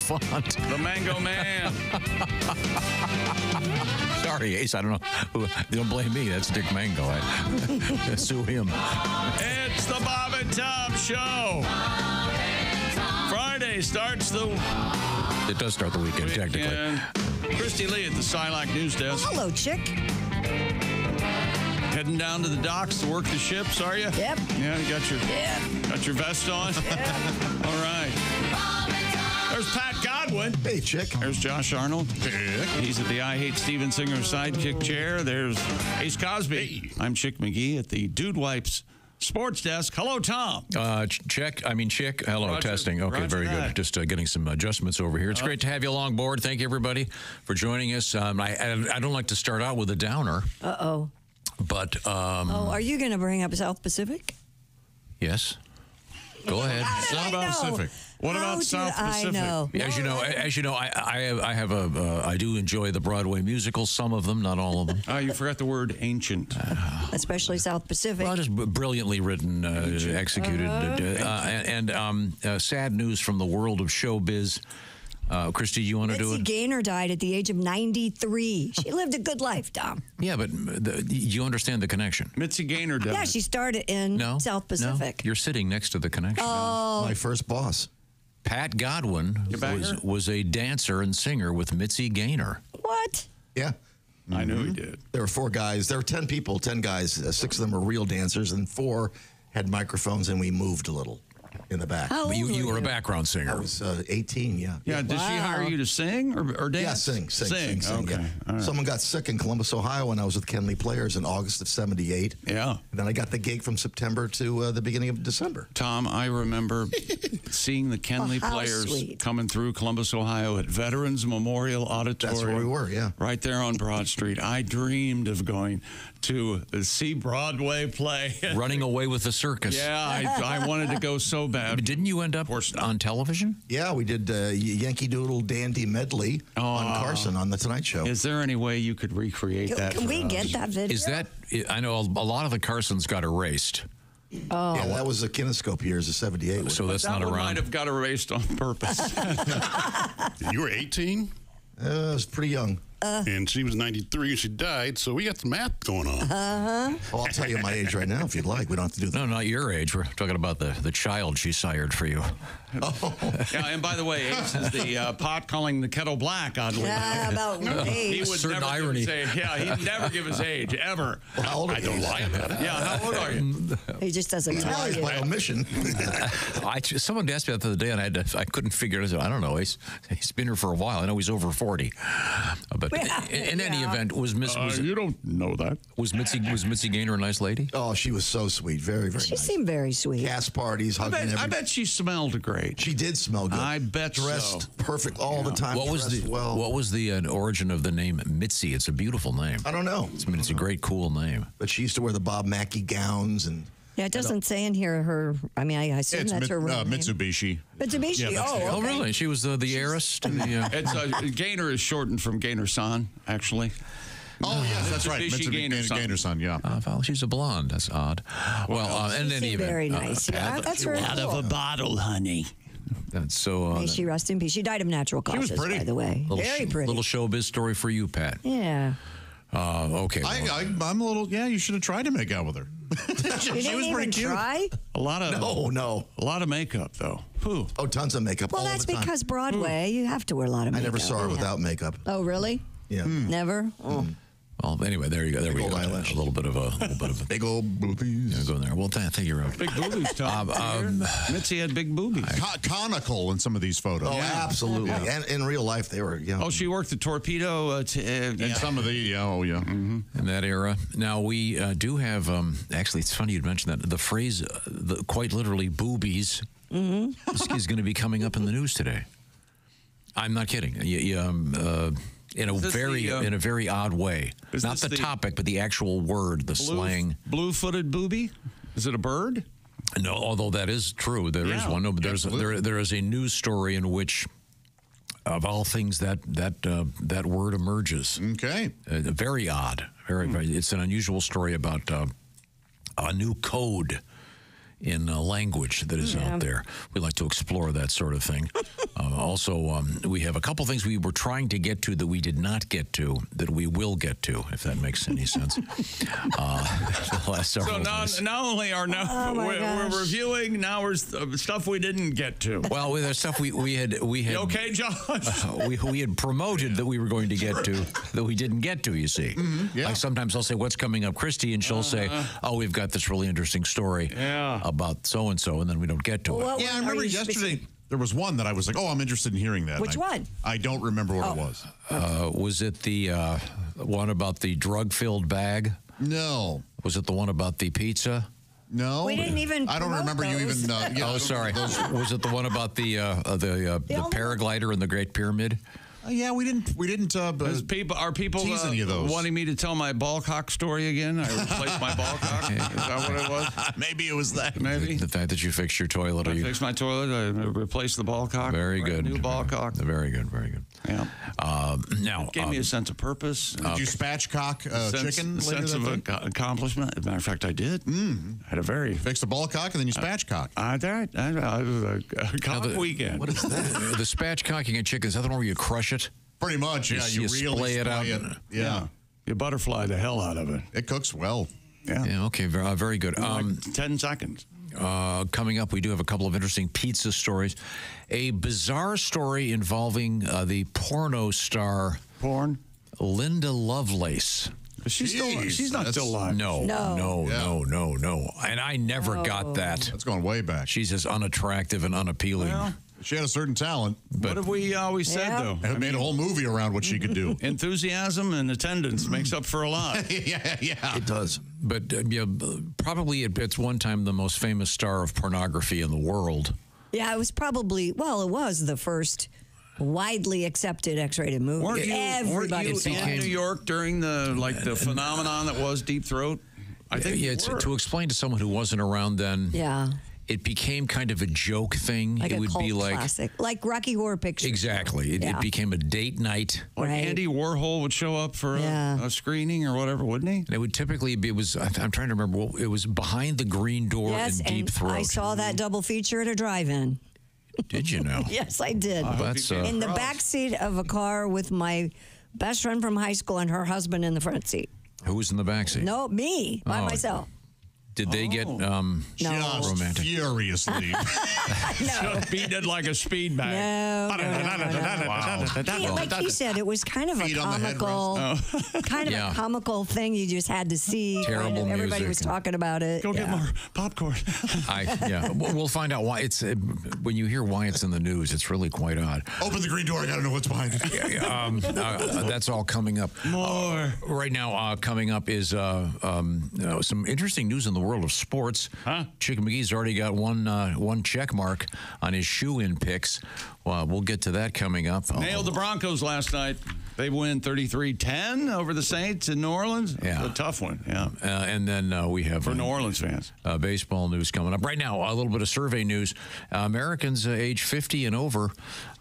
font. The Mango Man. Sorry, Ace. I don't know. Don't blame me. That's Dick Mango. I sue him. It's the Bob and Tom Show. Friday starts the It does start the weekend, technically. Christy Lee at the Silac News Desk. Hello, chick. Heading down to the docks to work the ships, are you? Yep. Yeah, you got your vest on? Yep. All right. There's Pat Godwin. Hey, chick. There's Josh Arnold. He's at the I Hate Steven Singer sidekick chair. There's Ace Cosby. Hey. I'm Chick McGee at the Dude Wipes Sports Desk. Hello, Tom. Chick. Hello, Roger, testing. Okay, Roger very that. good. Just getting some adjustments over here. It's great to have you along board. Thank you, everybody, for joining us. I don't like to start out with a downer. Uh-oh. But, are you going to bring up South Pacific? Yes. Go ahead. What about Pacific? What about South Pacific? I know. As you know, I do enjoy the Broadway musicals, some of them, not all of them. You forgot the word ancient. Especially South Pacific. Well, just brilliantly written, executed. Sad news from the world of showbiz. Christy, you want to do it? Mitzi Gaynor died at the age of 93. She lived a good life, Tom. Yeah, but you understand the connection. Mitzi Gaynor died. Yeah, she started in South Pacific. No, you're sitting next to the connection. Oh. My first boss. Pat Godwin was a dancer and singer with Mitzi Gaynor. What? Yeah. I knew he did. There were 4 guys. There were 10 people, 10 guys. 6 of them were real dancers, and 4 had microphones, and we moved a little in the back. How old You were a background singer. I was 18, yeah. Yeah, did she hire you to sing or dance? Yeah, sing. Okay. Yeah. All right. Someone got sick in Columbus, Ohio when I was with Kenley Players in August of 78. Yeah. And then I got the gig from September to the beginning of December. Tom, I remember seeing the Kenley Players sweet. coming through Columbus, Ohio at Veterans Memorial Auditorium. That's where we were, yeah. Right there on Broad Street. I dreamed of going to see Broadway play. Running away with the circus. Yeah, I wanted to go so bad. But didn't you end up on television? Yeah, we did Yankee Doodle Dandy medley on Carson on The Tonight Show. Is there any way you could recreate that? Can we get that video? Is that? I know a lot of the Carsons got erased. Oh. Yeah, that was the Kinescope years of 78. So that's not That around. might have got erased on purpose. You were 18, I was pretty young. and she was 93, and she died, so we got some math going on. Well, I'll tell you my age right now if you'd like. We don't have to do that. No, not your age. We're talking about the child she sired for you. Yeah, and by the way, Ace is the pot calling the kettle black, oddly Yeah, enough. about He age. would Certain never irony. give his age. Yeah, he'd never give his age, ever. Well, how old are you? Don't lie about it. Yeah, how old are you? He just doesn't tell Lies you. by omission. Someone asked me that the other day, and I couldn't figure it out. I don't know. He's been here for a while. I know he's over 40. But in any event, was You don't know that. Mitzi Gaynor a nice lady? Oh, she was so sweet. Very, very She nice. seemed very sweet. Cast parties, hugging I bet she smelled great. She did smell good. I bet Dressed so. perfect all the time. What was dressed well. What was the origin of the name Mitzi? It's a beautiful name. I don't know. It's a great, cool name. But she used to wear the Bob Mackie gowns and. Yeah, it doesn't say in here her. I mean, I assume It's that's her real name. Mitsubishi. Mitsubishi. Yeah, that's it. Oh, really? She was the heiress to the. It's Gaynor is shortened from Gaynor-san, actually. Oh, yes, that's right. Mitsubishi Mitsubishi Gaynor-san, yeah. Well, she's a blonde. That's odd. Well, in She any seemed event, very nice. Yeah, that's very cool. bottle, honey. That's so. May she rest in peace. She died of natural causes, pretty. by the way. Very pretty. Little showbiz story for you, Pat. Yeah. Okay. well, I'm a little, you should have tried to make out with her. You didn't even try? A lot of No. a lot of makeup though. Whew. Oh, tons of makeup Well, all that's the time. because Broadway, you have to wear a lot of I makeup. never saw her without makeup. Oh, really? Yeah. Never? Oh. well, anyway, there you go. There we Big go. old eyelash. A little bit of a Big old boobies. go in there. Well, thank you, Rob. Big boobies, Tom. Mitzi had big boobies. Conical in some of these photos. Oh, absolutely. And in real life, they were, Oh, she worked the torpedo. And some of the, In that era. Now, we do have, actually, it's funny you'd mention that. The phrase, quite literally, boobies, is going to be coming up in the news today. I'm not kidding. In a very odd way. Not the topic, but the actual word, the slang. Blue-footed booby? Is it a bird? No, although that is true. There is one. No, but there is a news story in which, of all things, that word emerges. Okay. Very odd. Very. It's an unusual story about a new code in language that is out there. We like to explore that sort of thing. Also, we have a couple things we were trying to get to that we did not get to that we will get to, if that makes any sense. The last several days. Not only are we're reviewing, now we're stuff we didn't get to. Well, with the stuff we had You okay, Josh? we had promoted that we were going to get to that we didn't get to, you see. Like sometimes I'll say, what's coming up, Christy? And she'll say, oh, we've got this really interesting story about so-and-so, and then we don't get to it. Yeah, I remember yesterday there was one that I was like, oh, I'm interested in hearing that. Which one? I don't remember what it was. Was it the one about the drug-filled bag? No. Was it the one about the pizza? No. We didn't even I don't remember those. you even... Oh, sorry. Was it the one about the paraglider in the Great Pyramid? Yeah, we didn't. Are people tease any of those. wanting me to tell my ball cock story again? I replaced my ball cock. Is that what it was? Maybe it was that. Maybe. The fact that you fixed your toilet. I fixed my toilet. I replaced the ball cock. Very good. New ball cock. Very good. Very good. Yeah. Now, Gave me a sense of purpose. Did you spatchcock chicken? Sense of accomplishment. As a matter of fact, I did. Had a very... Fixed the ball cock and then you spatchcock. I did. It was a cock weekend. What is that? The spatchcocking a chicken, is that the one where you crush it? Pretty much, yeah. You really splay it out. Yeah. You butterfly the hell out of it. It cooks well. Yeah. Okay, very good. 10 seconds. Coming up, we do have a couple of interesting pizza stories. A bizarre story involving the porno star Linda Lovelace. She's not still alive. No. And I never got that. That's going way back. She's as unattractive and unappealing. Well, she had a certain talent. But what have we always said, though? It made a whole movie around what she could do. Enthusiasm and attendance makes up for a lot. Yeah. It does. But probably it's one time the most famous star of pornography in the world. Yeah, it was probably, it was the first widely accepted X-rated movie. Weren't you Everybody in New York during the phenomenon that was Deep Throat? I think to explain to someone who wasn't around then. Yeah. It became kind of a joke thing. Like it a would cult be like classic, like Rocky Horror Picture. Exactly. It became a date night. Like Andy Warhol would show up for a screening or whatever, wouldn't he? And it would typically be. I'm trying to remember. It was Behind the Green Door in Deep Throat. I saw that double feature at a drive-in. Did you know? Yes, I did. That's in the back seat of a car with my best friend from high school and her husband in the front seat. Who was in the back seat? No, me by myself. Did they get just romantic? Furiously. No. Beat it like a speed bag. No. Like he said, it was kind of a comical, a comical thing you just had to see. Terrible music. Everybody was talking about it. Go get more popcorn. We'll find out why it's. When you hear why it's in the news, it's really quite odd. Open the green door. I got to know what's behind it. That's all coming up. More. Right now, coming up is some interesting news in the world of sports. Chick McGee's already got one check mark on his shoe-in picks. We'll get to that coming up. Nailed the Broncos last night. They win 33-10 over the Saints in New Orleans. Yeah. A tough one, yeah. And then we have... For New Orleans fans. Baseball news coming up. Right now, a little bit of survey news. Americans age 50 and over,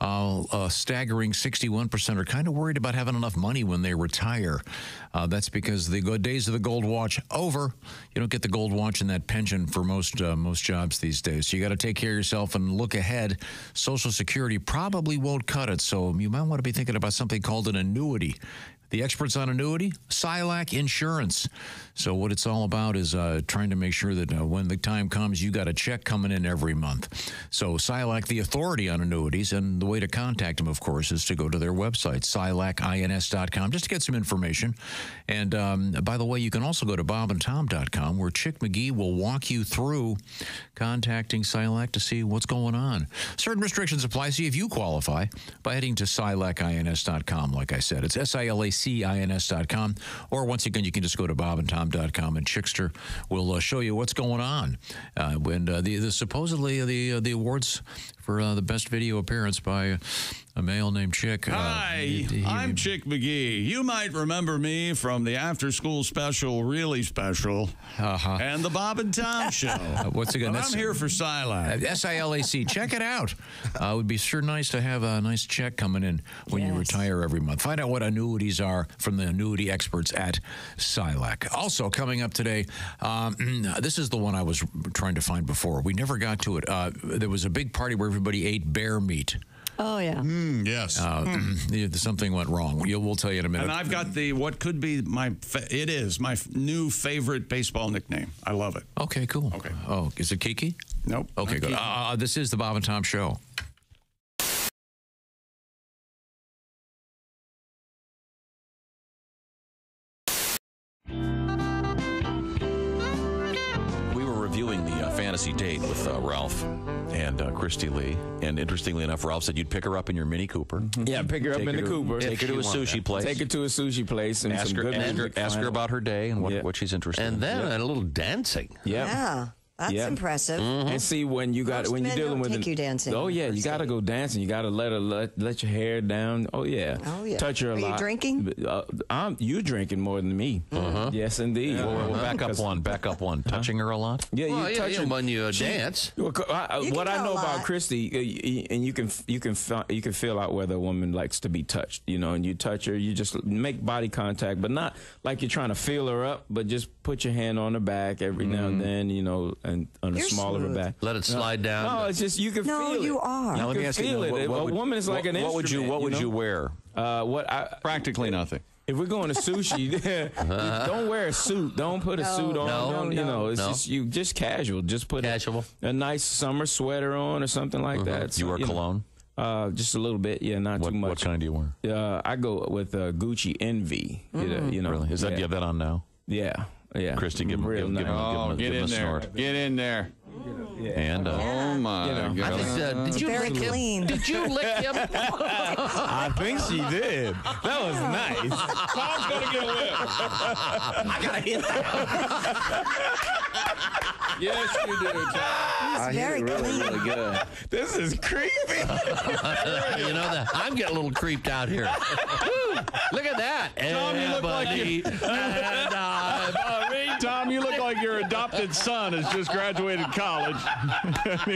a staggering 61% are kind of worried about having enough money when they retire. That's because the good days of the gold watch over. You don't get the gold watch and that pension for most jobs these days. So you got to take care of yourself and look ahead. Social Security probably won't cut it, so you might want to be thinking about something called an annuity. The experts on annuity, Silac Insurance. So what it's all about is trying to make sure that when the time comes, you got a check coming in every month. So Silac, the authority on annuities, and the way to contact them, of course, is to go to their website, silacins.com, just to get some information. And by the way, you can also go to bobandtom.com, where Chick McGee will walk you through contacting Silac to see what's going on. Certain restrictions apply. See if you qualify by heading to silacins.com. Like I said, it's silacins.com, or once again, you can just go to bobandtom.com, and Chickster will show you what's going on. When supposedly the awards for the best video appearance by a male named Chick. Hi, I'm Chick McGee. You might remember me from the after-school special, Really Special, and the Bob and Tom Show. What's again? But I'm here for Silac. SILAC. Check it out. It would be sure nice to have a nice check coming in when you retire every month. Find out what annuities are from the annuity experts at Silac. Also, coming up today, this is the one I was trying to find before. We never got to it. There was a big party where everybody ate bear meat. Oh, yeah. Yes. Something went wrong. We'll tell you in a minute. And I've got what could be my new favorite baseball nickname. I love it. Okay, cool. Okay. Oh, is it Kiki? Nope. Okay, good. This is the Bob and Tom Show. Fantasy date with Ralph and Christy Lee. And interestingly enough, Ralph said you'd pick her up in your Mini Cooper. Yeah, pick her up in the Cooper. Take her to a sushi place. Take her to a sushi place and ask her about her day and what she's interested in. And then a little dancing. Yeah. That's impressive. And see when you're dealing with take you dancing. Oh yeah, you got to go dancing. You got to let your hair down. Oh yeah. Touch her a lot. Are you drinking? You drinking more than me. Yes, indeed. Well, back up one. Touching her a lot. Yeah, you touch her when you dance. What I know about Christy, and you can feel out whether a woman likes to be touched. And you touch her, you just make body contact, but not like you're trying to feel her up, but just put your hand on her back every now and then. And on the small of her back. Let it slide down. No, it's just you can feel it. No, you are. Now, let me ask you, a woman is like an instrument. What would you wear? Practically nothing. If we're going to sushi, don't wear a suit. Don't put a suit on. It's just just casual. Just put a nice summer sweater on or something like that. You wear cologne? Just a little bit. Yeah, not too much. What kind do you wear? I go with Gucci Envy. Really? Is that you have that on now? Yeah. Yeah, Christy, give him a snort. Get in there. And oh my God! Did you lick him? Did you lick him? I think she did. That was nice. Tom's gonna get whipped. I gotta hit that. Yes, you do, Tom. It's very clean. Really good. This is creepy. I'm getting a little creeped out here. Woo, look at that. Tom, you look Tom, you look like your adopted son has just graduated college.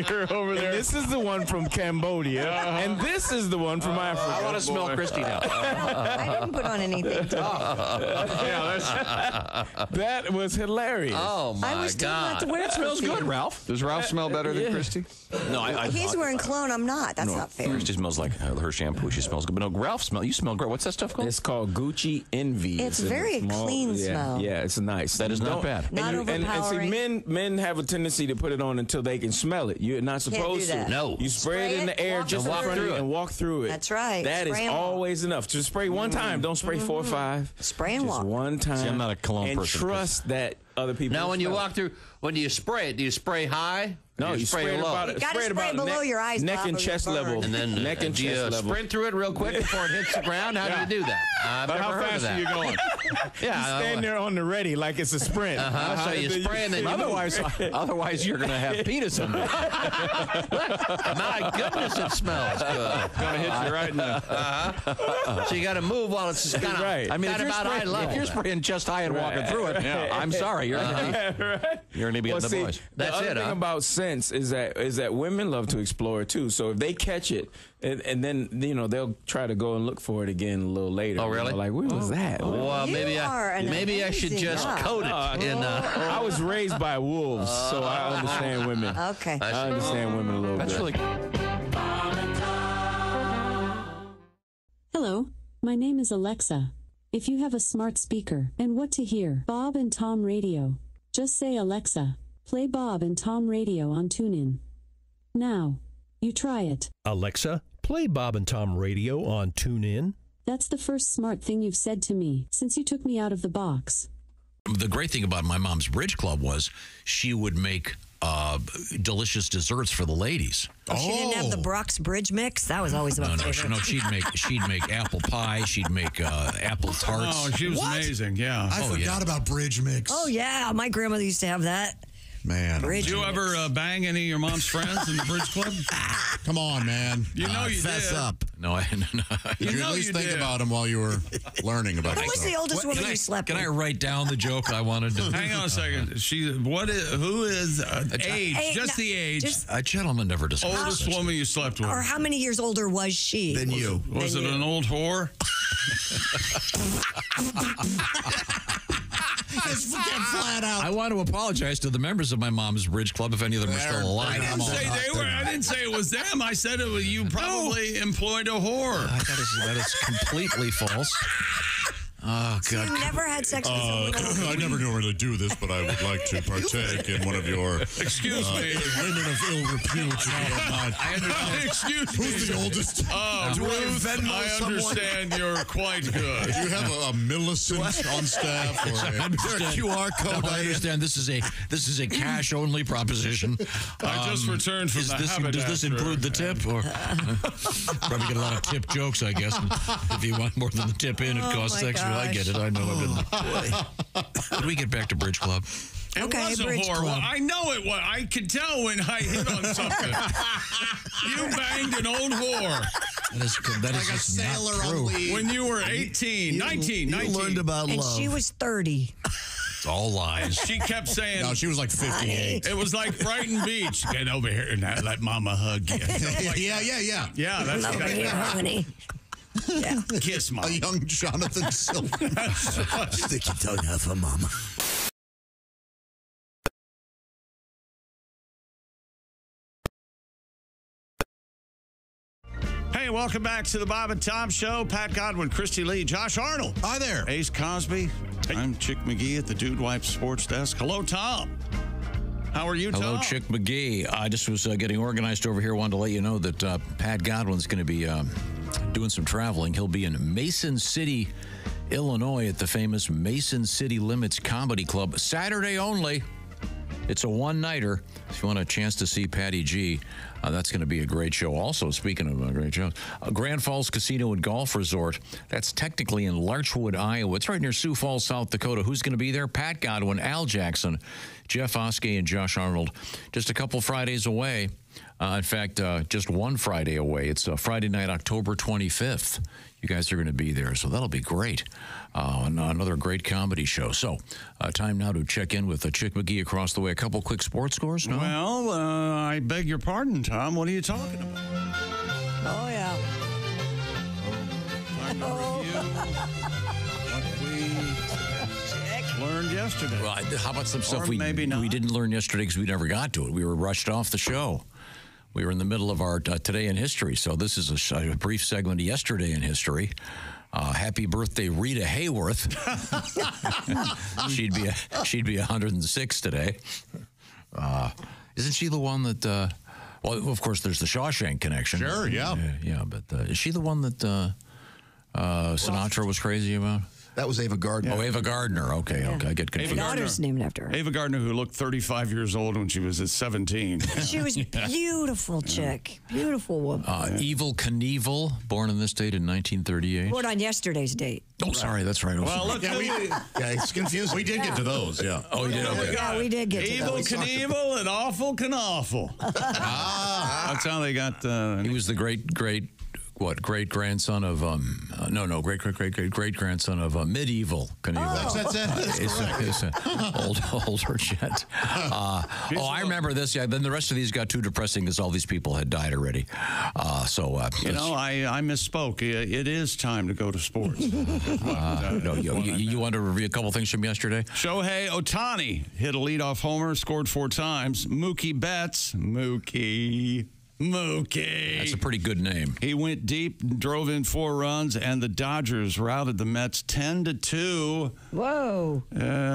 You're over there. And this is the one from Cambodia, and this is the one from Africa. I want to smell Christy now. I didn't put on anything. That was hilarious. Oh my God! I was told not to wear it. Smells good, Ralph. Does Ralph smell better than Christy? No, He's wearing cologne. I'm not. That's not fair. Christy smells like her shampoo. She smells good. But no, Ralph you smell great. What's that stuff called? It's called Gucci Envy. It's very clean smell. Yeah, it's nice. That is not bad. Not overpowering. And see, men have a tendency to put it on until they can smell it. You're not supposed to. No. You spray it in the air just in front of you and walk through it. That's right. That is always enough. Just spray one time. Don't spray 4 or 5. Spray and walk. Just one time. See, I'm not a cologne person. And trust that other people. Now, when you walk through, when you spray it, do you spray high? No, you spray it low. about You gotta spray below your eyes, neck Bob, and or chest you'll burn. level. And then neck and do you chest level. sprint through it real quick before it hits the ground? How do you do that? I've But never how heard fast of that. are you going? Yeah, Stand there on the ready like it's a sprint. So you spray and then you Otherwise, you're going to have penis in there. My goodness, it smells good. Gonna hit you right in the. So you got to move while it's kind of Right. I mean, kind of about eye level. if you're spraying chest high and walking through it, I'm sorry, you're going to be getting the boys. That's the other it, thing huh? about scents is that women love to explore it too. So if they catch it, and then they'll try to go and look for it again a little later. Oh, really? Like, where was that? Well, You are an maybe I should amazing just guy. coat it in. I was raised by wolves, so I understand women. Okay. I understand women a little That's bit. really Hello, my name is Alexa. If you have a smart speaker and what to hear, Bob and Tom Radio, just say Alexa, play Bob and Tom Radio on TuneIn. Now, you try it. Alexa, play Bob and Tom Radio on TuneIn. That's the first smart thing you've said to me since you took me out of the box. The great thing about my mom's bridge club was she would make delicious desserts for the ladies. She didn't have the Brock's Bridge mix. That was always my favorite. No, she'd make apple pie. She'd make apple tarts. Oh, she was amazing. Yeah. I forgot about bridge mix. Oh yeah, my grandmother used to have that. Man. Bridge Did you ever bang any of your mom's friends in the bridge club? Come on, man. You know you Fess did. up. No, Did you at least think about them while you were learning about Who was the oldest woman you slept Can with? I write down the joke I wanted to? Hang on a second. Who is age? Just the age. A gentleman never discussed Oldest woman you slept with. Or how many years older was she? Than you. Was it an old whore? Just get flat out. I want to apologize to the members of my mom's bridge club if any of them are still alive. I didn't say it was them. I said it was you probably employed a whore. That is completely false. Oh, So God. you never had sex with someone older? I never normally do this, but I would like to partake in one of your Excuse me. women of ill repute. I understand. Excuse me. Who's the oldest? Ruth, Venmo I understand you're quite good. Do you have a Millicent on staff? Or I understand. QR code. No, I understand. This is a cash only proposition. I just returned from the haberdasher. Does this include the tip? Or probably get a lot of tip jokes, I guess. If you want more than the tip in, it costs my extra. I get it. I know it. Did we get back to Bridge Club? It Okay, was a bridge whore. club. Well, I know it was. I could tell when I hit on something. You banged an old whore That is like a just sailor not on true. leave. when you were 18, 19. You learned about And love. she was 30. It's all lies. She kept saying, No, she was like 58. it was like Brighton Beach. Get over here and let mama hug you. Yeah. Yeah, that's Over here, honey. Yeah. kiss mom. A young Jonathan Silver. Stick your tongue out for mama. Hey, welcome back to the Bob and Tom Show. Pat Godwin, Christy Lee, Josh Arnold. Hi there. Ace Cosby. I'm Chick McGee at the Dude Wipe Sports Desk. Hello, Tom. How are you, Tom? Hello, Chick McGee. I just was getting organized over here. Wanted to let you know that Pat Godwin's going to be doing some traveling. He'll be in Mason City, Illinois at the famous Mason City Limits Comedy Club. Saturday only. It's a one-nighter. If you want a chance to see Patty G, that's going to be a great show. Also, speaking of great shows, Grand Falls Casino and Golf Resort. That's technically in Larchwood, Iowa. It's right near Sioux Falls, South Dakota. Who's going to be there? Pat Godwin, Al Jackson, Jeff Oskay, and Josh Arnold. Just a couple Fridays away. In fact, just one Friday away. It's Friday night, October 25th. You guys are going to be there, so that'll be great. Another great comedy show. So, time now to check in with Chick McGee across the way. A couple quick sports scores, no? Well, I beg your pardon, Tom. What are you talking about? Oh, yeah. Time to review what we learned yesterday. Well, how about some stuff Or maybe not. we didn't learn yesterday because we never got to it? We were rushed off the show. We were in the middle of our Today in History, so this is a brief segment of Yesterday in History. Happy birthday, Rita Hayworth. she'd be 106 today. Isn't she the one that? Well, of course, there's the Shawshank Connection. Sure, yeah. Yeah, but is she the one that Sinatra was crazy about? That was Ava Gardner. Oh, Ava Gardner. Okay, I get confused. My daughter's named after her. Ava Gardner, who looked 35 years old when she was at 17. She was beautiful chick. Beautiful woman. Evel Knievel, born in this date in 1938. Born on yesterday's date. Oh, sorry, that's right. Well, look, Yeah, it's confusing. We did get to those, yeah. Oh, you did? Okay. Yeah, we did get to Evil those. Knievel and awful Knaawful. That's how they got. He was the great grandson of great grandson of medieval Knievel. That's It's an older jet. I remember this. Yeah, then the rest of these got too depressing because all these people had died already. I misspoke. It is time to go to sports. No, you want to review a couple things from yesterday? Shohei Ohtani hit a leadoff homer, scored 4 times. Mookie Betts, Mookie. That's a pretty good name. He went deep, drove in 4 runs, and the Dodgers routed the Mets 10-2. Whoa.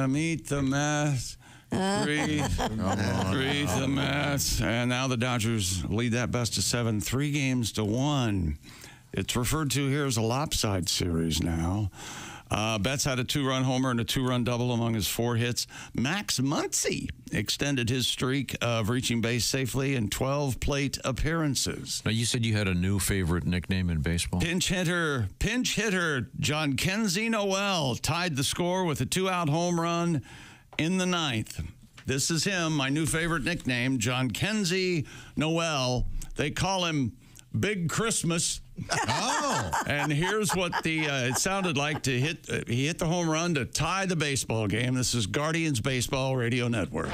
Meet the Mets. Breathe the Mets. And now the Dodgers lead that best of 7, 3-1. It's referred to here as a lopsided series now. Betts had a 2-run homer and a 2-run double among his 4 hits. Max Muncy extended his streak of reaching base safely in 12 plate appearances. Now, you said you had a new favorite nickname in baseball? Pinch hitter John Kenzie Noel tied the score with a 2-out home run in the 9th. This is him, my new favorite nickname, John Kenzie Noel. They call him Big Christmas. Oh. And here's what it sounded like to hit. He hit the home run to tie the baseball game. This is Guardians Baseball Radio Network.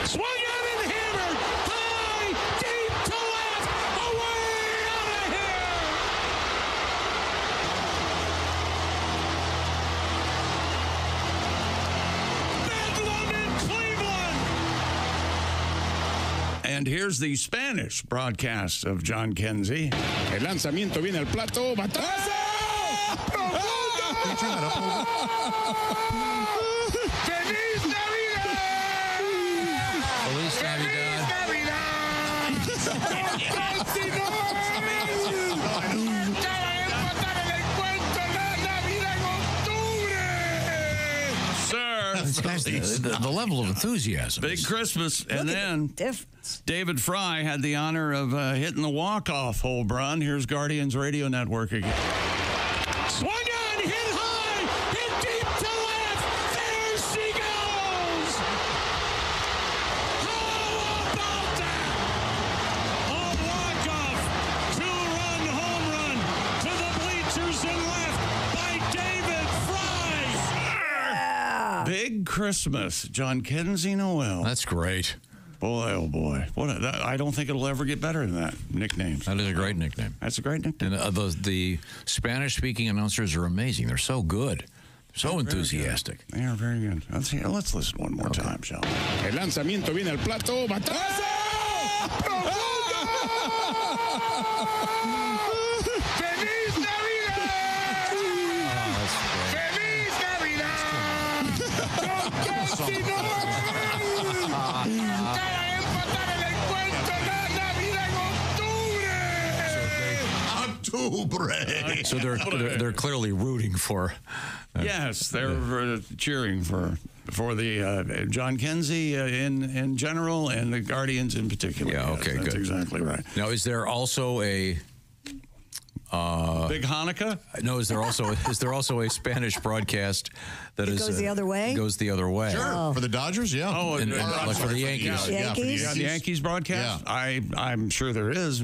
Swung out and hammered high, deep to left, away out of here. Bedlam in Cleveland. And here's the Spanish broadcast of John Kenzie. El lanzamiento viene al plato. ¡Batazo! ¡Feliz Navidad! Feliz Navidad. The level of enthusiasm. Big Christmas. And then David Fry had the honor of hitting the walk-off home run. Here's Guardians Radio Network again. Swung on, hit high, hit deep to left. There she goes. How about that? A walk-off, two-run home run to the bleachers and left by David Fry. Big Christmas. John Kenzie Noel. That's great. Boy, oh boy. I don't think it'll ever get better than that nickname. That is a great nickname. That's a great nickname. And the Spanish-speaking announcers are amazing. They're so good. So enthusiastic. They are very good. Let's listen one more time, shall we? El lanzamiento viene al plato. ¡Batazo! ¡Feliz Navidad! ¡Feliz Navidad! ¡Con Kenzie Noel! ¡Acaba de empatar el encuentro! ¡La Navidad en octubre! So they're clearly rooting for. Yes, they're cheering for the John Kenzie in general and the Guardians in particular. Yeah, okay, yes, that's good. Exactly right. Now, is there also a Big Hanukkah? No, is there also a Spanish broadcast that goes the other way? Goes the other way. Sure. Oh. For the Dodgers, yeah. Oh, and like for the Yankees. Yeah, for the Yankees? Yeah, the Yankees broadcast. Yeah. I'm sure there is.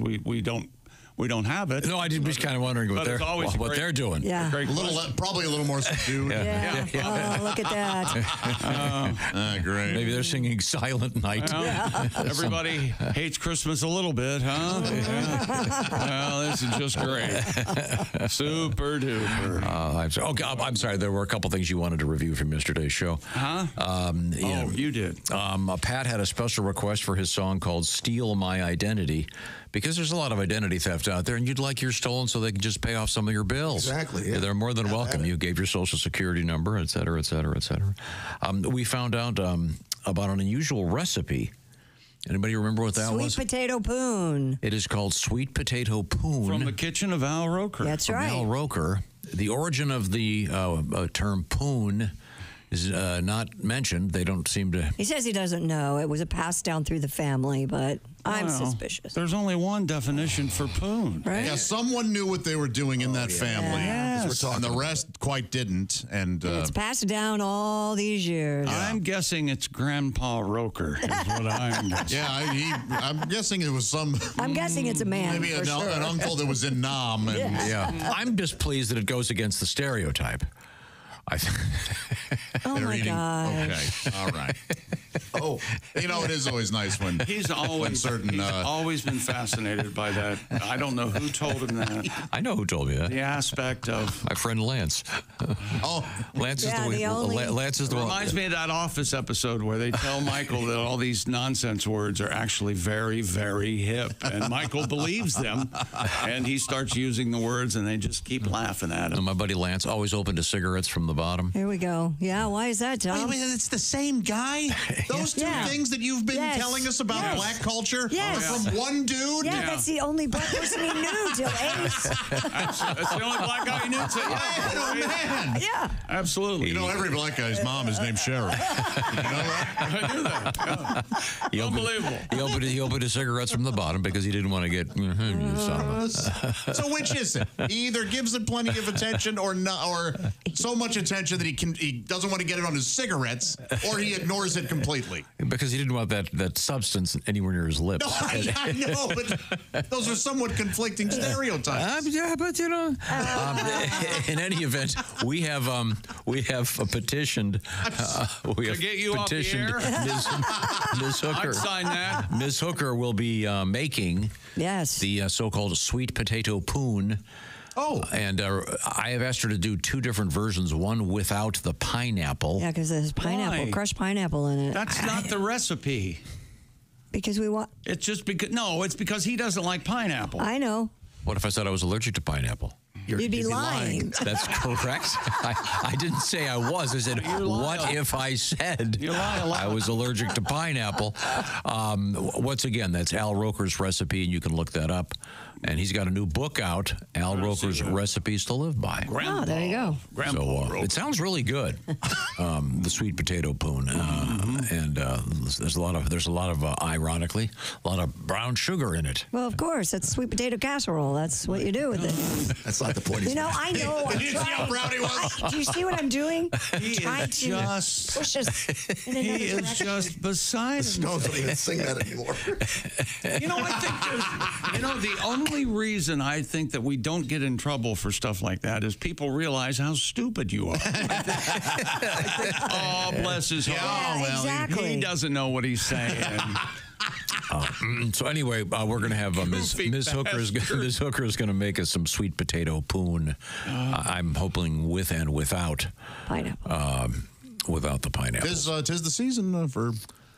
We don't have it. No, I was just kind of wondering what they're doing. Yeah. Probably a little more subdued. Yeah. Oh, look at that. Great. Maybe they're singing Silent Night. Everybody hates Christmas a little bit, huh? Well, this is just great. Super duper. I'm sorry. There were a couple things you wanted to review from yesterday's show. Huh? You did. Pat had a special request for his song called Steal My Identity, because there's a lot of identity theft out there, and you'd like yours stolen so they can just pay off some of your bills. Exactly. Yeah. They're more than welcome. You gave your Social Security number, et cetera, et cetera, et cetera. We found out about an unusual recipe. Anybody remember what that was? Sweet potato poon. It is called sweet potato poon. From the kitchen of Al Roker. That's right. Al Roker. The origin of the term poon is not mentioned. They don't seem to. He says he doesn't know. It was a pass down through the family, but I'm suspicious. There's only one definition for poon. Right? Yeah, someone knew what they were doing in that family. Yes. And the rest quite didn't. And it's passed down all these years. I'm guessing it's Grandpa Roker is what I'm guessing. Yeah, I'm guessing it was some. I'm guessing it's a man. Maybe for sure. an uncle that was in Nam. And, Yeah. I'm just pleased that it goes against the stereotype. Oh my God. Okay. All right. Oh, it is always nice when he's always been fascinated by that. I don't know who told him that. I know who told me that. The aspect of my friend Lance. Lance is Lance is the one. Reminds me of that Office episode where they tell Michael that all these nonsense words are actually very, very hip, and Michael believes them, and he starts using the words, and they just keep laughing at him. And my buddy Lance always opened to cigarettes from the bottom. Here we go. Yeah, why is that, Tom? Wait, it's the same guy? Those two things that you've been telling us about black culture are from one dude? Yeah, that's the only black person he knew till Ace. That's the only black guy he knew. Oh, man. Yeah. Absolutely. You know, every black guy's mom is named Cheryl. You know that? I knew that. Yeah. Unbelievable. He opened his cigarettes from the bottom because he didn't want to get So which is it? He either gives it plenty of attention or not, or so much attention that he doesn't want to get it on his cigarettes, or he ignores it completely. Because he didn't want that substance anywhere near his lips. No, I know, but those are somewhat conflicting stereotypes. Yeah, but you know. In any event, we have petitioned. We have get you petitioned off the air? Ms. Hooker. I'd sign that. Ms. Hooker will be making the so-called sweet potato poon. Oh. And I have asked her to do two different versions, one without the pineapple. Yeah, because there's pineapple, crushed pineapple in it. That's not the recipe. Because we want. It's just because, no, it's because he doesn't like pineapple. I know. What if I said I was allergic to pineapple? You'd be lying. That's correct. I didn't say I was. I said, what if I said I was allergic to pineapple? Once again, that's Al Roker's recipe, and you can look that up. And he's got a new book out, Al Roker's Recipes to Live By. Oh, there you go. So it sounds really good, the sweet potato poon. And there's a lot of ironically, a lot of brown sugar in it. Well, of course, it's sweet potato casserole. That's what you do with it. That's not the point. You know, I know. Did you see how proud he was? Do you see what I'm doing? He trying is to just, push us in another he is direction. just beside himself. Stones don't even sing that anymore. You know, I think the only reason I think that we don't get in trouble for stuff like that is people realize how stupid you are. I think, oh, bless his heart. Yeah, well, exactly. he doesn't know what he's saying. So anyway, we're going to have Ms. Hooker is going to make us some sweet potato poon. I'm hoping with and without pineapple. Without the pineapple. Tis the season for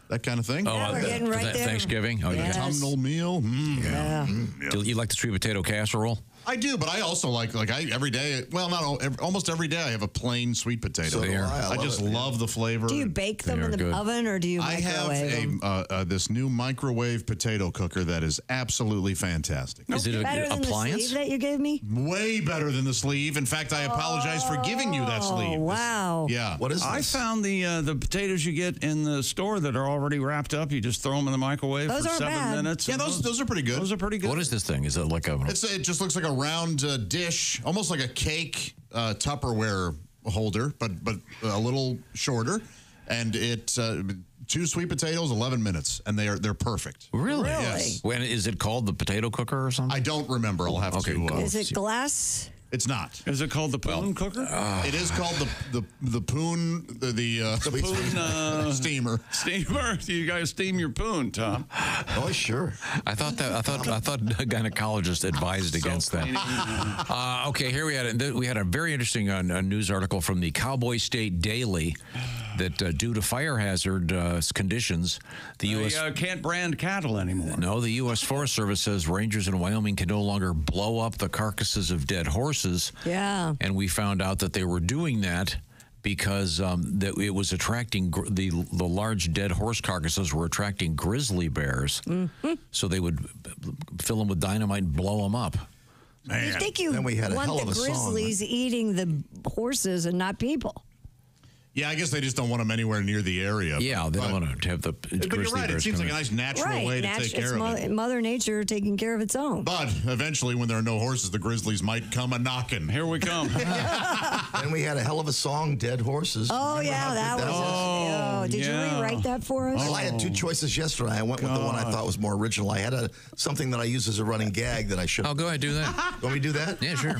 that kind of thing. Yeah, we're getting right there. Thanksgiving. Oh, yes. Autumnal meal. Yeah. Do you like the sweet potato casserole? I do, but I also like every day. Well, almost every day I have a plain sweet potato. So do I just love the flavor. Do you bake them in the oven or do you microwave them? I have this new microwave potato cooker that is absolutely fantastic. Is it better an than appliance? the sleeve that you gave me? Way better than the sleeve. In fact, I apologize for giving you that sleeve. Wow. Yeah. What is this? I found the potatoes you get in the store that are already wrapped up. You just throw them in the microwave Those for aren't 7 bad. minutes. Yeah, those are pretty good. Those are pretty good. What is this thing? Is it like a? It just looks like a round dish, almost like a cake Tupperware holder, but a little shorter. And it's 2 sweet potatoes, 11 minutes, and they're perfect. Really? Yes. When is it called the potato cooker or something? I don't remember. I'll have to. Is it glass? It's not. Is it called the poon cooker? It is called the poon the poon steamer. Steamer. You guys steam your poon, Tom? Oh, sure. I thought gynecologists advised against that. Okay, here we had a very interesting news article from the Cowboy State Daily that due to fire hazard conditions, the U.S. can't brand cattle anymore. No, the U.S. Forest Service says rangers in Wyoming can no longer blow up the carcasses of dead horses. Yeah. And we found out that they were doing that because that it was attracting the large dead horse carcasses were attracting grizzly bears. Mm-hmm. So they would fill them with dynamite and blow them up. Man. You think you want the grizzlies eating the horses and not people? Yeah, I guess they just don't want them anywhere near the area. Yeah, they don't want to have the grizzly But you're right. It seems like a nice natural way to take care of it. Mother Nature taking care of its own. But eventually, when there are no horses, the grizzlies might come a-knocking. Here we come. And we had a hell of a song, Dead Horses. Oh, yeah, that was. Did you rewrite that for us? Well, I had 2 choices yesterday. I went with the one I thought was more original. I had something that I use as a running gag that I should. Oh, go ahead, do that. Want me to do that? Yeah, sure.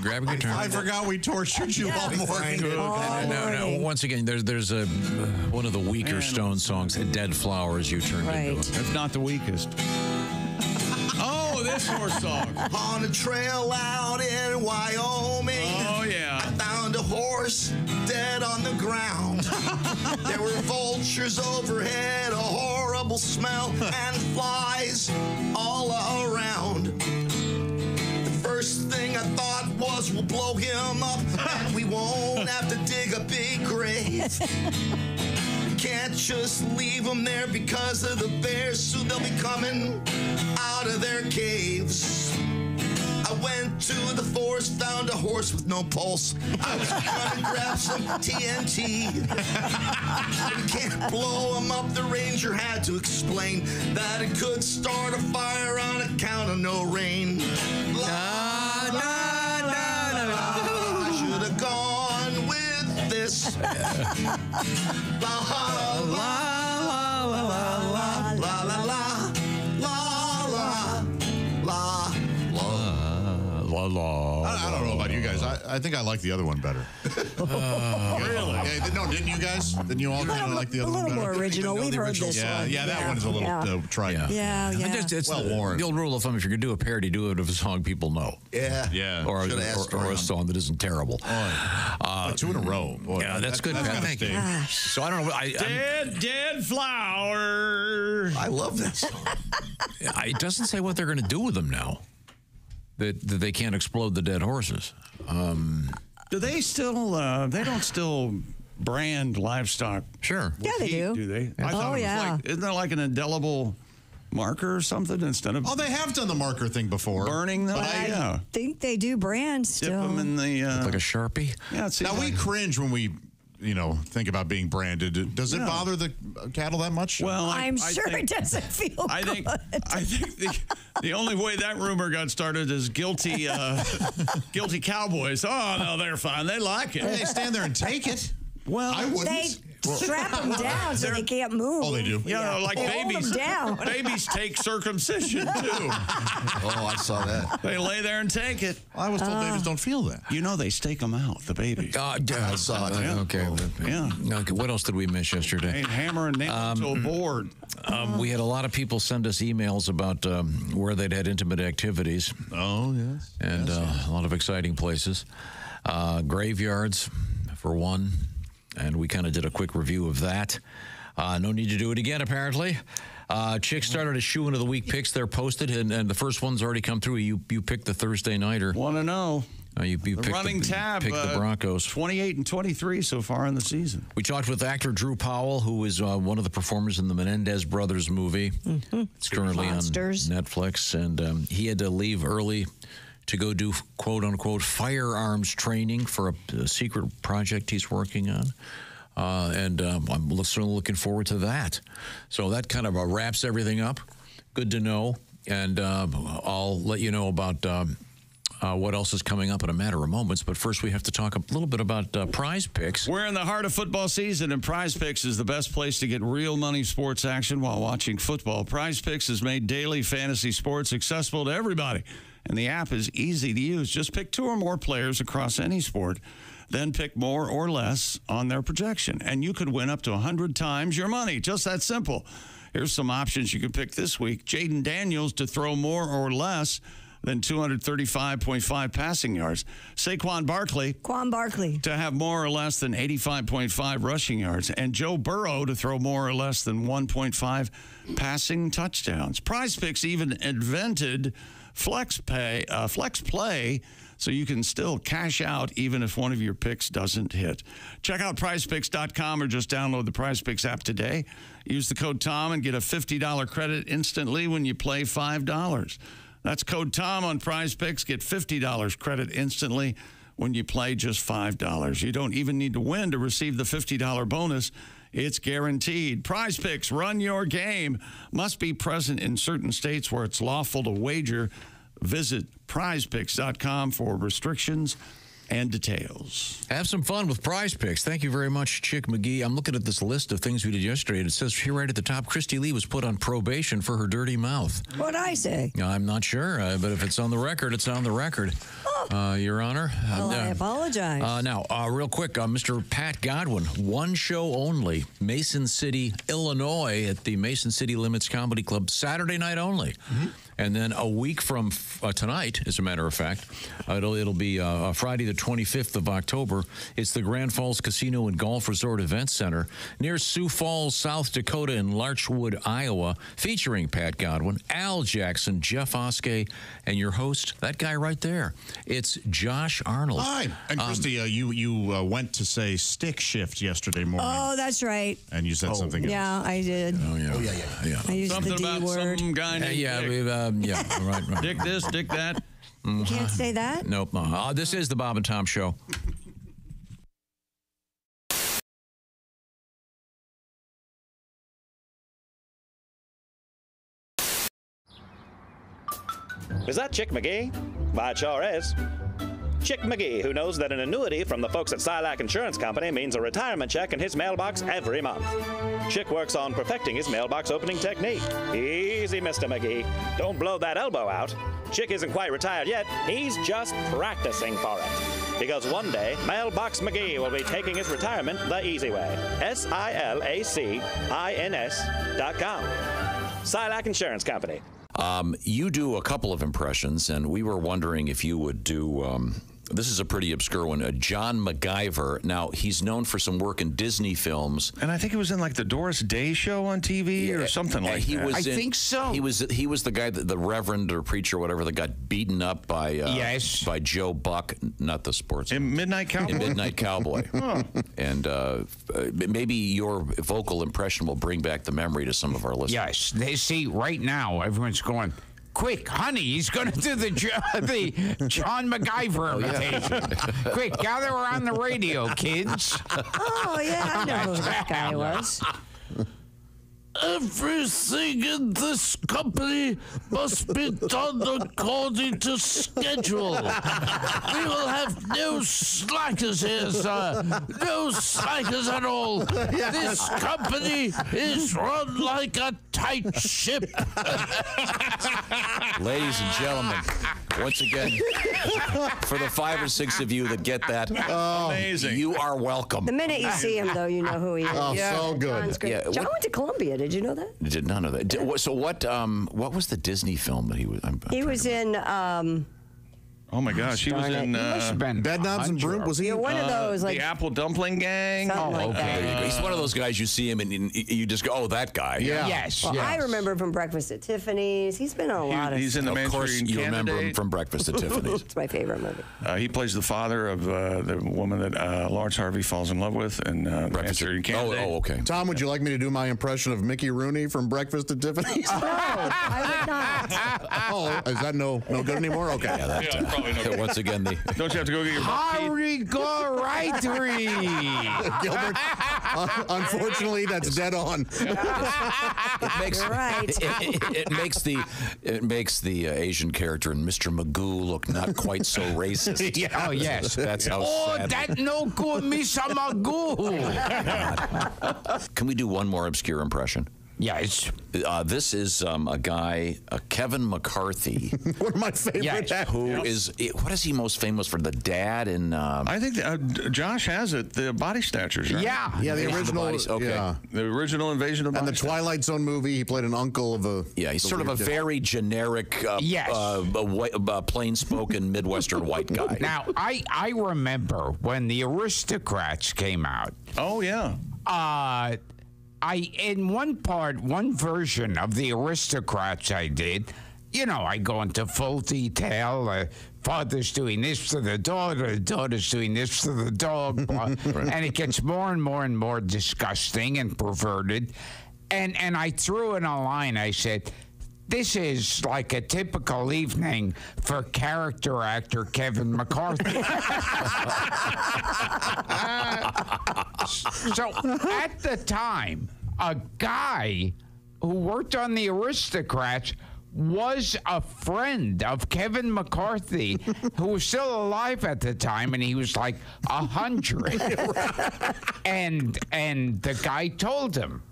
grab a guitar. I forgot we tortured you all morning. No. Once again, there's a one of the weaker Stone songs, "Dead Flowers," you turned into it. If not the weakest. Oh, this horse song. On a trail out in Wyoming. Oh, yeah. I found a horse dead on the ground. There were vultures overhead, a horrible smell, and flies all around. First thing I thought was we'll blow him up and we won't have to dig a big grave. can't just leave them there because of the bears, so they'll be coming out of their caves. I went to the forest, found a horse with no pulse. I was trying to grab some TNT. We can't blow him up. The ranger had to explain that it could start a fire on account of no rain. La, la, la, la, la. I should have gone with this. La, la, la, la, la, la, la, la. I don't know about you guys. I think I like the other one better. Really? Yeah, no, didn't you guys? Didn't you all kind of like the other one better? A little more original. We've heard this one. Yeah, that one's a little tried. Yeah. It's well worn. The old rule of thumb: if you're going to do a parody, do it of a song people know. Yeah. Or a song that isn't terrible. 2 in a row. Boy, yeah, that's good, Pat. Thank you. So I don't know. Dead flower. I love that song. It doesn't say what they're going to do with them now. That they can't explode the dead horses. Do they still? They don't still brand livestock. Sure. Yeah, they do. Do they? Yeah. I thought yeah. Like, isn't there like an indelible marker or something instead of? Oh, they have done the marker thing before. Burning them. I think they do brand still. Dip them in the like a Sharpie. Yeah. Now we cringe when we. Think about being branded. Does it bother the cattle that much? Well, I'm sure it doesn't feel good. I think the only way that rumor got started is guilty cowboys. Oh no, they're fine. They like it. Hey, stand there and take it. Well, I wouldn't. They strap them down so they can't move. Oh, they do? Yeah, like they babies. Hold them down. Babies take circumcision, too. Oh, I saw that. They lay there and take it. I was told babies don't feel that. You know they stake them out, the babies. I saw it. Okay. Yeah. Okay. What else did we miss yesterday? They hammer and nail to a board. We had a lot of people send us emails about where they'd had intimate activities. Oh, yes. And a lot of exciting places. Graveyards, for one. And we kind of did a quick review of that. No need to do it again, apparently. Chicks started a shoe into the week picks. They're posted, and the first one's already come through. You picked the Thursday nighter. Want to know? You the picked running tab. Picked the Broncos. 28 and 23 so far in the season. We talked with actor Drew Powell, who is one of the performers in the Menendez Brothers movie. Mm-hmm. It's currently Monsters. on Netflix, and he had to leave early to go do quote-unquote firearms training for a secret project he's working on. And I'm certainly looking forward to that. So that kind of wraps everything up. Good to know. And I'll let you know about what else is coming up in a matter of moments. But first, we have to talk a little bit about Prize Picks. We're in the heart of football season, and Prize Picks is the best place to get real money sports action while watching football. Prize Picks has made daily fantasy sports accessible to everybody, and the app is easy to use. Just pick 2 or more players across any sport, then pick more or less on their projection, and you could win up to 100 times your money. Just that simple. Here's some options you could pick this week. Jaden Daniels to throw more or less than 235.5 passing yards. Saquon Barkley to have more or less than 85.5 rushing yards. And Joe Burrow to throw more or less than 1.5 passing touchdowns. Prize Picks even invented flex play, so you can still cash out even if one of your picks doesn't hit. Check out prizepicks.com or just download the Prize Picks app today. Use the code TOM and get a $50 credit instantly when you play $5. That's code TOM on Prize Picks. Get $50 credit instantly when you play just $5. You don't even need to win to receive the $50 bonus. It's guaranteed. Prize Picks, run your game. Must be present in certain states where it's lawful to wager. Visit prizepicks.com for restrictions and details. Have some fun with Prize Picks. Thank you very much, Chick McGee. I'm looking at this list of things we did yesterday, and it says here right at the top, Christy Lee was put on probation for her dirty mouth. What'd I say? I'm not sure, but if it's on the record, it's on the record. Your Honor. Well, I apologize. Now, real quick, Mr. Pat Godwin, one show only, Mason City, Illinois, at the Mason City Limits Comedy Club, Saturday night only. Mm-hmm. And then a week from tonight, as a matter of fact, it'll be Friday the 25th of October. It's the Grand Falls Casino and Golf Resort Event Center near Sioux Falls, South Dakota, and Larchwood, Iowa, featuring Pat Godwin, Al Jackson, Jeff Oskay, and your host, that guy right there. It's Josh Arnold. Hi. And Christy, you went to say stick shift yesterday morning. Oh, that's right. And you said something else. Yeah, I did. Oh, yeah. I used Something the D about word. some guy named Dick. Right. Dick this, Dick that. You can't say that? Nope. This is the Bob and Tom Show. Is that Chick McGee? Why, it sure is. Chick McGee, who knows that an annuity from the folks at Silac Insurance Company means a retirement check in his mailbox every month. Chick works on perfecting his mailbox opening technique. Easy, Mr. McGee. Don't blow that elbow out. Chick isn't quite retired yet. He's just practicing for it. Because one day, Mailbox McGee will be taking his retirement the easy way. SILACINS.com. Silac Insurance Company. You do a couple of impressions, and we were wondering if you would do. This is a pretty obscure one. John MacGyver. Now, he's known for some work in Disney films. And I think it was in like the Doris Day show on TV or something like that. I think so. He was the guy, the reverend or preacher or whatever, that got beaten up by by Joe Buck, not the sports. In Midnight Cowboy? In Midnight Cowboy. And maybe your vocal impression will bring back the memory to some of our listeners. Yes. They see right now, everyone's going, quick, honey, he's going to do the John MacGyver imitation. Quick, gather around the radio, kids. Oh, yeah, I know who that guy was. Everything in this company must be done according to schedule. We will have no slackers here, sir. No slackers at all. This company is run like a tight ship. Ladies and gentlemen, once again, for the 5 or 6 of you that get that, amazing. You are welcome. The minute you see him, though, you know who he is. Oh, so good. Yeah, John went to Columbia. Did you know that? Did not know that. So what was the Disney film that he was? He was in. Oh my gosh, he was in Bed Knobs and Broom. Was he one of those like the Apple Dumpling Gang? Like There you go. He's one of those guys you see him and you just go, oh, that guy. Yeah. Yes. Well, I remember him from Breakfast at Tiffany's. He's been on a lot of. He's in the Of course, Manchurian you remember him Candidate. from Breakfast at Tiffany's. It's my favorite movie. He plays the father of the woman that Lawrence Harvey falls in love with in Manchurian Candidate. Oh, okay. Tom, would you like me to do my impression of Mickey Rooney from Breakfast at Tiffany's? No, I would not. Oh, is that no good anymore? Okay. Yeah, that, Yeah, probably not. once again, Don't you have to go get your Howdy, go right, Gilbert, unfortunately, that's dead on. it makes it makes the Asian character in Mr. Magoo look not quite so racist. Oh, yes. That's how sad. That no good, Mr. Magoo. Can we do one more obscure impression? Yes. This is a guy, Kevin McCarthy. One of my favorite actors. Who is, what is he most famous for? The dad in... I think Josh has it, the Body Snatchers, right? Yeah. Yeah, the original. Okay. Yeah. The original Invasion of the And the Body Twilight Zone movie, he played an uncle of a. Yeah, he's sort of a very generic, plain-spoken Midwestern white guy. Now, I remember when the Aristocrats came out. Oh, yeah. In one version of the Aristocrats I did, I go into full detail. Father's doing this to the daughter's doing this to the dog, and it gets more and more and more disgusting and perverted. And I threw in a line, I said, this is like a typical evening for character actor Kevin McCarthy. So at the time, a guy who worked on the Aristocrats was a friend of Kevin McCarthy, who was still alive at the time, and he was like 100. And the guy told him,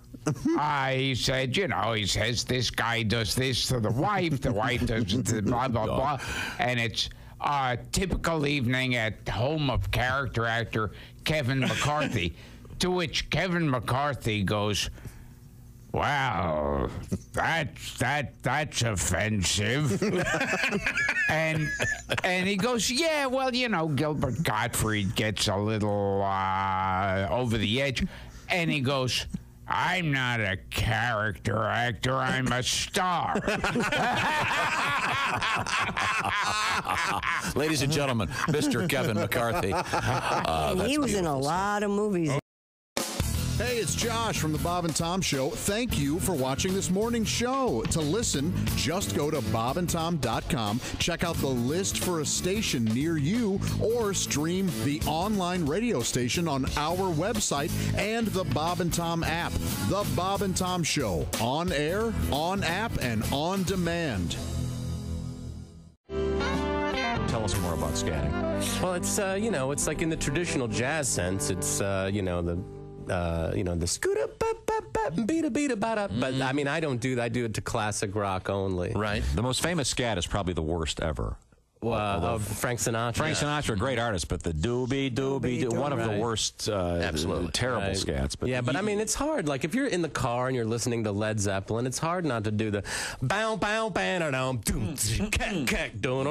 I said, he says this guy does this to the wife does the blah, blah, blah. And it's a typical evening at home of character actor Kevin McCarthy, to which Kevin McCarthy goes, Well, that's offensive. and he goes, yeah, well, you know, Gilbert Gottfried gets a little over the edge. And he goes, I'm not a character actor, I'm a star. Ladies and gentlemen, Mr. Kevin McCarthy. He was in a lot of movies. Hey, it's Josh from the Bob and Tom Show. Thank you for watching this morning's show. To listen, just go to bobandtom.com, check out the list for a station near you, or stream the online radio station on our website and the Bob and Tom app. The Bob and Tom Show, on air, on app, and on demand. Tell us more about scatting. Well, it's it's like in the traditional jazz sense. It's the scooter beat a bada. But I mean, I don't do that. I do it to classic rock only. Right. The most famous scat is probably the worst ever. Frank Sinatra. Frank Sinatra, a great artist, but the doobie, one of the worst, terrible scats. But but I mean, it's hard. Like if you're in the car and you're listening to Led Zeppelin, it's hard not to do the bow bow bam doom cack cack doom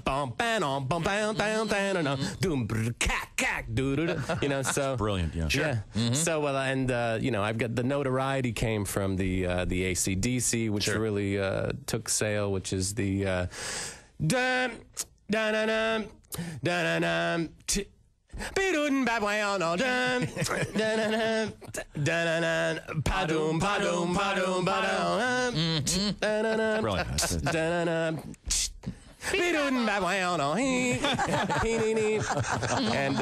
bum bam bum bam bam doom cack cack doo. You know, so brilliant. Yeah, sure. Yeah. Mm-hmm. So I've got the notoriety came from the AC/DC, which really took sale, which is the. Dum dum dum dum dum dum. Be-dum ba wow no dum dum dum pa-dum pa-dum pa-dum pa-dum. And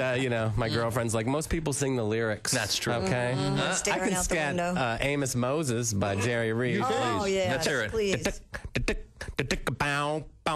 my girlfriend's like, most people sing the lyrics. That's true. Okay, I can scat Amos Moses by Jerry Reed. Oh yeah, let's hear it. Please. On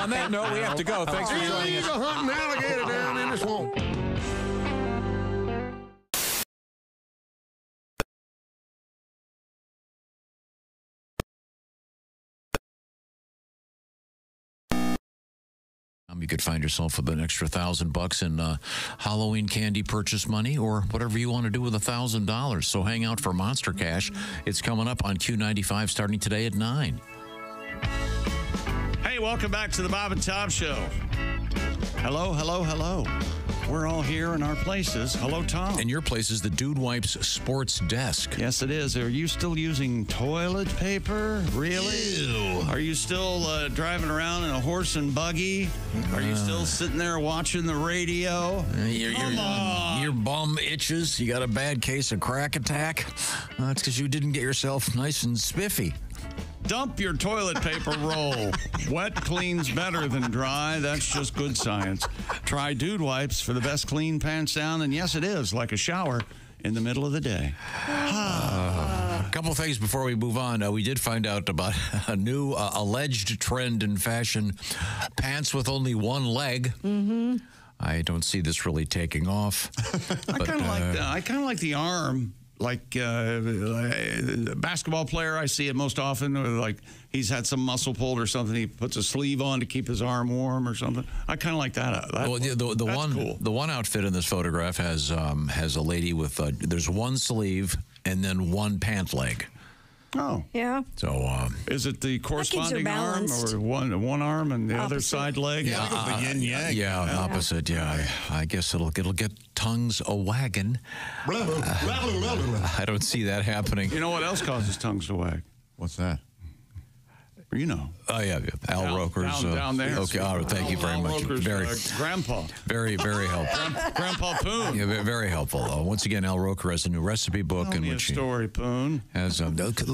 that note, we have to go. Thanks for joining us. He's a hunting alligator down in the swamp. You could find yourself with an extra $1,000 in Halloween candy purchase money, or whatever you want to do with $1,000. So hang out for Monster Cash. It's coming up on Q95 starting today at 9. Hey, welcome back to the Bob and Tom Show. Hello, hello, hello. We're all here in our places. Hello, Tom. And your place is the Dude Wipes Sports Desk. Yes, it is. Are you still using toilet paper? Really? Ew. Are you still driving around in a horse and buggy? Are you still sitting there watching the radio? Your bum itches. You got a bad case of crack attack. That's because you didn't get yourself nice and spiffy. Dump your toilet paper roll. Wet cleans better than dry. That's just good science. Try Dude Wipes for the best clean pants down. And yes, it is like a shower in the middle of the day. A couple things before we move on. We did find out about a new alleged trend in fashion: pants with only one leg. Mm-hmm. I don't see this really taking off. I kind of like the arm. Like a basketball player, I see it most often. Like he's had some muscle pulled or something. He puts a sleeve on to keep his arm warm or something. I kind of like that. The one outfit in this photograph has a lady with there's one sleeve and then one pant leg. Oh. Yeah. So is it the corresponding arm or one arm and the other side leg? Yeah, the yin yang. Yeah, opposite. Yeah, I guess it'll get tongues a wagging. I don't see that happening. You know what else causes tongues to wag? What's that? You know. Oh, yeah. Al Roker's. Down there. Okay. All right. Thank you very much. Grandpa. Very, very helpful. Grandpa Poon. Yeah, very helpful. Once again, Al Roker has a new recipe book. Tell me a story, Poon.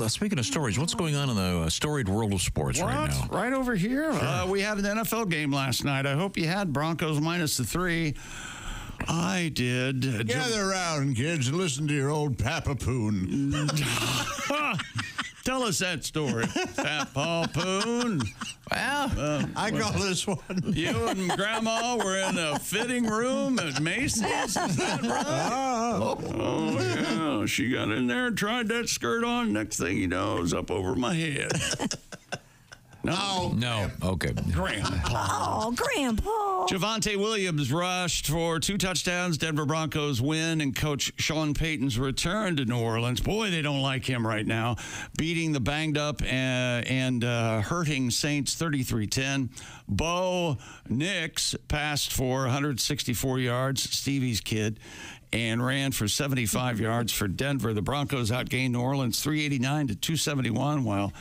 Speaking of stories, what's going on in the storied world of sports right now? Right over here. Sure. We had an NFL game last night. I hope you had Broncos -3. I did. Gather around, kids, and listen to your old Papa Poon. Tell us that story, Fat Paul Poon. Well, I call this one. You and Grandma were in a fitting room at Macy's. Is that right? Oh, yeah. She got in there and tried that skirt on. Next thing you know, it was up over my head. No. Okay. Grandpa. Oh, Grandpa. Javonte Williams rushed for 2 touchdowns. Denver Broncos win, and Coach Sean Payton's return to New Orleans. Boy, they don't like him right now. Beating the banged up and hurting Saints 33-10. Bo Nix passed for 164 yards, Stevie's kid, and ran for 75 yards for Denver. The Broncos outgained New Orleans 389-271, while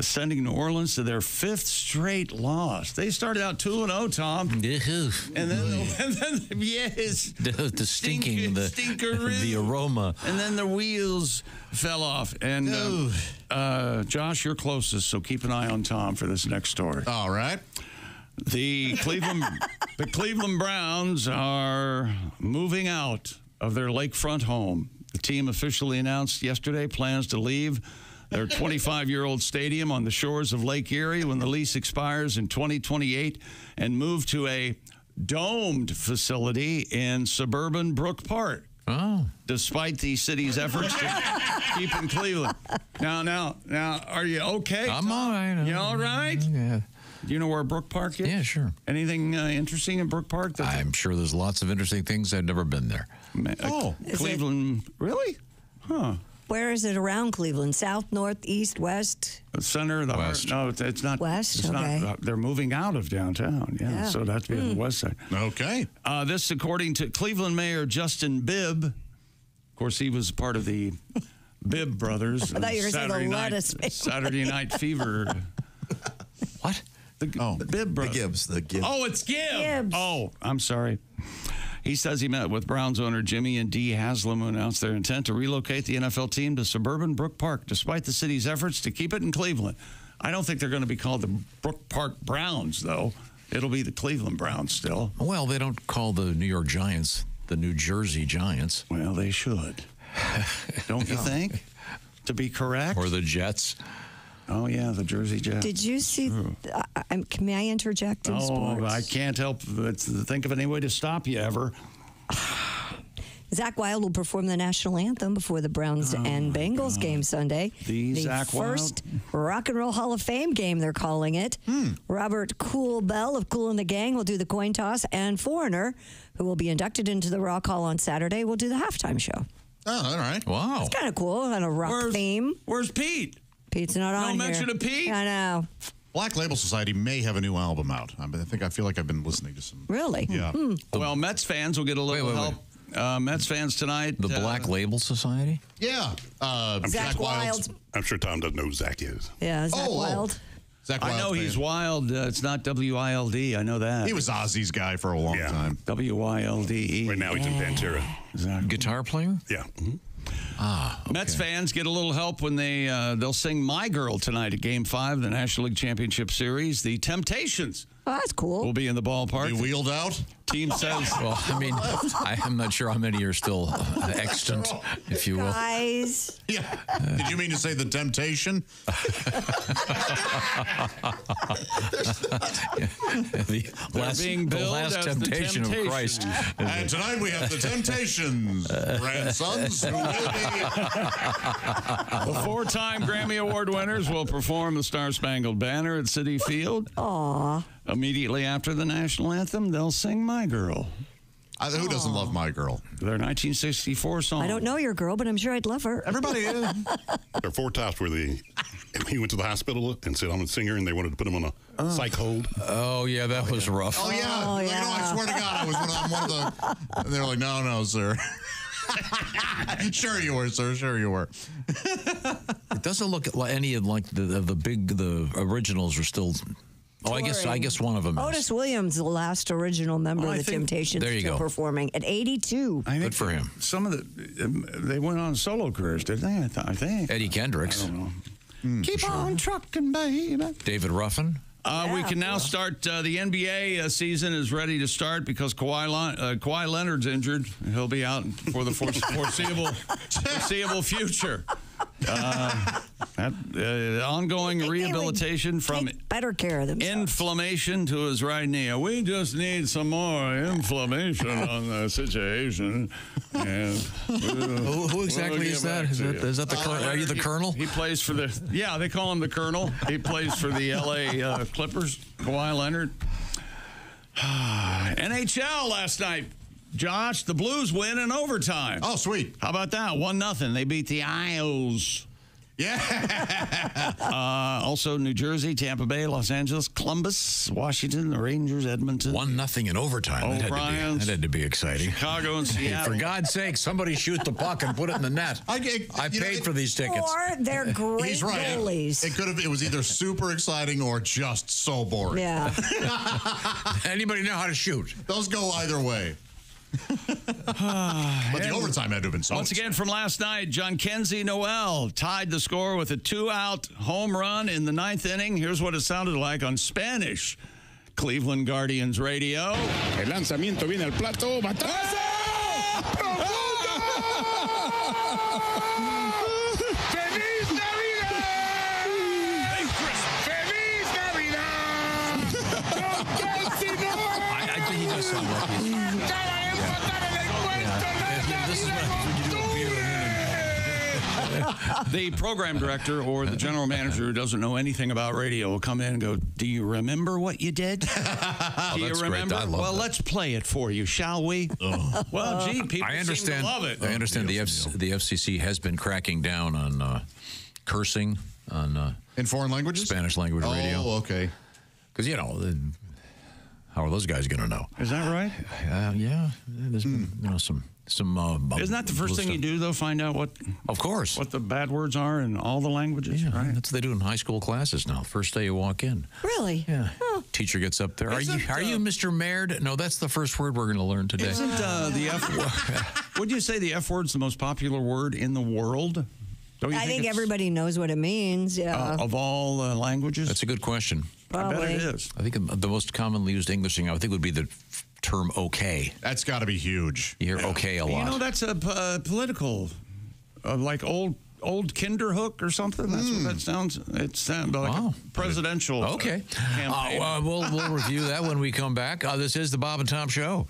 sending New Orleans to their 5th straight loss. They started out 2-0, Tom. And then yes. The stinking, the aroma. And then the wheels fell off. And Josh, you're closest, so keep an eye on Tom for this next story. All right. The Cleveland Browns are moving out of their lakefront home. The team officially announced yesterday plans to leave their 25-year-old stadium on the shores of Lake Erie when the lease expires in 2028 and move to a domed facility in suburban Brook Park. Oh. Despite the city's efforts to keep in Cleveland. Now, are you okay? I'm all right. You all right? Yeah. Do you know where Brook Park is? Yeah, sure. Anything interesting in Brook Park? I'm sure there's lots of interesting things. I've never been there. Cleveland. Really? Huh. Where is it around Cleveland? South, north, east, west? The center, the west. No, it's not. West? It's Okay. not, they're moving out of downtown. Yeah. So that's be on the west side. Okay. This, according to Cleveland Mayor Justin Bibb. Of course, he was part of the Bibb brothers. I thought you were going to say the lettuce. Saturday Night Fever. What? The Bibb brothers. The Gibbs. Oh, it's Gibbs. Gibbs. Oh, I'm sorry. He says he met with Browns owner Jimmy and Dee Haslam, who announced their intent to relocate the NFL team to suburban Brook Park, despite the city's efforts to keep it in Cleveland. I don't think they're going to be called the Brook Park Browns, though. It'll be the Cleveland Browns still. Well, they don't call the New York Giants the New Jersey Giants. Well, they should. Don't you think? To be correct? Or the Jets. Oh, yeah, the Jersey Jets. Did you see? May I interject in sports? I can't help but think of any way to stop you ever. Zach Wilde will perform the national anthem before the Browns and Bengals game Sunday. The Zach first Rock and Roll Hall of Fame game, they're calling it. Robert Cool Bell of Kool and the Gang will do the coin toss, and Foreigner, who will be inducted into the Rock Hall on Saturday, will do the halftime show. Oh, all right. Wow. It's kind of cool on a rock theme. Where's Pete? Pete's not on here. No mention of Pete? I know. Black Label Society may have a new album out. I feel like I've been listening to some. Really? Yeah. Well, Mets fans will get a little help. Mets fans tonight. The Black Label Society? Yeah. Zach Wilde. I'm sure Tom doesn't know who Zach is. Yeah, Zach Wilde. Zach I know he's wild. It's not W-I-L-D. I know that. He was Ozzy's guy for a long time. W-I-L-D-E. Right now he's in Pantera. Exactly. Guitar player? Yeah. Okay. Mets fans get a little help when they'll sing "My Girl" tonight at Game 5 of the National League Championship Series. The Temptations. Oh, that's cool. Will be in the ballpark. Be wheeled out. Team says. Well, I mean, I'm not sure how many are still extant, if you will. Guys. Yeah. Did you mean to say the Temptation? The last temptation of Christ. And tonight we have the Temptations, grandsons, who will be. The 4-time Grammy Award winners will perform the Star Spangled Banner at Citi Field. Aww. Immediately after the national anthem, they'll sing "My Girl." Who doesn't love My Girl? Their 1964 song. I don't know your girl, but I'm sure I'd love her. Everybody is. There are 4 times where he went to the hospital and said, I'm a singer, and they wanted to put him on a psych hold. Oh, yeah, that was rough. Oh, yeah. Oh, You know, I swear to God, I was one of the... And they were like, no, sir. Sure you were, sir. Sure you were. It doesn't look like any of the originals are still... Oh, I guess one of them is. Otis Williams, the last original member of the Temptations, there you still go. performing at 82. Good for him. Some of they went on solo careers, didn't they? I think. Eddie Kendricks. I don't know. Keep on trucking, baby. David Ruffin. We can now start. The NBA season is ready to start because Kawhi Leonard's injured. He'll be out for the foreseeable future. Ongoing rehabilitation from better care of themselves. Inflammation to his right knee. We just need some more inflammation on the situation. And who exactly is that? Is that the colonel? Are you the colonel? He plays for the. Yeah, they call him the colonel. He plays for the L.A. Clippers. Kawhi Leonard. NHL last night. Josh, the Blues win in overtime. Oh, sweet. How about that? 1-0. They beat the Isles. Yeah. Also, New Jersey, Tampa Bay, Los Angeles, Columbus, Washington, the Rangers, Edmonton. 1-0 in overtime. That had to be exciting. Chicago and Seattle. For God's sake, somebody shoot the puck and put it in the net. I paid for these tickets. Or they're great He's right. goalies. It was either super exciting or just so boring. Yeah. Anybody know how to shoot? Those go either way. But the overtime had to have been so. Once again from last night, John Kenzie Noel tied the score with a 2-out home run in the 9th inning. Here's what it sounded like on Spanish Cleveland Guardians radio. El lanzamiento viene al plato. ¡Batazo! ¡Feliz Navidad! ¡Feliz Navidad! John Kenzie Noel! He does sound lucky. The program director or the general manager who doesn't know anything about radio will come in and go, "Do you remember what you did? Do you remember? Well, let's play it for you, shall we?" Well, gee, people seem to love it. I understand the FCC has been cracking down on cursing on in foreign languages, Spanish language radio. Oh, okay. Because how are those guys going to know? Is that right? Yeah, there's been some. Isn't that the first thing you do, though? Find out what the bad words are in all the languages? Yeah, right? That's what they do in high school classes now. First day you walk in. Really? Yeah. Oh. Teacher gets up there. Are you Mr. Maird? No, that's the first word we're going to learn today. Isn't the F word? Would you say the F word's the most popular word in the world? I think everybody knows what it means. Yeah. Of all languages? That's a good question. Probably. I bet it is. I think the most commonly used English thing, I think, would be the term okay. That's got to be huge. You hear okay a lot. You know, that's a political, like old Kinderhook or something. That's what that sounds. It sounds like a presidential campaign. We'll review that when we come back. This is the Bob and Tom Show.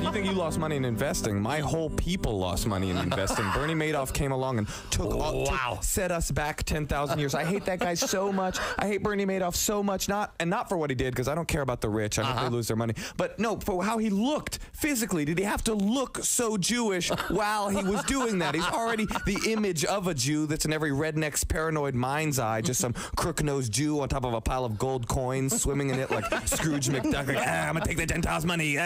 You think you lost money in investing? My whole people lost money in investing. Bernie Madoff came along and set us back 10,000 years. I hate that guy so much. I hate Bernie Madoff so much. Not for what he did, because I don't care about the rich. I hope they lose their money. But no, for how he looked physically. Did he have to look so Jewish while he was doing that? He's already the image of a Jew that's in every redneck's paranoid mind's eye. Just some crook-nosed Jew on top of a pile of gold coins, swimming in it like Scrooge McDuck. Like, I'm gonna take the 10,000 money.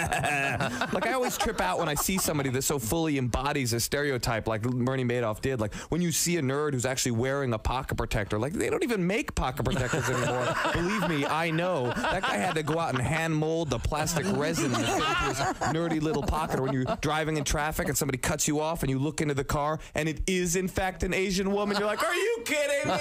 Like, I always trip out when I see somebody that so fully embodies a stereotype like Bernie Madoff did. Like, when you see a nerd who's actually wearing a pocket protector, like, they don't even make pocket protectors anymore. Believe me, I know. That guy had to go out and hand mold the plastic resin to fit into his nerdy little pocket. Or when you're driving in traffic and somebody cuts you off and you look into the car and it is, in fact, an Asian woman, you're like, are you kidding me?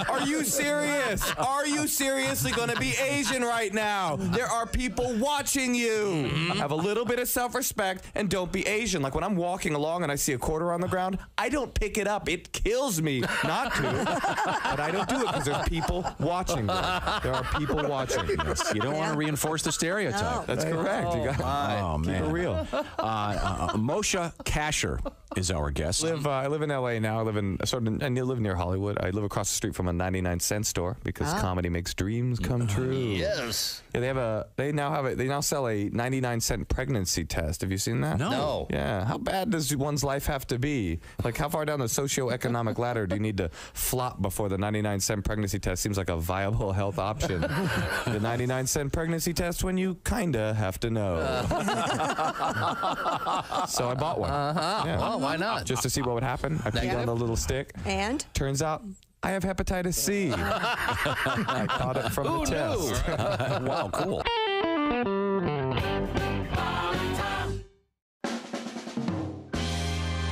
Are you serious? Are you seriously going to be Asian right now? There are people watching you. Have a little bit of self-respect and don't be Asian. Like, when I'm walking along and I see a quarter on the ground, I don't pick it up. It kills me not to. But I don't do it because there's people watching. There are people watching. Yes, you don't want to reinforce the stereotype. No. That's correct. You got keep it real. Moshe Kasher is our guest. I live in L.A. now. I live near Hollywood. I live across the street from a 99-cent store because comedy makes dreams come true. Yes. Yeah, they now sell a 99-cent pregnancy test. Have you seen that? No. Yeah. How bad does one's life have to be? Like, how far down the socioeconomic ladder do you need to flop before the 99-cent pregnancy test seems like a viable health option? The 99-cent pregnancy test when you kinda have to know. So I bought one. Yeah. Well, why not? Just to see what would happen. I peed on the little stick. And? Turns out I have hepatitis C. I caught it from the test. Wow, cool.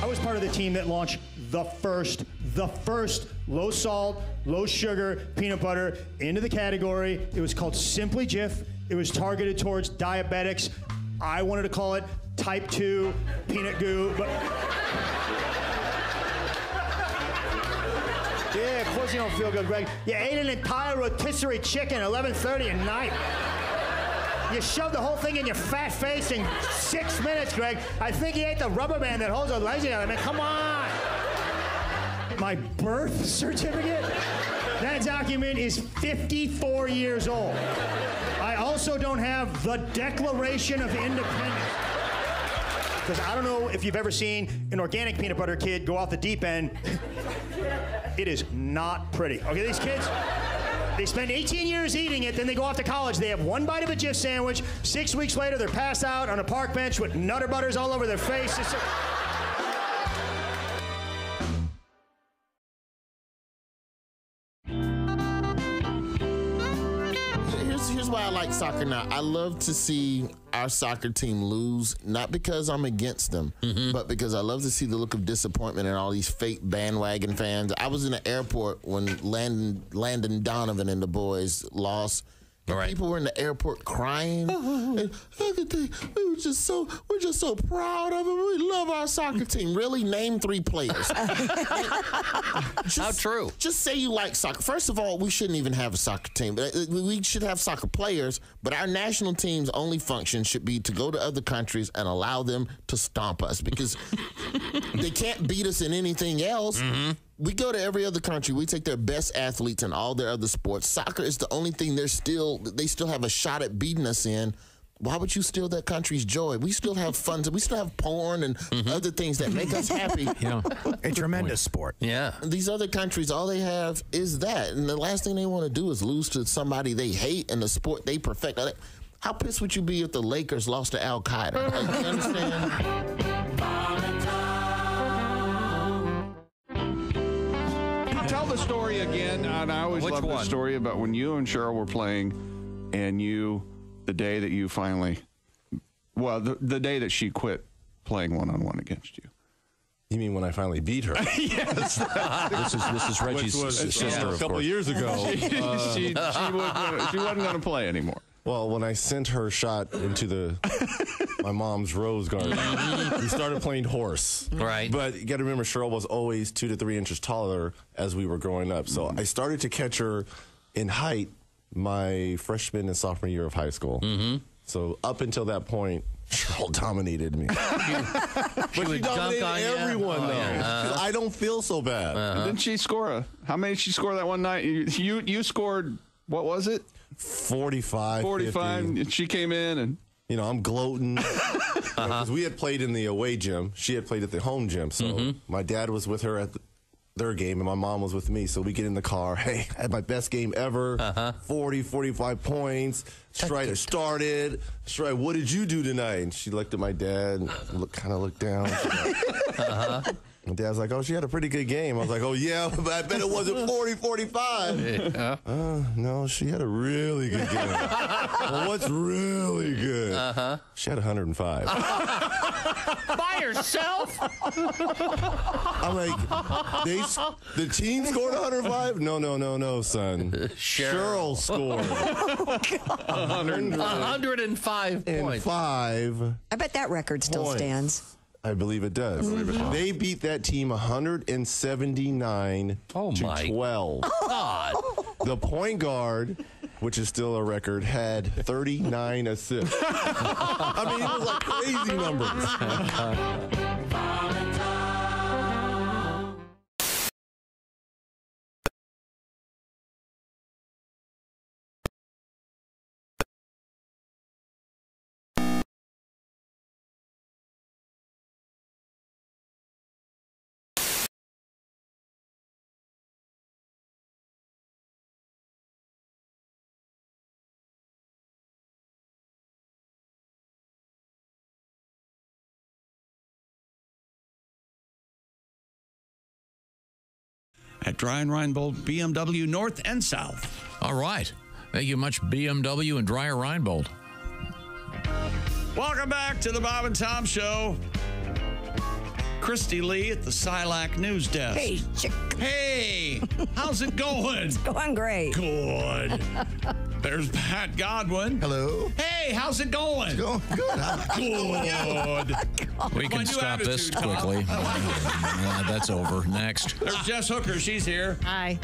I was part of the team that launched the first low salt, low sugar peanut butter into the category. It was called Simply Jif. It was targeted towards diabetics. I wanted to call it Type 2 peanut goo, but yeah, of course you don't feel good, Greg. You ate an entire rotisserie chicken at 11:30 at night. You shoved the whole thing in your fat face in 6 minutes, Greg. I think you ate the rubber band that holds the legs together. I mean, come on. My birth certificate? That document is 54 years old. I also don't have the Declaration of Independence. Because I don't know if you've ever seen an organic peanut butter kid go off the deep end. It is not pretty. Okay, these kids, they spend 18 years eating it, then they go off to college. They have one bite of a Jif sandwich. 6 weeks later, they're passed out on a park bench with Nutter Butters all over their face. Here's why I like soccer now. I love to see our soccer team lose, not because I'm against them, but because I love to see the look of disappointment in all these fake bandwagon fans. I was in the airport when Landon Donovan and the boys lost. Right. People were in the airport crying. And we're just so proud of them. We love our soccer team. Really, name 3 players. How true? Just say you like soccer. First of all, we shouldn't even have a soccer team. We should have soccer players, but our national team's only function should be to go to other countries and allow them to stomp us, because they can't beat us in anything else. We go to every other country. We take their best athletes in all their other sports. Soccer is the only thing they still have a shot at beating us in. Why would you steal that country's joy? We still have fun. We still have porn and other things that make us happy. A tremendous sport. Yeah. These other countries, all they have is that. And the last thing they want to do is lose to somebody they hate in the sport they perfect. How pissed would you be if the Lakers lost to Al Qaeda? Like, you understand? Tell the story again, and I always love the story about when you and Cheryl were playing, and the day that you finally, the day that she quit playing one-on-one against you. You mean when I finally beat her? Yes. This is Reggie's sister, a couple of years ago. She wasn't going to play anymore. Well, when I sent her shot into my mom's rose garden, we started playing horse. Right. But you got to remember, Cheryl was always 2 to 3 inches taller as we were growing up. So I started to catch her in height my freshman and sophomore year of high school. So up until that point, Cheryl dominated me. But she dominated everyone, though. I don't feel so bad. Didn't she score how many did she score that one night? You scored, what was it? 45. 50. She came in and... I'm gloating. Because we had played in the away gym. She had played at the home gym. So my dad was with her at their game, and my mom was with me. So we get in the car. Hey, I had my best game ever. 40, 45 points. Strider started. Strider, what did you do tonight? And she looked at my dad and kind of looked down. My dad's like, oh, she had a pretty good game. I was like, oh, yeah, but I bet it wasn't 40, 45. Yeah. No, she had a really good game. Well, what's really good? She had 105. By herself? I'm like, the team scored 105? No, son. Cheryl scored 105 points. I bet that record still stands. I believe it does. They beat that team 179 to 12. God. The point guard, which is still a record, had 39 assists. I mean, it was like crazy numbers. At Dry and Reinbold, BMW North and South. All right. Thank you much, BMW and Dryer Reinbold. Welcome back to the Bob and Tom Show. Christy Lee at the Silac News Desk. Hey, chick. Hey, how's it going? It's going great. Good. There's Pat Godwin. Hello. Hey, how's it going? It's going good. Good. We can stop this quickly. That's over. Next. There's Jess Hooker. She's here. Hi.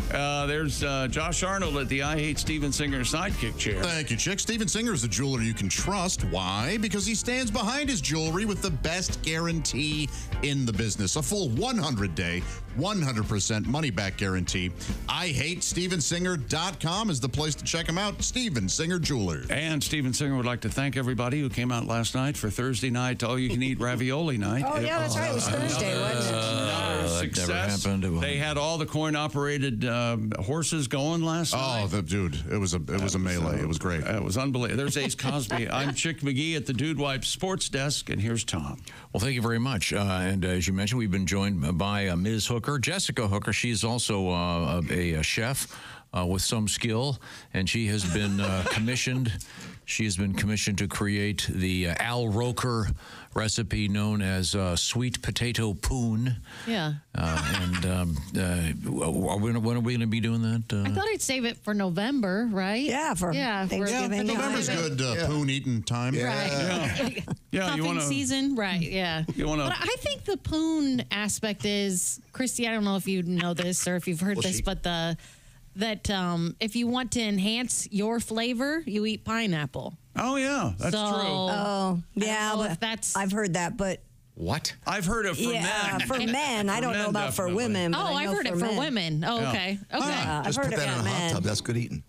There's Josh Arnold at the I Hate Steven Singer sidekick chair. Thank you, Chick. Steven Singer is a jeweler you can trust. Why? Because he stands behind his jewelry with the best guarantee in the business. A full 100-day, 100% money-back guarantee. IHateStevenSinger.com is the place to check him out. Steven Singer Jeweler. And Steven Singer would like to thank everybody who came out last night for Thursday night all-you-can-eat ravioli night. Oh, yeah, that's right. It was Thursday, wasn't it? Another success. Never happened. They had all the coin-operated horses going last night. Oh, dude, it was a melee. It was great. It was unbelievable. There's Ace Cosby. I'm Chick McGee at the Dude Wipe Sports Desk, and here's Tom. Well, thank you very much. And as you mentioned, we've been joined by Ms. Hooker, Jessica Hooker. She's also a chef with some skill, and she has been commissioned. She has been commissioned to create the Al Roker recipe known as sweet potato poon. Yeah. When are we going to be doing that? I thought I'd save it for November, right? Yeah, for Thanksgiving. November's good poon eating time. Right. Yeah, Cuffing season, right? Yeah. You want to? But I think the poon aspect is, Christy, I don't know if you know this or if you've heard this, but if you want to enhance your flavor, you eat pineapple. Oh yeah, that's true. Oh yeah, but I've heard that, but. What? I've heard it for men. For men. I don't know about for women. But I've heard it for women. Oh, okay. Okay. I've heard put that in a hot tub. That's good eating.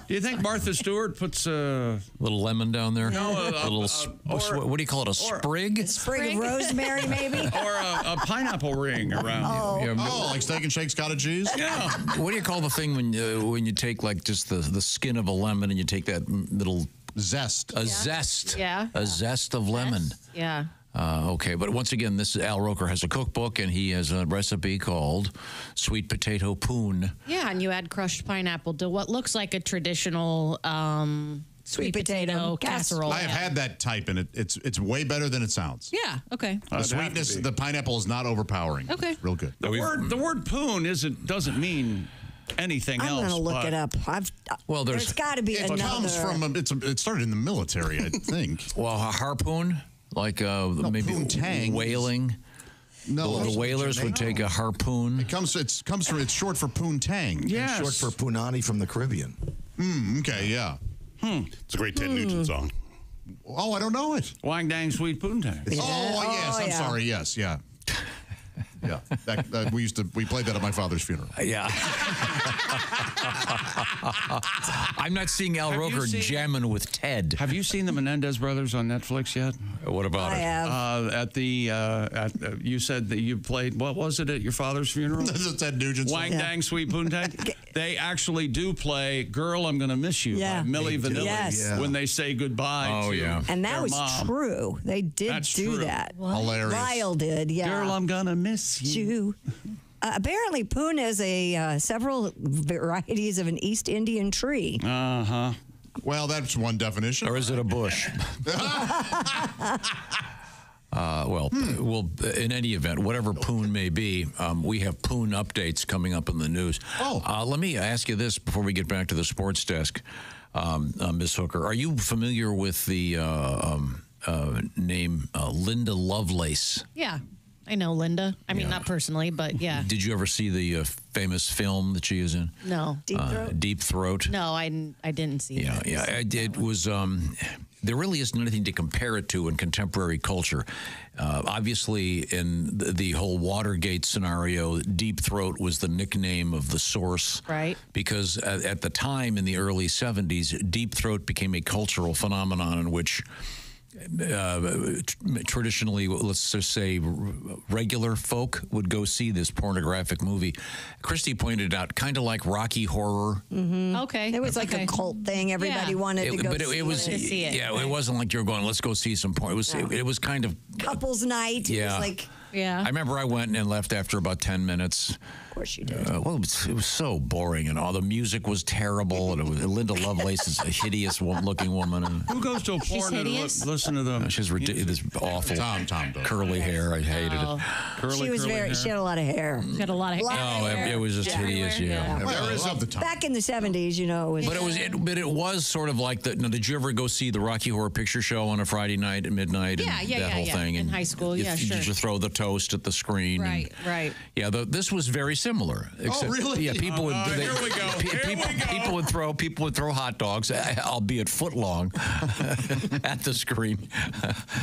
Do you think Martha Stewart puts a little lemon down there? No, what do you call it? A sprig? A sprig of rosemary, maybe? Or a pineapple ring around you. Oh, like Steak and Shake's cottage cheese? Yeah. What do you call the thing when you take like just the skin of a lemon and you take that little zest? Zest. Yeah. A zest of lemon. Yeah. Okay, but once again, this Al Roker has a cookbook, and he has a recipe called sweet potato poon. Yeah, and you add crushed pineapple to what looks like a traditional sweet potato casserole. I have had that type, and it's way better than it sounds. Yeah. Okay. The sweetness, the pineapple is not overpowering. Okay. Real good. The word poon doesn't mean anything else. I'm going to look it up. There's got to be it another. Comes from it started in the military, I think. Well, a harpoon, like maybe poontang. Whaling. No, the whalers would take a harpoon. It's short for poontang. Yes. Short for punani from the Caribbean. Okay, yeah. It's a great Ted Nugent song. Oh, I don't know it. Wang Dang Sweet Poontang. Yes. I'm sorry. Yes, yeah. Yeah, we played that at my father's funeral. Yeah. I'm not seeing Al Roker jamming with Ted. Have you seen the Menendez Brothers on Netflix yet? What about I it? have. You said that you played, what was it at your father's funeral? The Ted Nugent song. Wang Dang Sweet Poontang. They actually do play "Girl, I'm Gonna Miss You" by Milli Vanilli when they say goodbye. And that was mom. true. They did do that. Hilarious. Lyle did, yeah. Girl, I'm gonna miss you. Apparently, poon is several varieties of an East Indian tree. Uh-huh. Well, that's one definition. Or is it a bush? Well, in any event, whatever poon may be, we have poon updates coming up in the news. Let me ask you this before we get back to the sports desk, Ms. Hooker. Are you familiar with the name Linda Lovelace? Yeah. I know Linda. I mean, not personally, but yeah. Did you ever see the famous film that she is in? No. Deep Throat? Deep Throat. No, I didn't see it. Yeah. It was. There really isn't anything to compare it to in contemporary culture. Obviously, in the whole Watergate scenario, Deep Throat was the nickname of the source. Right. Because at the time, in the early 70s, Deep Throat became a cultural phenomenon in which traditionally, let's just say, regular folk would go see this pornographic movie. Christy pointed out, kind of like Rocky Horror. Mm-hmm. Okay. It was like a cult thing. Everybody wanted to go see it. Yeah, it wasn't like you were going, let's go see some porn. It was kind of couples night. Yeah. It was like, yeah. I remember I went and left after about 10 minutes. course she did. Well, it was so boring, and all the music was terrible, and it was, Linda Lovelace is a hideous-looking woman. And Who goes to a porn and listen to them? she's this awful curly hair. I hated it. She had a lot of hair. She had a lot of hair. It was just hideous. Yeah. Well, back in the 70s, you know, it was. But it was sort of like the. Now, did you ever go see the Rocky Horror Picture Show on a Friday night at midnight? Yeah, and that whole thing. In high school, yeah, sure. Did you throw the toast at the screen? Right. Yeah, this was very similar. Except, really? Yeah, people would. Here we go. People would throw hot dogs, albeit foot long, at the screen.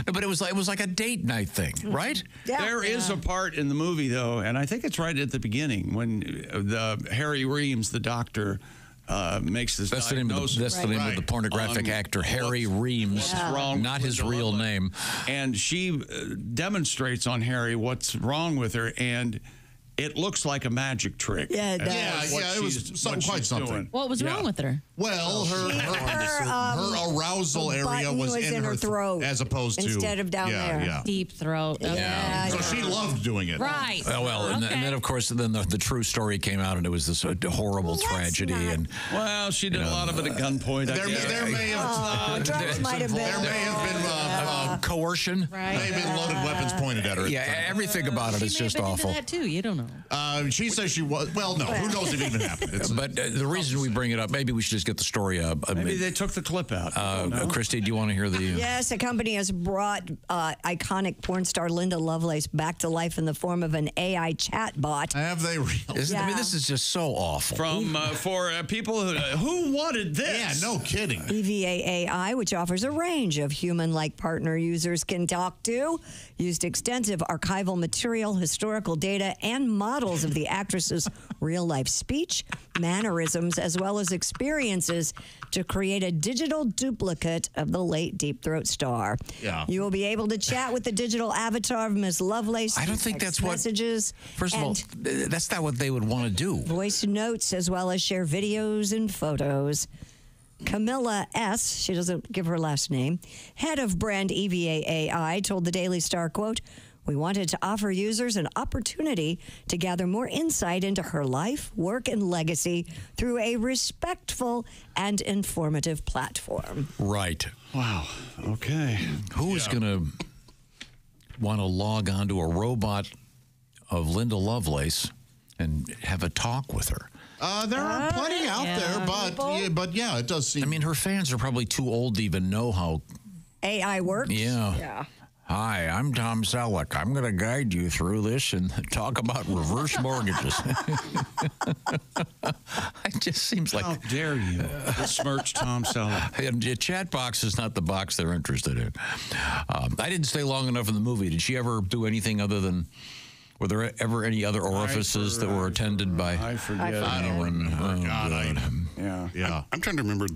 But it was like a date night thing, right? There is a part in the movie though, and I think it's right at the beginning when the Harry Reams, the doctor, makes this diagnosis. That's the name of the pornographic actor, Harry Reams. What's wrong not with his Linda real Lovelace. name. And she demonstrates on Harry what's wrong with her, and it looks like a magic trick. Yeah, it does. It was quite something. What was wrong with her? Well, her arousal area was in her throat, as opposed to instead of down there. Yeah. Deep throat. Okay. Yeah. So she loved doing it. Right. And then of course then the true story came out, and it was this horrible tragedy. And well, she did a lot of it at gunpoint. There may have been coercion. Right. May have been loaded weapons pointed at her. Yeah, everything about it is just awful. That too. You don't know. She says she was. Well, no. Who knows if it even happened? But the reason we bring it up, maybe we should just get the story up. Maybe they took the clip out. Christy, do you want to hear the? Yes, a company has brought iconic porn star Linda Lovelace back to life in the form of an AI chatbot. Have they really? I mean, this is just so awful. For people who wanted this. Yeah, no kidding. EVA AI, which offers a range of human-like partner users can talk to, used extensive archival material, historical data, and models of the actress's real-life speech, mannerisms, as well as experiences to create a digital duplicate of the late Deep Throat star. Yeah. You will be able to chat with the digital avatar of Ms. Lovelace. I don't think that's what messages. First of all, that's not what they would want to do. Voice notes, as well as share videos and photos. Camilla S., she doesn't give her last name, head of brand EVA AI, told the Daily Star, quote, "We wanted to offer users an opportunity to gather more insight into her life, work, and legacy through a respectful and informative platform." Right. Wow. Okay. Who is going to want to log on to a robot of Linda Lovelace and have a talk with her? There are plenty out there, but yeah, it does seem. I mean, her fans are probably too old to even know how AI works. Yeah. Hi, I'm Tom Selleck. I'm going to guide you through this and talk about reverse mortgages. It just seems like... How dare you besmirch Tom Selleck? And the chat box is not the box they're interested in. I didn't stay long enough in the movie. Did she ever do anything other than... Were there ever any other orifices that were attended by... I forget. anyone? Yeah. I'm trying to remember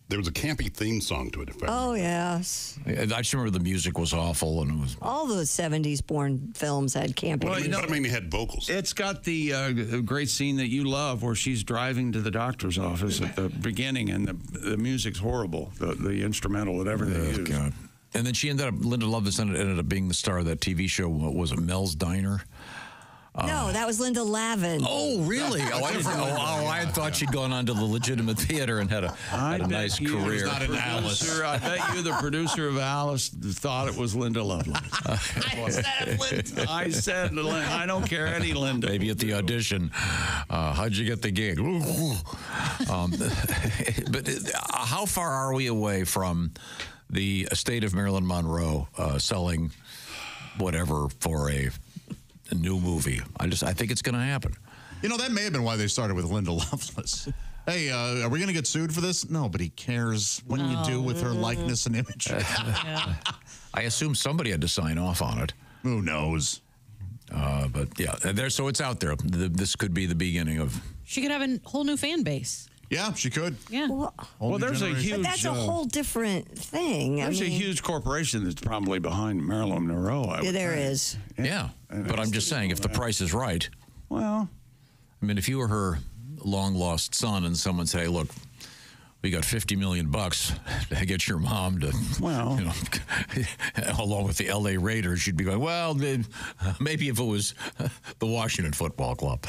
there was a campy theme song to it. Oh, yes. I just remember the music was awful, and it was... All the 70s porn films had camping. Well, But it mainly had vocals. It's got the great scene that you love where she's driving to the doctor's office at the beginning, and the music's horrible. The instrumental, whatever they use. God. And then she ended up, Linda Lovelace ended up being the star of that TV show. What was it, Mel's Diner? No, that was Linda Lavin. Oh, really? I thought she'd gone on to the legitimate theater and had a nice career. Not an Alice. I bet you the producer of Alice thought it was Linda Lovelace. I said Linda. I don't care any Linda. Maybe at the audition. How'd you get the gig? But how far are we away from the estate of Marilyn Monroe selling whatever for a new movie? I think it's going to happen. You know, that may have been why they started with Linda Lovelace. Hey, are we going to get sued for this? Nobody cares when you do with her likeness and image. I assume somebody had to sign off on it. Who knows? But yeah, so it's out there. This could be the beginning of... She could have a whole new fan base. Yeah, she could. Yeah. Well, there's a huge... But that's a whole different thing. There's a huge corporation that's probably behind Marilyn Monroe. There is. Yeah, but I'm just saying, if the price is right... Well... I mean, if you were her long-lost son and someone say, look, we got $50 million to get your mom to, along with the L.A. Raiders, you'd be going, well, maybe if it was the Washington Football Club.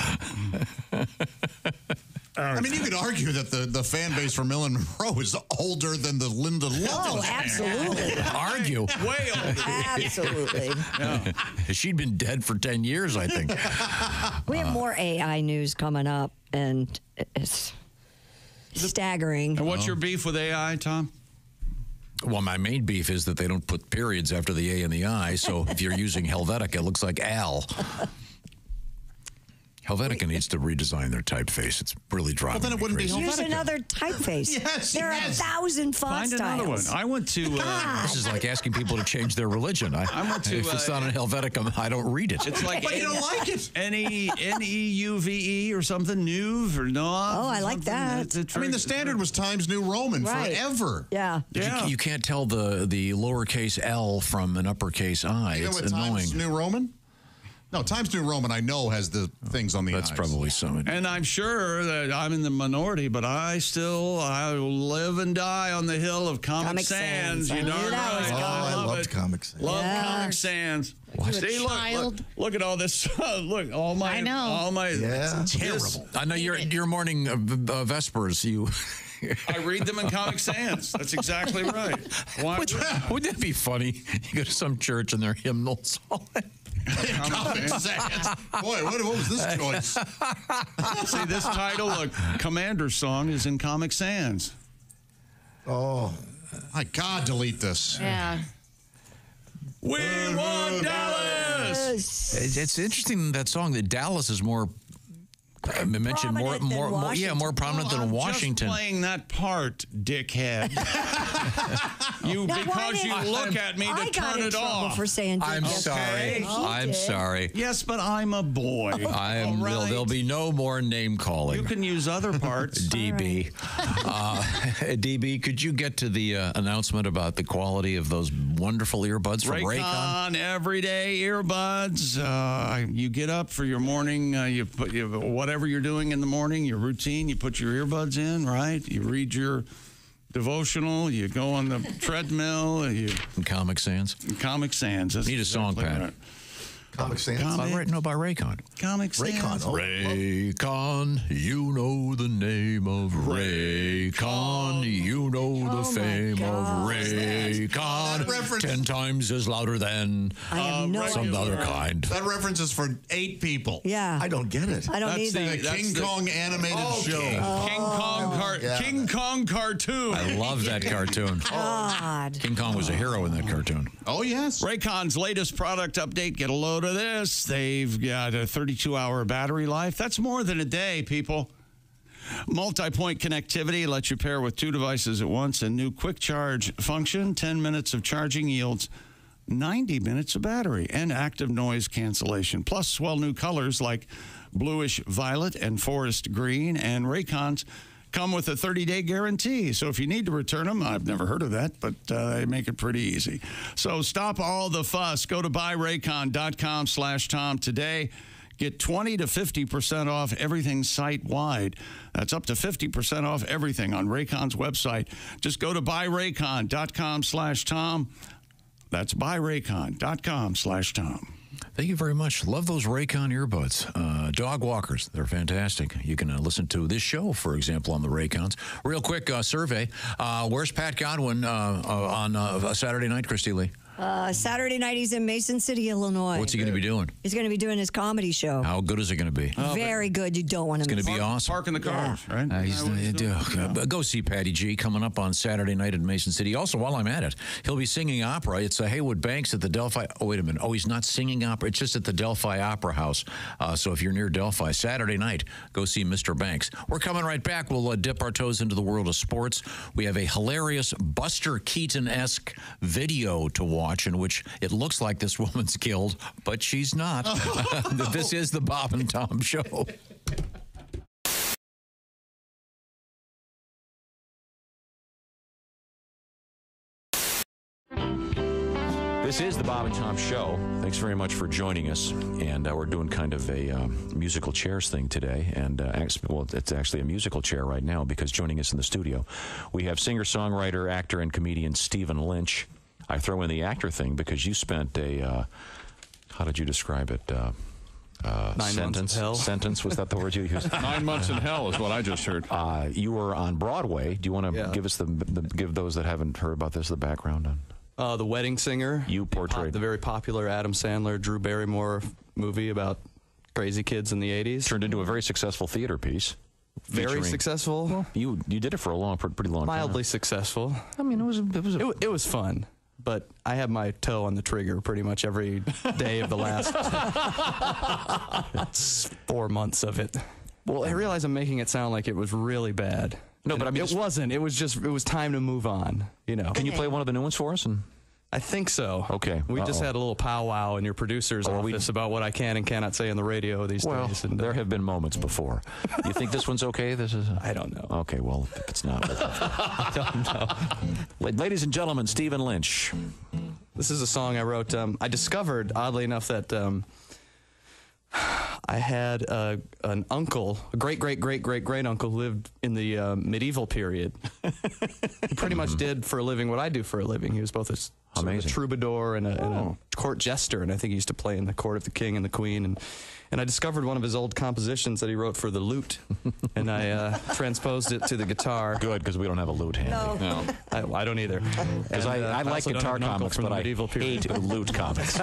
I mean, you could argue that the fan base for Marilyn Monroe is older than the Linda Lovelace. Oh, absolutely. Argue. Way older. Absolutely. She'd been dead for 10 years, I think. We have more AI news coming up, and it's staggering. And what's your beef with AI, Tom? Well, my main beef is that they don't put periods after the A and the I, so if you're using Helvetica, it looks like Al. Helvetica needs to redesign their typeface. It's really driving me crazy. Use another typeface. Yes, there are 1,000 font Find another one. styles. I went to. This is like asking people to change their religion. I went to, if it's not in Helvetica, I don't read it. It's like But you don't like it. Neuve or something, Neuve or Nov. Oh, I like that. I mean, the standard was Times New Roman forever. Yeah. You can't tell the lowercase L from an uppercase I. You know It's what annoying. Times New Roman? No, Times New Roman, I know, has the things on the That's eyes. probably some. And I'm sure that I'm in the minority, but I will live and die on the hill of Comic Sans. I You knew know, that was right? coming. I love loved it. Comic Sans. Love Yes. Comic Sans. What? See, look at all this. Look, all my. I know. All my. Yeah. Terrible. I know your morning Vespers. You. I read them in Comic Sans. That's exactly right. Why? Wouldn't that be funny? You go to some church and their hymnals all Comic Sans. Boy, what was this choice? See, this title, look, Commander's Song is in Comic Sans. Oh, my God, delete this. Yeah. We want Dallas. It's interesting that song that Dallas is more mentioned more prominent than Washington. Just playing that part, dickhead. Because you look at me to turn it off. For saying I'm sorry. I'm sorry. Yes, but I'm a boy. There'll be no more name calling. You can use other parts. DB. DB, could you get to the announcement about the quality of those wonderful earbuds from Raycon? Everyday earbuds. You get up for your morning, you put whatever you're doing in the morning, your routine, you put your earbuds in, right? You read your devotional, you go on the treadmill, Comic Sans. Comic Sans. Need a song pad. Right. Comic Sans? By Raycon. Comic Sans. Raycon. Oh, Raycon, you know the name of Raycon. You know the fame of Raycon. 10 times is louder than some other kind. That reference is for 8 people. Yeah. I don't get it. I don't either. The King Kong animated show. King Kong cartoon. I love that cartoon. God. King Kong was a hero in that cartoon. Oh, yes. Raycon's latest product update. Get a load of this. They've got a 32-hour battery life. That's more than a day, people. Multi-point connectivity lets you pair with 2 devices at once. A new quick charge function. 10 minutes of charging yields 90 minutes of battery and active noise cancellation. Plus, new colors like bluish violet and forest green. And Raycons come with a 30-day guarantee. So if you need to return them, I've never heard of that, but they make it pretty easy. So stop all the fuss. Go to buyraycon.com/Tom today. Get 20 to 50% off everything site-wide. That's up to 50% off everything on Raycon's website. Just go to buyraycon.com/Tom. That's buyraycon.com/Tom. Thank you very much. Love those Raycon earbuds. Dog walkers, they're fantastic. You can listen to this show, for example, on the Raycons. Real quick survey. Where's Pat Godwin on Saturday night, Christy Lee? Saturday night, he's in Mason City, Illinois. What's he going to be doing? He's going to be doing his comedy show. How good is it going to be? Very good. You don't want to miss it. It's going to be awesome. Parking the cars, right? Go see Patty G coming up on Saturday night in Mason City. Also, while I'm at it, he'll be singing opera. It's Haywood Banks at the Delphi. Oh, wait a minute. Oh, he's not singing opera. It's just at the Delphi Opera House. So if you're near Delphi, Saturday night, go see Mr. Banks. We're coming right back. We'll dip our toes into the world of sports. We have a hilarious Buster Keaton-esque video to watch in which it looks like this woman's killed, but she's not. This is the Bob and Tom Show. This is the Bob and Tom Show. Thanks very much for joining us. And we're doing kind of a musical chairs thing today. And, well, it's actually a musical chair right now because joining us in the studio, we have singer-songwriter, actor, and comedian Stephen Lynch. I throw in the actor thing because you spent a, how did you describe it? 9 months in hell. Sentence, was that the word you used? 9 months in hell is what I just heard. You were on Broadway. Do you want to give us give those that haven't heard about this the background on? The Wedding Singer. You portrayed the very popular Adam Sandler, Drew Barrymore movie about crazy kids in the 80s. Turned into a very successful theater piece. Very successful. Well, you did it for a pretty long time. Mildly successful. I mean, it was fun. But I had my toe on the trigger pretty much every day of the last 4 months of it. Well, I realize I'm making it sound like it was really bad. No, but I mean, it wasn't. It was time to move on. You know. Can you play one of the new ones for us? I think so. Okay. We just had a little powwow in your producer's office about what I can and cannot say on the radio these days. And there have been moments before. You think this one's okay? I don't know. Okay, well, if it's not. I don't know. Ladies and gentlemen, Stephen Lynch. This is a song I wrote. I discovered, oddly enough, that I had an uncle, a great-great-great-great-great-uncle who lived in the medieval period. He pretty much did for a living what I do for a living. He was both a troubadour and a court jester, and I think he used to play in the court of the king and the queen. And I discovered one of his old compositions that he wrote for the lute, and I transposed it to the guitar. Good, because we don't have a lute handy. No. I don't either. Because I like guitar comics, but I hate lute comics.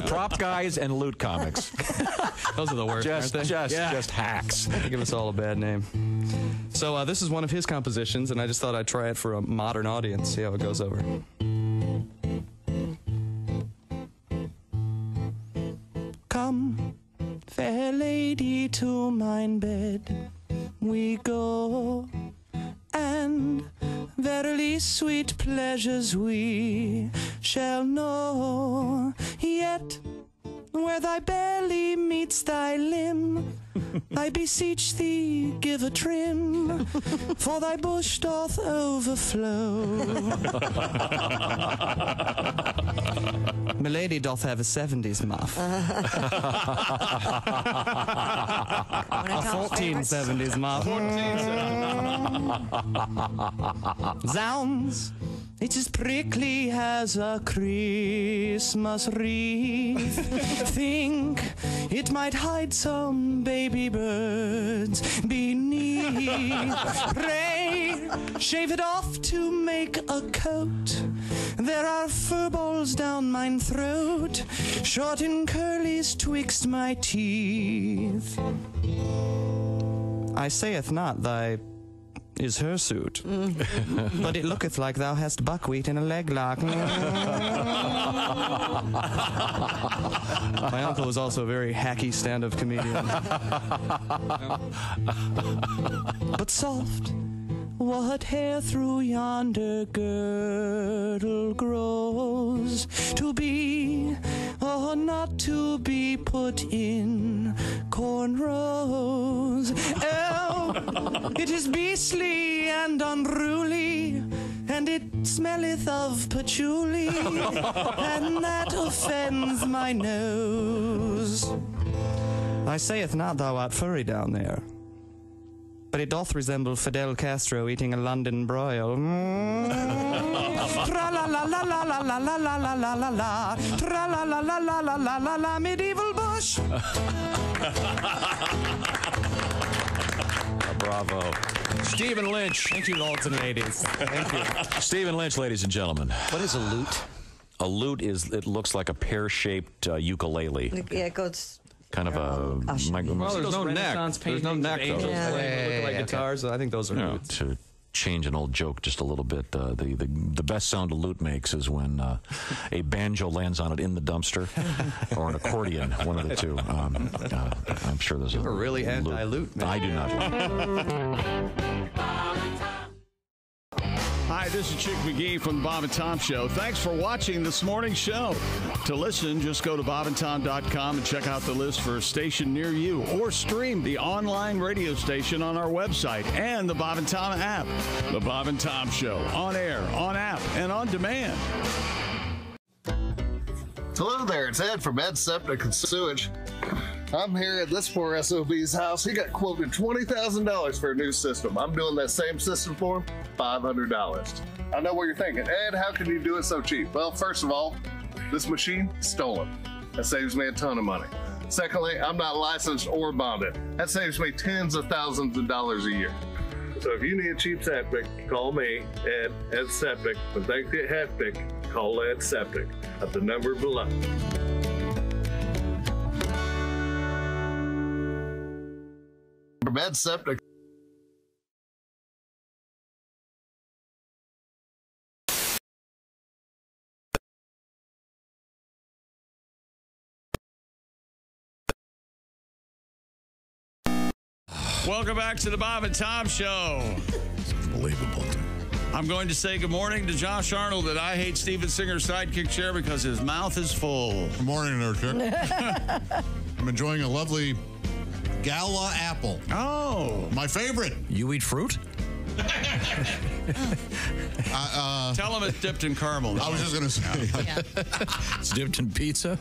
Prop guys and lute comics. Those are the worst, aren't they? Just hacks. They give us all a bad name. So this is one of his compositions, and I just thought I'd try it for a modern audience, see how it goes over. Come, fair lady, to mine bed we go, and verily sweet pleasures we shall know. Yet where thy belly meets thy limb, I beseech thee, give a trim, for thy bush doth overflow. Milady doth have a 70s muff. A 1470s muff. Zounds, it's as prickly as a Christmas wreath. Think it might hide some baby birds beneath. Pray, shave it off to make a coat. There are furballs down mine throat, short and curlies twixt my teeth. I saith not thy is hirsute, but it looketh like thou hast buckwheat in a leg lock. My uncle was also a very hacky stand-up comedian. But soft, what hair through yonder girdle grows, to be or not to be put in cornrows? Oh, it is beastly and unruly, and it smelleth of patchouli, and that offends my nose. I saith not thou art furry down there, but it doth resemble Fidel Castro eating a London broil. Tra-la-la-la-la-la-la-la-la-la-la-la. Tra-la-la-la-la-la-la-la-la, medieval bush. Bravo. Stephen Lynch. Thank you, lords and ladies. Thank you. Stephen Lynch, ladies and gentlemen. What is a lute? A lute it looks like a pear-shaped ukulele. Yeah, it goes... Kind of a... Well, there's no neck. There's no neck, though. Look like guitars. I think those are lutes. To change an old joke just a little bit, the best sound a lute makes is when a banjo lands on it in the dumpster, or an accordion, one of the two. I'm sure there's You're really anti-lute, man. I do not. Hi, this is Chick McGee from the Bob and Tom Show. Thanks for watching this morning's show. To listen, just go to bobandtom.com and check out the list for a station near you, or stream the online radio station on our website and the Bob and Tom app. The Bob and Tom Show, on air, on app, and on demand. Hello there, it's Ed from Ed Septic and Sewage. I'm here at this poor SOB's house. He got quoted $20,000 for a new system. I'm doing that same system for him, $500. I know what you're thinking. Ed, how can you do it so cheap? Well, first of all, this machine, stolen. That saves me a ton of money. Secondly, I'm not licensed or bonded. That saves me tens of thousands of dollars a year. So if you need a cheap septic, call me, Ed Septic. When things get hectic, call Ed Septic at the number below. From Ed Septic. Welcome back to the Bob and Tom Show. It's unbelievable. I'm going to say good morning to Josh Arnold at I Hate Steven Singer's sidekick chair because his mouth is full. Good morning, Nurture. I'm enjoying a lovely Gala apple. Oh. My favorite. You eat fruit? Tell him it's dipped in caramel. I was just going to say. It's dipped in pizza.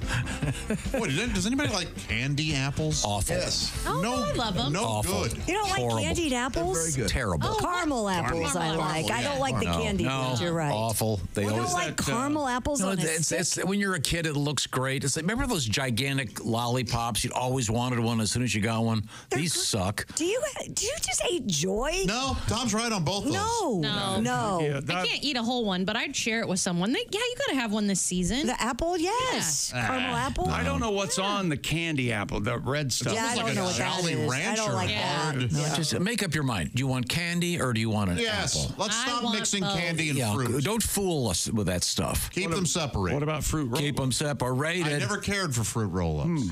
Wait, does anybody like candy apples? Awful. Yes. Oh, no, I love them. No Awful. good. You don't Horrible. like candied apples? Very good. Terrible. Oh, caramel apples I like. I don't like the candied ones. You're right. Awful. They You always don't like caramel apples on a it's stick? when you're a kid, it looks great. It's like, remember those gigantic lollipops? You always wanted one as soon as you got one. These suck. Do you just hate joy? No, Tom's right on both those. No. Yeah, I can't eat a whole one, but I'd share it with someone. You got to have one this season. The apple, yes. Caramel apple. I don't know what's on the candy apple, the red stuff. Yeah, I don't know what that is. I don't like that. No, just make up your mind. Do you want candy or do you want an apple? Let's stop mixing candy and fruit. Don't fool us with that stuff. Keep them separated. What about fruit roll-ups? Keep them separated. I never cared for fruit roll-ups.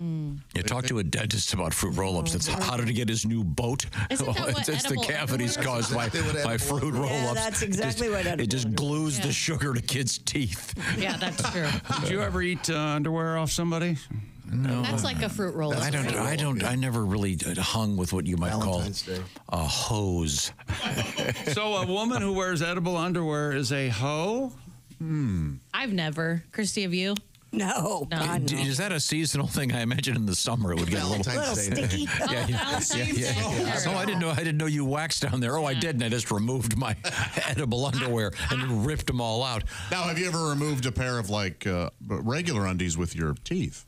You talk to a dentist about fruit roll-ups. That's how did he get his new boat? Isn't that what it's the edible cavities underwear is? caused by fruit roll-ups. Yeah, that's exactly what it just glues the sugar to kids' teeth. Yeah, that's true. Did you ever eat underwear off somebody? No. That's like a fruit roll. I never really hung with what you might Valentine's call Day. a hose. So a woman who wears edible underwear is a hoe? I've never. Christy, have you? No. Is that a seasonal thing? I imagine in the summer it would get a little sticky. No, I didn't know you waxed down there. Oh, I didn't. I just removed my edible underwear and ripped them all out. Now, have you ever removed a pair of regular undies with your teeth?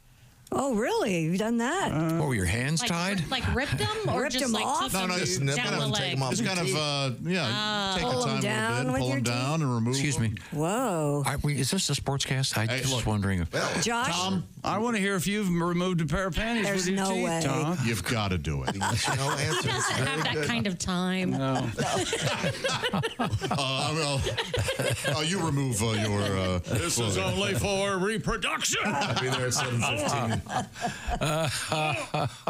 Oh, really? You've done that? Were your hands tied? Like ripped them or Ripped just them like off? took No, them just nip down them the and take leg? them off. Just kind of, take Pull the them time down a little with bit, pull your them down and remove Excuse them. me. Whoa. Is this a sportscast? I just look. wondering. Josh? Tom, I want to hear if you've removed a pair of panties There's with your no teeth, way. Tom. you've got to do it. He doesn't have that kind of time. No. You remove your... This is only for reproduction. I'll be there at 7:15.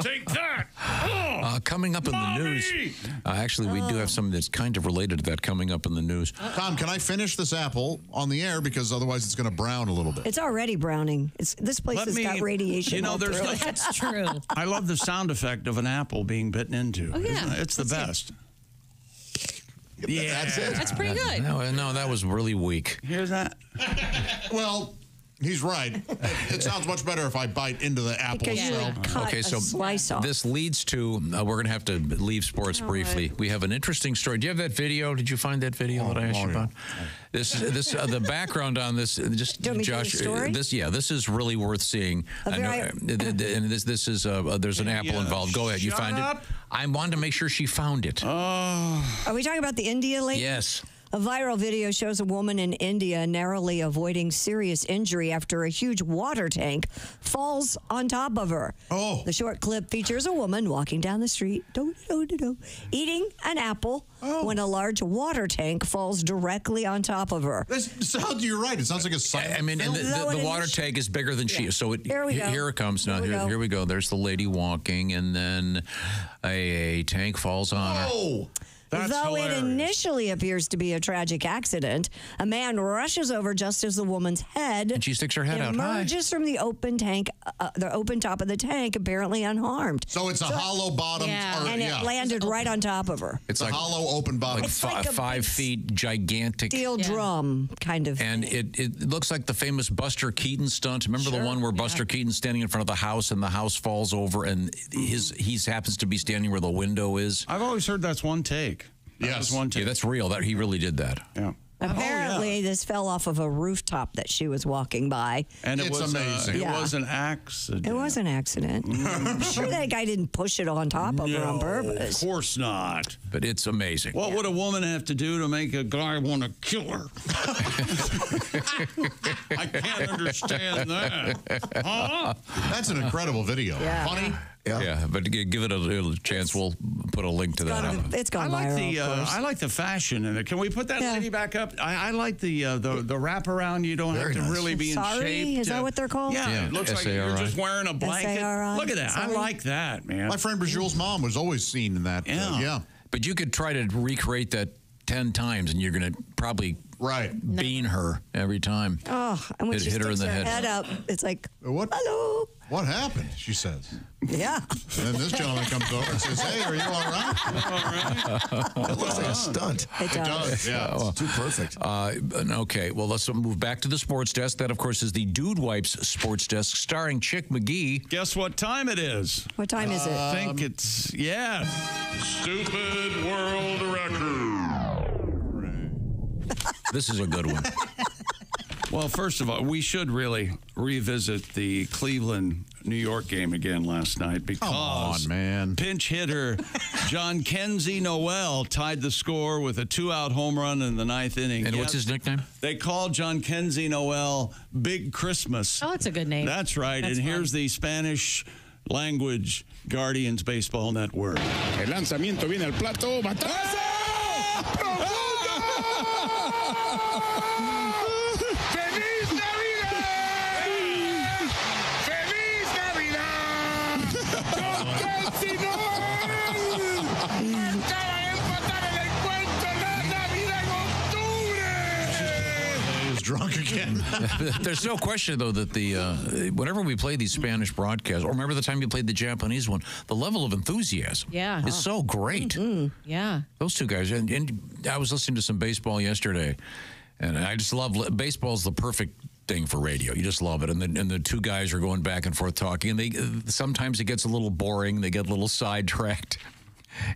Take that. Coming up in the news. Actually, we do have something that's kind of related to that coming up in the news. Tom, can I finish this apple on the air? Because otherwise it's going to brown a little bit. It's already browning. This place has got radiation. You know, all there's through it. That's true. I love the sound effect of an apple being bitten into. Oh, yeah. It's the best. Yeah, That's it. That's pretty good. No, that was really weak. Here's that. Well, he's right. It sounds much better if I bite into the apple Because you itself. would cut Okay, a so slice off. this leads to we're going to have to leave sports briefly. We have an interesting story. Do you have that video? Did you find that video that I asked you about? This the background on this. Just Do you want me to tell Josh, the story? this is really worth seeing. I know, and this is there's an apple involved. Go ahead, you shut find up. it. I wanted to make sure she found it. Are we talking about the India lady? Yes. A viral video shows a woman in India narrowly avoiding serious injury after a huge water tank falls on top of her. Oh. The short clip features a woman walking down the street, eating an apple when a large water tank falls directly on top of her. You're right. It sounds like a silent I mean, and the water tank is bigger than she is. So Here we go. Here it comes now. Here we go. There's the lady walking, and then a tank falls on her. That's Though hilarious. it initially appears to be a tragic accident, a man rushes over just as the woman's head And she sticks her head out high. emerges from the open tank, the open top of the tank, apparently unharmed. So it's a hollow bottom. And it landed right on top of her. It's a hollow open bottom. Like 5 feet, gigantic. Steel drum kind of. And it looks like the famous Buster Keaton stunt. Remember the one where Buster Keaton's standing in front of the house and the house falls over and he happens to be standing where the window is? I've always heard that's one take. Yes, one take. Yeah, that's real. He really did that. Yeah. Apparently, this fell off of a rooftop that she was walking by. And it was amazing. It was an accident. It was an accident. I'm sure that guy didn't push it on top of her on purpose. Of course not. But it's amazing. What would a woman have to do to make a guy want to kill her? I can't understand that. Huh? That's an incredible video. Yeah. Funny. Yeah, but give it a little chance. We'll put a link to that up. It's gone I like viral. of course. I like the fashion in it. Can we put that lady back up? I like the wraparound. You don't have to really be in Sari? shape. Is that what they're called? Yeah, it looks like you're just wearing a blanket. S-A-R-I? Look at that. I Sari? like that, man. My friend Brazil's mom was always seen in that. Yeah. But you could try to recreate that 10 times, and you're going to probably bean her every time. Oh, and when she hit her in sticks the her head. head up, it's like, What? hello. What happened? She says. Yeah. And then this gentleman comes over and says, "Hey, are you all right?" It looks like a stunt. It does. Yeah. It's too perfect. Okay, well, let's move back to the sports desk. That, of course, is the Dude Wipes sports desk starring Chick McGee. Guess what time it is? What time is it? I think it's, Stupid world record. This is a good one. Well, first of all, we should really revisit the Cleveland-New York game again last night because Come on, man. Pinch hitter John Kenzie Noel tied the score with a 2-out home run in the 9th inning. And what's his nickname? They called John Kenzie Noel Big Christmas. Oh, that's a good name. That's right. That's and fun. here's the Spanish language Guardians Baseball Network. El lanzamiento viene al plato. ¡Batazo! ¡Feliz Navidad! ¡Feliz Navidad! ¡Con Kenzie Noel! ¡Acaba de empatar el encuentro la Navidad en octubre! He was drunk again. There's no question, though, that whenever we play these Spanish broadcasts, or remember the time you played the Japanese one, the level of enthusiasm is so great. Yeah. Those two guys. And I was listening to some baseball yesterday, and I just love baseball's the perfect thing for radio. You just love it. And the two guys are going back and forth talking, and sometimes it gets a little boring. They get a little sidetracked.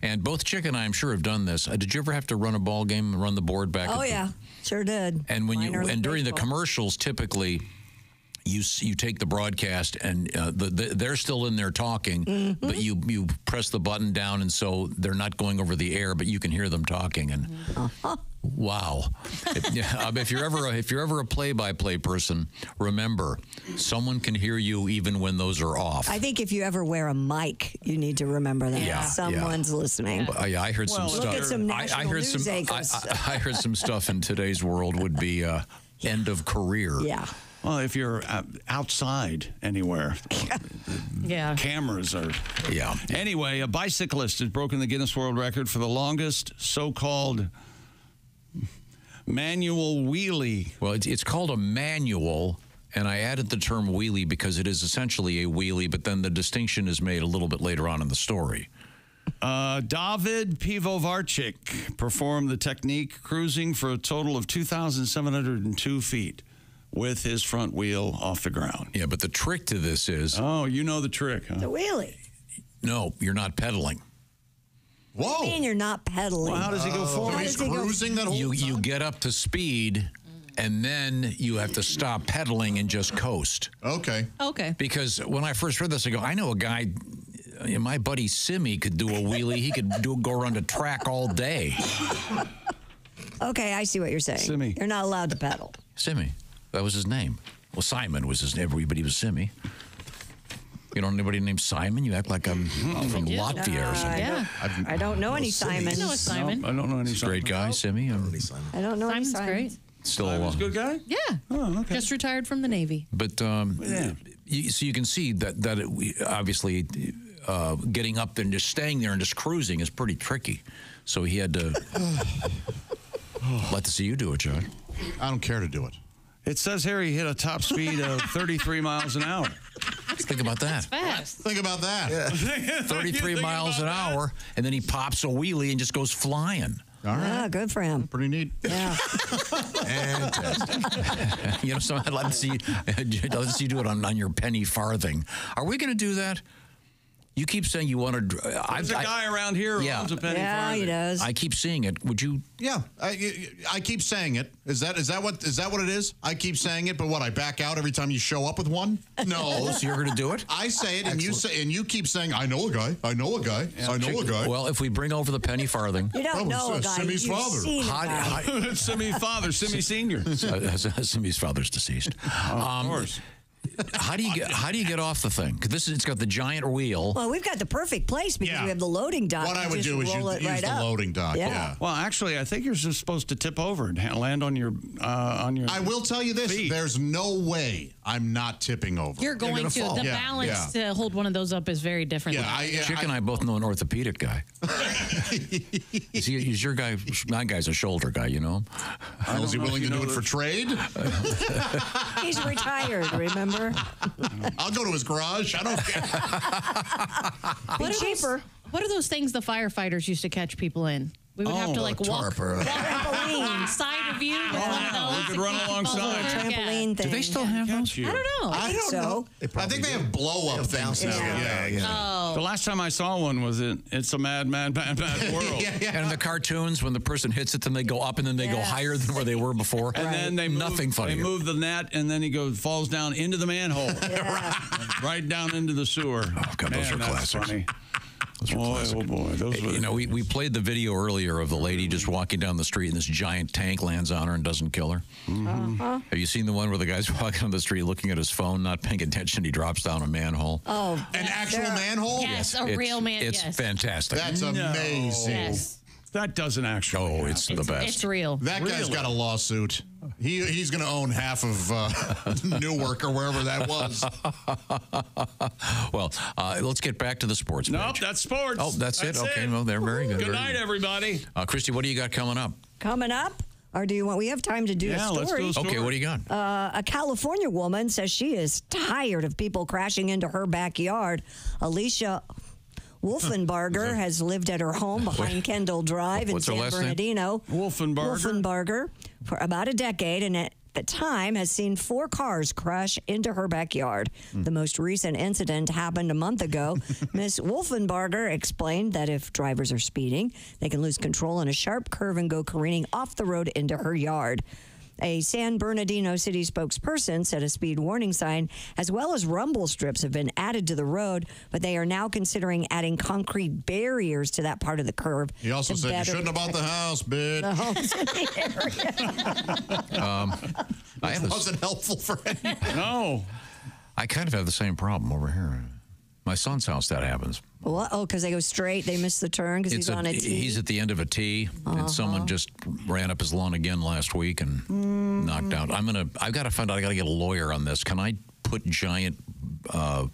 And both Chick and I, I'm sure, have done this. Did you ever have to run a ball game and run the board back? Oh, yeah. Sure did. And when Minor league during the baseball. commercials, typically you take the broadcast and they're still in there talking, but you press the button down, and so they're not going over the air, but you can hear them talking. And wow, if you're ever a play-by-play person, remember someone can hear you even when those are off. I think if you ever wear a mic, you need to remember that Yeah, someone's listening. I heard some stuff. Look at some national I heard news some. anchors. I heard some stuff in today's world would be end of career. Yeah. Well, if you're outside anywhere, Yeah. cameras are. Yeah. Anyway, a bicyclist has broken the Guinness World Record for the longest so-called manual wheelie. Well, it's called a manual, and I added the term wheelie because it is essentially a wheelie, but then the distinction is made a little bit later on in the story. David Pivovarchik performed the technique cruising for a total of 2,702 feet with his front wheel off the ground. Yeah, but the trick to this is... Oh, you know the trick, huh? The wheelie. No, you're not pedaling. What do you mean you're not pedaling? Well, how does he go forward? How He's does he go- cruising that whole You get up to speed, and then you have to stop pedaling and just coast. Okay. Okay. Because when I first heard this, I go, I know a guy... My buddy Simi could do a wheelie. He could go around a track all day. Okay, I see what you're saying. Simi. You're not allowed to pedal. Simi. That was his name. Well, Simon was his name. Everybody was Simi. You don't know anybody named Simon? You act like I'm from Latvia or something. I don't know any Simons. I know a Simon. I don't know any Great guy, Simi. I don't know any Simon's Simons. great. Still Simon's a good guy? Yeah. Oh, okay. Just retired from the Navy. But so you can see that obviously getting up there and just staying there and just cruising is pretty tricky. So he had to. Like to see you do it, John. I don't care to do it. It says here he hit a top speed of 33 miles an hour. Think about that. Fast. Think about that. 33 miles an hour, and then he pops a wheelie and just goes flying. All right. Yeah, good for him. Pretty neat. Yeah. Fantastic. You know, so I'd like to see you do it on your penny farthing. Are we going to do that? You keep saying you want to. There's a guy around here who owns a penny farthing. he does. I keep seeing it. Would you? Yeah, I keep saying it. Is that what it is? I keep saying it, but what? I back out every time you show up with one? No. So you're going to do it? I say it, and you keep saying, I know a guy. I know a guy. I know a guy. Well, if we bring over the penny farthing, You don't know a guy. Simmy's You've father. seen a guy. Simmy's father, Simmy Senior. Simmy's father's deceased. Of course. How do you get off the thing? Because it's got the giant wheel. Well, we've got the perfect place because we have the loading dock. What I would just do is roll it use right the up. loading dock. Yeah. Well, actually, I think you're just supposed to tip over and land on your. I will tell you this: feet. there's no way I'm not tipping over. You're going to. fall. The Yeah, balance yeah. to hold one of those up is very different. Chick and I both know an orthopedic guy. He's your guy. My guy's a shoulder guy, you know him. Is he willing to do it for trade? He's retired, remember? I'll go to his garage. I don't care. What are cheaper. What are those things the firefighters used to catch people in? We would have to like walk trampoline side of you. With one of those we could run alongside. Trampoline thing. Do they still have those? I don't know. I think so. I think they have blow-up things now. Yeah. Oh. The last time I saw one was It's a Mad World. And in the cartoons, when the person hits it, then they go up and then they go higher than where they were before. And then they nothing funny. They move the net, and then he falls down into the manhole, right down into the sewer. Oh God, those are that's classics. funny. Oh boy, those were. You know, we played the video earlier of the lady just walking down the street and this giant tank lands on her and doesn't kill her. Uh-huh. Have you seen the one where the guy's walking on the street looking at his phone, not paying attention? He drops down a manhole. Oh, an actual manhole? Yes, a real man. It's fantastic. That's amazing. Yes. That doesn't actually. Oh, it's the best. It's real. That guy's got a lawsuit. He's going to own half of Newark or wherever that was. Well, let's get back to the sports page. Nope, that's sports. Oh, that's it? Okay, well, they're very good. Good night, everybody. Christy, what do you got coming up? Coming up? Or do you want? We have time to do a story. Let's do a story. Okay, what do you got? A California woman says she is tired of people crashing into her backyard. Alicia Wolfenbarger has lived at her home behind Kendall Drive in What's her San last name? Bernardino. Wolfenbarger for about a decade, and at the time has seen 4 cars crash into her backyard. The most recent incident happened a month ago. Miss Wolfenbarger explained that if drivers are speeding, they can lose control on a sharp curve and go careening off the road into her yard. A San Bernardino city spokesperson said a speed warning sign as well as rumble strips have been added to the road, but they are now considering adding concrete barriers to that part of the curve. He also said you shouldn't have bought the house, bitch. The homes in the area. It wasn't helpful for him. No. I kind of have the same problem over here. My son's house, that happens. What? Oh, because they go straight, they miss the turn because he's on a T. He's at the end of a T, and someone just ran up his lawn again last week and knocked out. I've got to find out. I got to get a lawyer on this. Can I put giant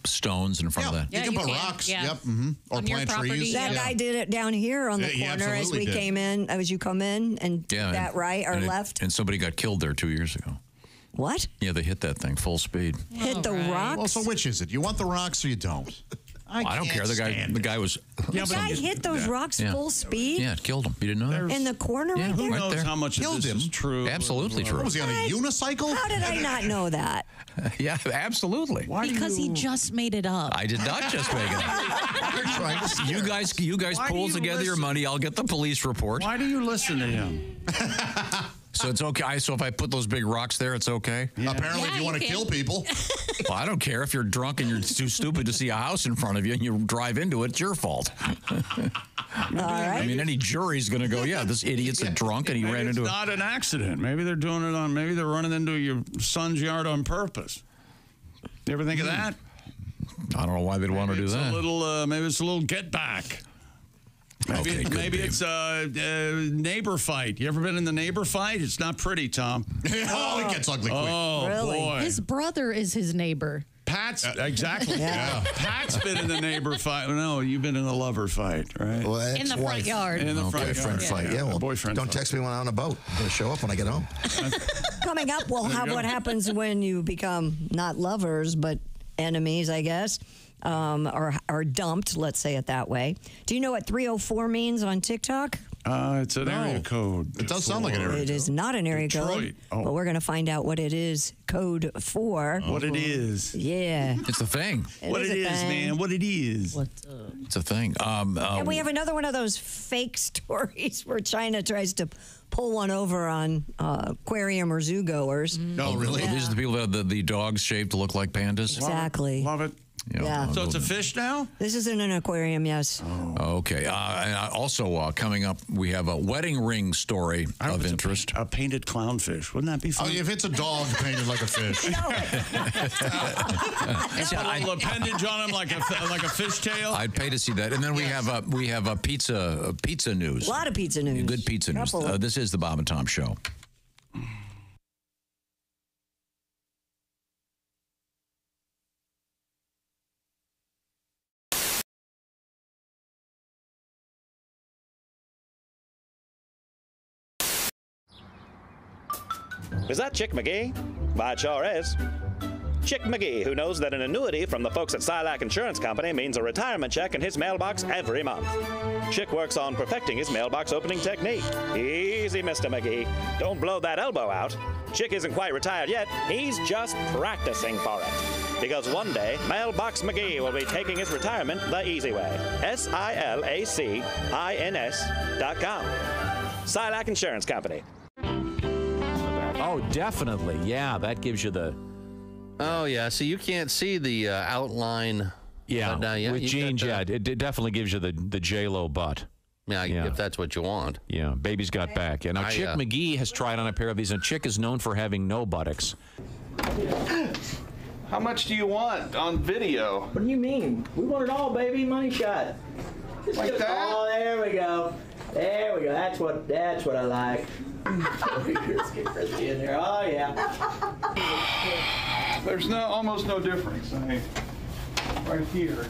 stones in front of that? Yeah, you can put rocks. Yeah. Yep. Mm-hmm. Or On your plant property, trees. That guy did it down here on the He corner as absolutely we did. came in, as you come in, and that right or left. And somebody got killed there 2 years ago. What? Yeah, they hit that thing full speed. Hit the rocks? Well, so which is it? You want the rocks or you don't? I don't care. The guy was. The guy hit those rocks full speed? Yeah, it killed him. You didn't know that? In the corner right who there? knows there. How much of this is true? Absolutely true. What, was he on a unicycle? How did I not know that? Yeah, absolutely. Because he just made it up. I did not just make it up. You guys pool together your money. I'll get the police report. Why do you listen to him? So it's okay. So if I put those big rocks there, it's okay? Apparently, if you want to kill people. Well, I don't care if you're drunk and you're too stupid to see a house in front of you and you drive into it. It's your fault. All right. I mean, any jury's going to go, yeah, this idiot's a drunk and he ran into It's it. not an accident. Maybe they're doing it on. Maybe they're running into your son's yard on purpose. You ever think of that? I don't know why they'd want to do It's that. a little. Maybe it's a little get back. Maybe, Okay, maybe it's a neighbor fight. You ever been in the neighbor fight? It's not pretty, Tom. Oh, it gets ugly quick. Oh, Really? boy. His brother is his neighbor. Pat's exactly. Yeah. Pat's been in the neighbor fight. No, you've been in the lover fight, right? Well, In the front yard. In the front yard. friend fight. Yeah, well, boyfriend. don't text me when I'm on a boat. I'm going to show up when I get home. Coming up, we'll have what happens when you become not lovers, but enemies, I guess, or dumped, let's say it that way. Do you know what 304 means on TikTok? It's an area code. It does sound like an area code. It is not an area code, but we're going to find out what it is code for. What it is. Yeah. It's a thing. What it is, man. What it is. It's a thing. And we have another one of those fake stories where China tries to pull one over on aquarium or zoo goers. Oh, really? Yeah. These are the people that the dogs shaped to look like pandas? Exactly. Love it. Yeah. So it's a fish now? This is in an aquarium, yes. Okay. And also coming up, we have a wedding ring story of interest. A painted clownfish. Wouldn't that be fun? Oh, if it's a dog painted like a fish. It's got a little appendage on him like a fish tail. I'd pay to see that. And then we have a pizza news. A lot of pizza news. Good pizza news. This is the Bob and Tom Show. Is that Chick McGee? Why, it sure is. Chick McGee, who knows that an annuity from the folks at Silac Insurance Company means a retirement check in his mailbox every month. Chick works on perfecting his mailbox opening technique. Easy, Mr. McGee. Don't blow that elbow out. Chick isn't quite retired yet. He's just practicing for it. Because one day, Mailbox McGee will be taking his retirement the easy way. SILACINS.com. Silac Insurance Company. Oh, definitely. Yeah, that gives you the... Oh, yeah. So you can't see the outline. Yeah, but, with jeans, it definitely gives you the J-Lo butt. Yeah, if that's what you want. Yeah, baby's got back. And now Chick McGee has tried on a pair of these, and Chick is known for having no buttocks. How much do you want on video? What do you mean? We want it all, baby. Money shot. Like that? Oh, there we go. There we go. That's what I like. Let's get Christy in there. Oh yeah. There's almost no difference. I mean, right here.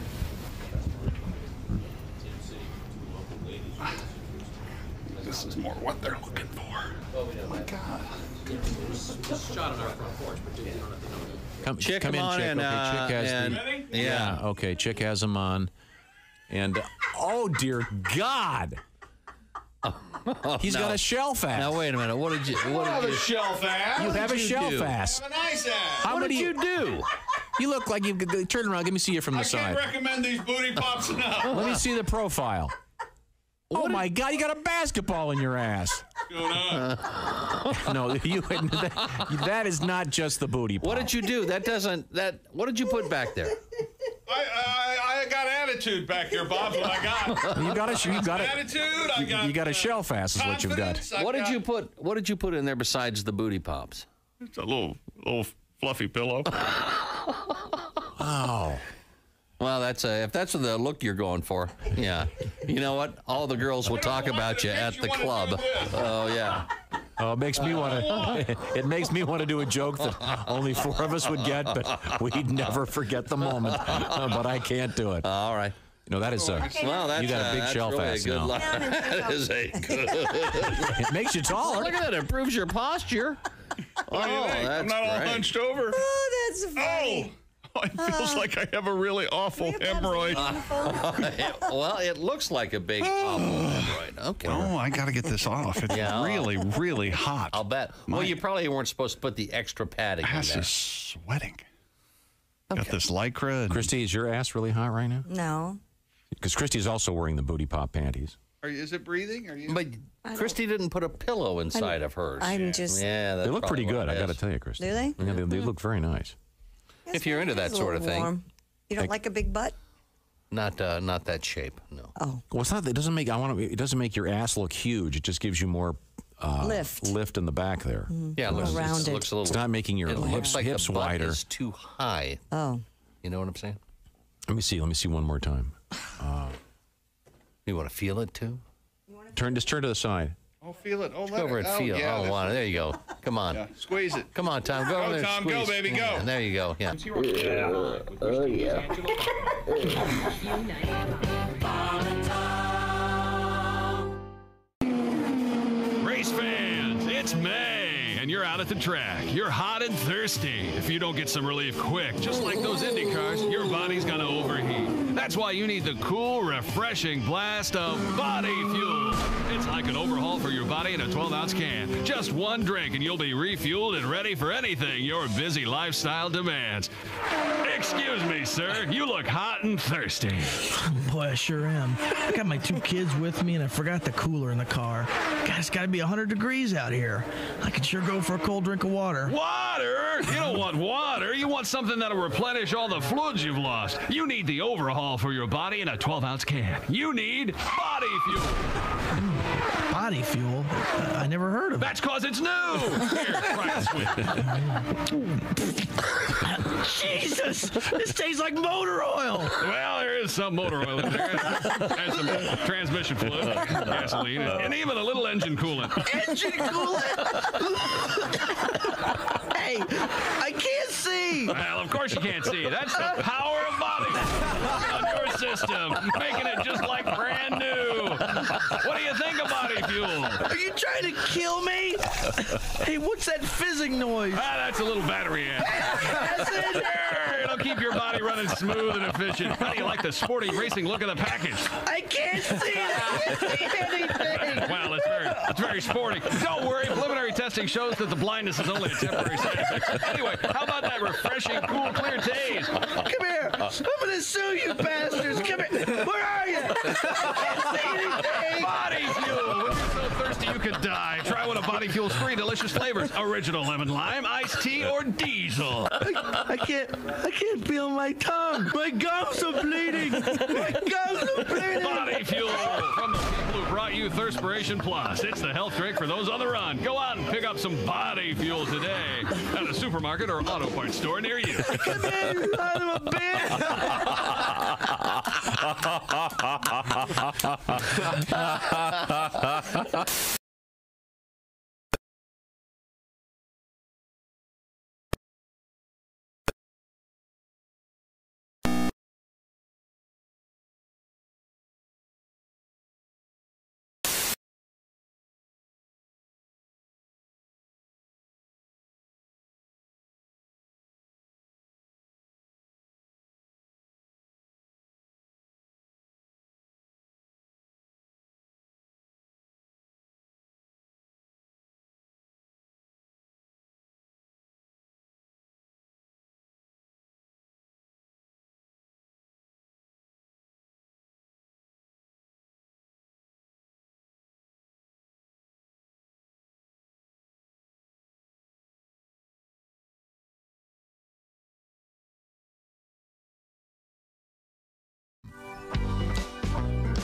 This is more what they're looking for. Oh my God. Shot on our front porch, but you don't have to know. Chick, come in, on Chick. and, Okay, Chick has and yeah. Okay, Chick has them on. And, oh, dear God. He's got a shelf ass. Now, wait a minute. What did you... I have a shelf ass. You have a shelf ass. I have a nice ass. What did you do? You look like you turn around. Let me see you from the side. I can't recommend these booty pops enough. Let me see the profile. Oh my God! You got a basketball in your ass. No, that is not just the booty pop. What did you do? What did you put back there? I got attitude back here, Bob. What I got. You got attitude. You got a shelf ass, is what you've got. What did you put in there besides the booty pops? It's a little fluffy pillow. Oh. Well, if that's the look you're going for, yeah. You know what? All the girls will talk about you at the club. Oh yeah. Oh, it makes me want to. It makes me want to do a joke that only 4 of us would get, but we'd never forget the moment. But I can't do it. All right. You know, that is a. Well, that's you got a big shelf really ass a good now. That is a good. It makes you taller. Look at that! It improves your posture. What do you think? I'm not all hunched over. Oh, that's funny. Oh, it feels like I have a really awful hemorrhoid. Well, it looks like a big awful hemorrhoid. Okay. Oh, I got to get this off. It's really, really hot. I'll bet. Well, you probably weren't supposed to put the extra padding in Ass there. is sweating. Okay. Got this lycra. And... Christy, is your ass really hot right now? No. Because Christy's also wearing the booty pop panties. Is it breathing? But Christy didn't put a pillow inside of hers. I'm just. Yeah, that's they look pretty probably good. what I it got to is. tell you, Christy. Do they? Yeah, they look very nice. If you're into that It's a sort of little thing, warm. You don't like a big butt? not that shape. No. Oh. Well, it's not. It doesn't make. It doesn't make your ass look huge. It just gives you more lift in the back there. Yeah, it looks rounded. a little. It's not making your it hips looks like hips the butt wider. is too high. Oh. You know what I'm saying? Let me see one more time. You want to feel it too? Just turn to the side. Oh, feel it. Oh, let Go over it. and feel. Yeah, Oh, wow. There you go. Come on. Yeah, squeeze it. Come on, Tom. Go over there. Tom. Squeeze. Go, baby. Go. Yeah, there you go. Yeah. Oh, yeah. Race fans, it's May, and you're out at the track. You're hot and thirsty. If you don't get some relief quick, just like those Indy cars, your body's going to overheat. That's why you need the cool, refreshing blast of body fuel. It's like an overhaul for your body in a 12-ounce can. Just one drink, and you'll be refueled and ready for anything your busy lifestyle demands. Excuse me, sir. You look hot and thirsty. Boy, I sure am. I got my 2 kids with me, and I forgot the cooler in the car. God, it's got to be 100 degrees out here. I could sure go for a cold drink of water. Water? You don't want water. You want something that'll replenish all the fluids you've lost. You need the overhaul for your body in a 12-ounce can. You need body fuel. Body fuel? I never heard of it. That's because it's new. Here, try it, sweet. Jesus! This tastes like motor oil. Well, there is some motor oil in there. And some transmission fluid, gasoline, and even a little engine coolant. Engine coolant? Hey, I can't see. Well, of course you can't see. That's the power of body on your system, making it just like brand new. What do you think of body fuel? Are you trying to kill me? Hey, what's that fizzing noise? That's a little battery amp. It'll keep your body running smooth and efficient. How do you like the sporty racing look of the package? I can't see it. I can't see anything. Well, it's very sporty. Don't worry, preliminary testing shows that the blindness is only a temporary side effect. Anyway, how about that refreshing, cool, clear taste? Come here. I'm going to sue you bastards. Come here. Where are you? I can't see anything. Body fuel. When you're so thirsty you could die, try one of Body Fuel's 3 delicious flavors: original lemon lime, iced tea, or diesel. I can't feel my tongue. My gums are bleeding. My gums are bleeding. Body Fuel from the people who brought you Thirspiration Plus. It's the health drink for those on the run. Go out and pick up some Body Fuel today at a supermarket or auto parts store near you. Come here, you son of a bitch.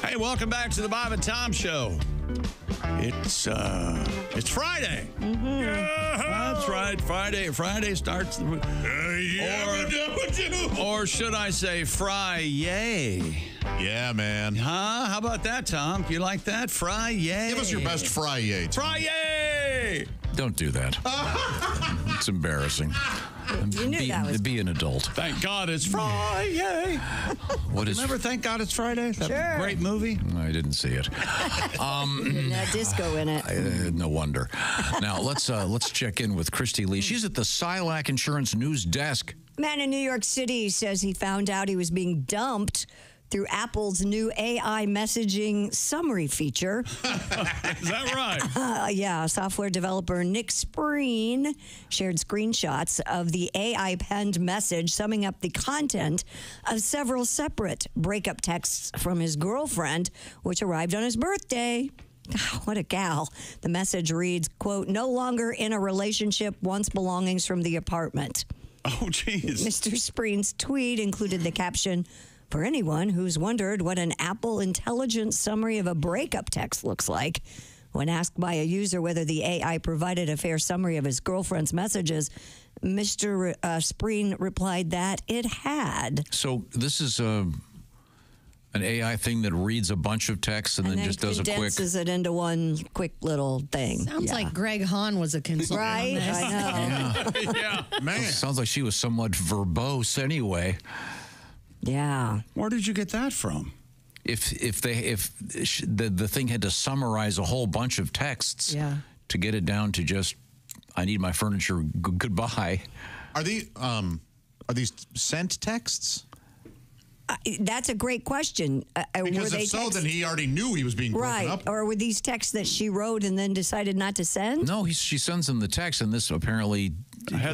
Hey, welcome back to the Bob and Tom Show. It's Friday. Mm-hmm. Yeah, that's right. Friday starts. Or should I say Fry-yay? Yeah, man. Huh? How about that, Tom? You like that? Fry-yay. Give us your best fry-yay. Fry-yay! Don't do that. It's embarrassing. You knew that was... Be an adult. Thank God it's Friday. What is? Remember Thank God It's Friday? That great movie? I didn't see it. that disco in it. No wonder. Now let's check in with Christy Lee. She's at the Silac Insurance News Desk. Man in New York City says he found out he was being dumped through Apple's new AI messaging summary feature. Is that right? Yeah, software developer Nick Spreen shared screenshots of the AI-penned message summing up the content of several separate breakup texts from his girlfriend, which arrived on his birthday. What a gal. The message reads, quote, "No longer in a relationship, wants belongings from the apartment." Oh, geez. Mr. Spreen's tweet included the caption, "For anyone who's wondered what an Apple Intelligence summary of a breakup text looks like." When asked by a user whether the AI provided a fair summary of his girlfriend's messages, Mr. Spreen replied that it had. So this is An AI thing that reads a bunch of text and then just does a quick. Condenses it into one quick little thing. Sounds like Greg Hahn was a consultant. Right? on this. I know. Yeah, man. Sounds like she was somewhat verbose anyway. Yeah. Where did you get that from? If the thing had to summarize a whole bunch of texts to get it down to just, I need my furniture, goodbye. Are these sent texts? That's a great question. Because if so, then he already knew he was being broken up. Or were these texts that she wrote and then decided not to send? No, she sends him the text, and this apparently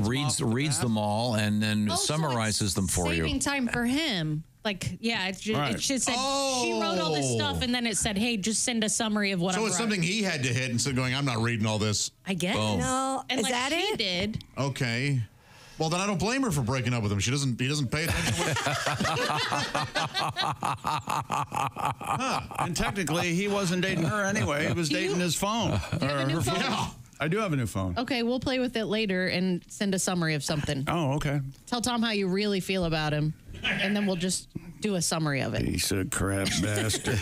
reads them all and then summarizes them for you. Saving time for him. Like, yeah, it should said she wrote all this stuff, and then it said, hey, just send a summary of what I wrote. So it's something he had to hit instead of going, I'm not reading all this. I guess. Boom. No, and is like that she it? did. Okay. Well, then I don't blame her for breaking up with him. He doesn't pay attention to And technically, he wasn't dating her anyway. He was dating his phone. Do you have a new phone? Yeah, I do have a new phone. Okay, we'll play with it later and send a summary of something. Oh, okay. Tell Tom how you really feel about him, and then we'll just do a summary of it. Piece of crap bastard.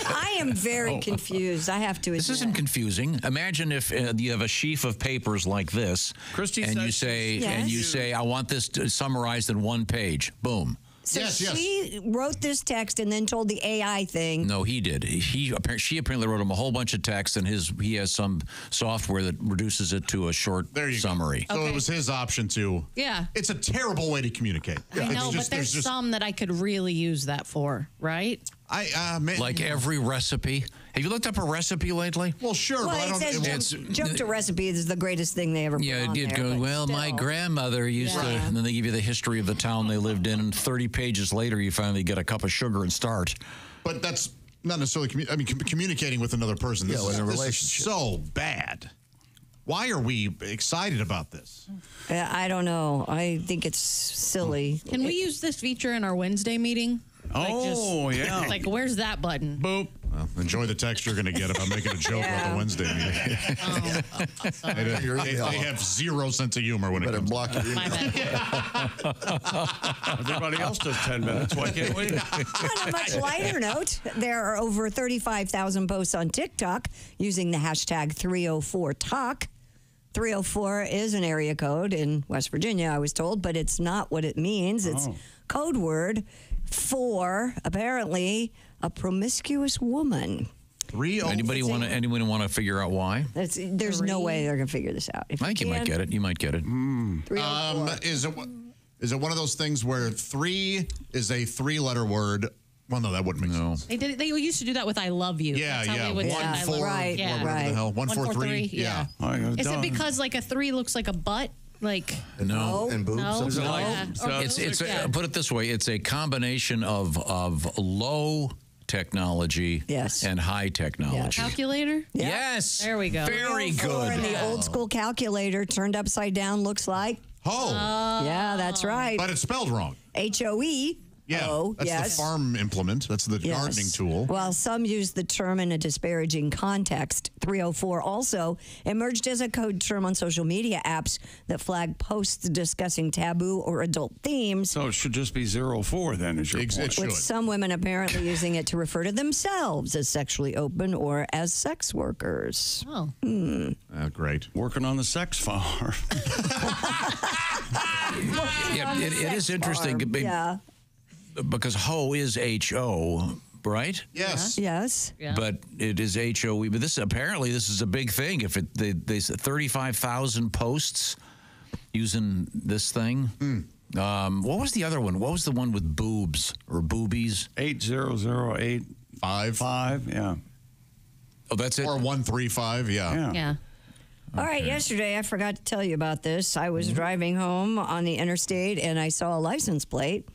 I am very confused. I have to admit. This isn't confusing. Imagine if you have a sheaf of papers like this, Christy and you say, I want this summarized in one page. Boom. So she wrote this text and then told the AI thing. No, he did. She apparently wrote him a whole bunch of text, and he has some software that reduces it to a short summary. So it was his option to. Yeah. It's a terrible way to communicate. I know, but there's some that I could really use that for, right? Like every recipe. Have you looked up a recipe lately? Well, sure, Well, it says jump to recipe is the greatest thing they ever put on it there, goes, but well, my still. grandmother used to, and then they give you the history of the town they lived in, and 30 pages later, you finally get a cup of sugar and start. But that's not necessarily, communicating with another person. This is, in a this is relationship. so bad. Why are we excited about this? I don't know. I think it's silly. Can we use this feature in our Wednesday meeting? Yeah. Like, where's that button? Boop. Well, enjoy the text you're going to get if I'm making a joke about the Wednesday meeting. They have zero sense of humor when it comes block your My bad. Everybody else does 10 minutes. Why can't we? On a much lighter note, there are over 35,000 posts on TikTok using the hashtag 304Talk. 304 is an area code in West Virginia, I was told, but it's not what it means. It's code word for, apparently, a promiscuous woman. Anybody want to figure out why? There's no way they're going to figure this out. I think you might get it. You might get it. Is it one of those things where 3 is a 3-letter word? Well, no, that wouldn't make sense. They used to do that with "I love you." Yeah, That's how they would send I love you. Right, Yeah. Whatever the hell. 143. Yeah. Is it because like a 3 looks like a butt? Like No. And boobs. No. Is it like- Yeah. Put it this way: it's a combination of low technology and high technology. Calculator? Yes. There we go. Very good. And the old school calculator turned upside down looks like. Yeah, that's right. But it's spelled wrong. HOE. Yeah, that's the farm implement. That's the gardening tool. While some use the term in a disparaging context, 304 also emerged as a code term on social media apps that flag posts discussing taboo or adult themes. So it should just be 04 then, is your point. With some women apparently using it to refer to themselves as sexually open or as sex workers. Oh. Great. Working on the sex farm. Yeah, it is interesting. Yeah. Because ho is HO, right? Yes. Yes. Yeah. But it is HOE. But this is a big thing. If they said 35,000 posts using this thing. What was the other one? What was the one with boobs or boobies? 80085. Yeah. Oh, that's it. Or 135. Yeah. All right, yesterday I forgot to tell you about this. I was driving home on the interstate and I saw a license plate.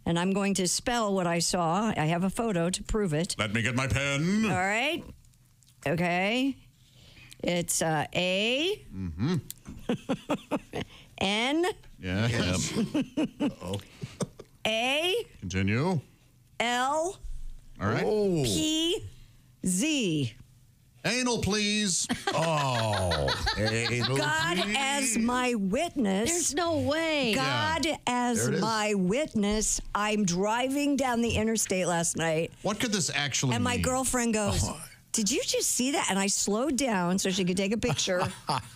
And I'm going to spell what I saw. I have a photo to prove it. Let me get my pen. All right. Okay. It's A. N. Yeah. A. Continue. L. All right. P. Z. Anal, please. Oh. Anal, God please. as my witness. There's no way. God as There it is. my witness. I'm driving down the interstate last night. What could this actually And my mean? girlfriend goes, did you just see that? And I slowed down so she could take a picture. And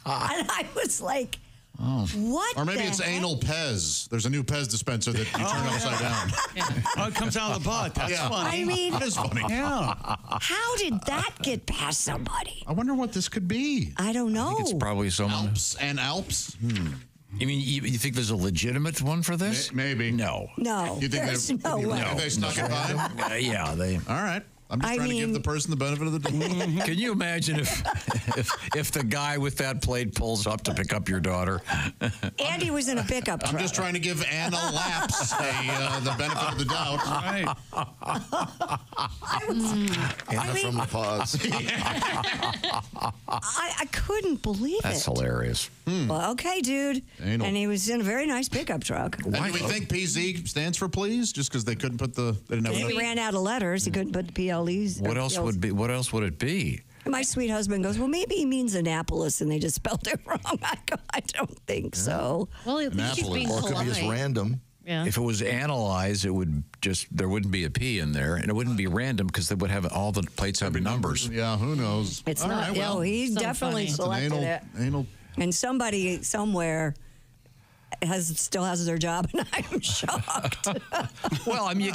I was like, what? Or maybe the it's heck? anal Pez. There's a new Pez dispenser that you turn upside down. Oh, it comes out of the butt. That's funny. I mean, That is funny. Yeah. how did that get past somebody? I wonder what this could be. I don't know. It's probably someone. Alps and Alps? You mean you think there's a legitimate one for this? Maybe. No. No, You think there's they no way. They snuck it by? Yeah, they. All right. I'm just I trying to give mean- the person the benefit of the doubt. Can you imagine if the guy with that plate pulls up to pick up your daughter? Andy was in a pickup truck. I'm just trying to give Anna Laps the benefit of the doubt. Right. Anna from the pause. I couldn't believe That's it. hilarious. Well, okay, dude. Anal. And he was in a very nice pickup truck. And do we think PZ stands for please? Just because they couldn't put they didn't have He enough. ran out of letters. He couldn't put the PLEs. What else would be? What else would it be? My sweet husband goes, well, maybe he means Annapolis, and they just spelled it wrong. I go, I don't think so. Well, at least he's being Or it could be just polite. random. Yeah. If it was analyzed, it would there wouldn't be a P in there, and it wouldn't be random because they would have all the plates have numbers. Yeah, who knows? It's All not. right, well, He So definitely funny. it's an selected it. anal. And somebody somewhere still has their job, and I'm shocked. Well, I mean,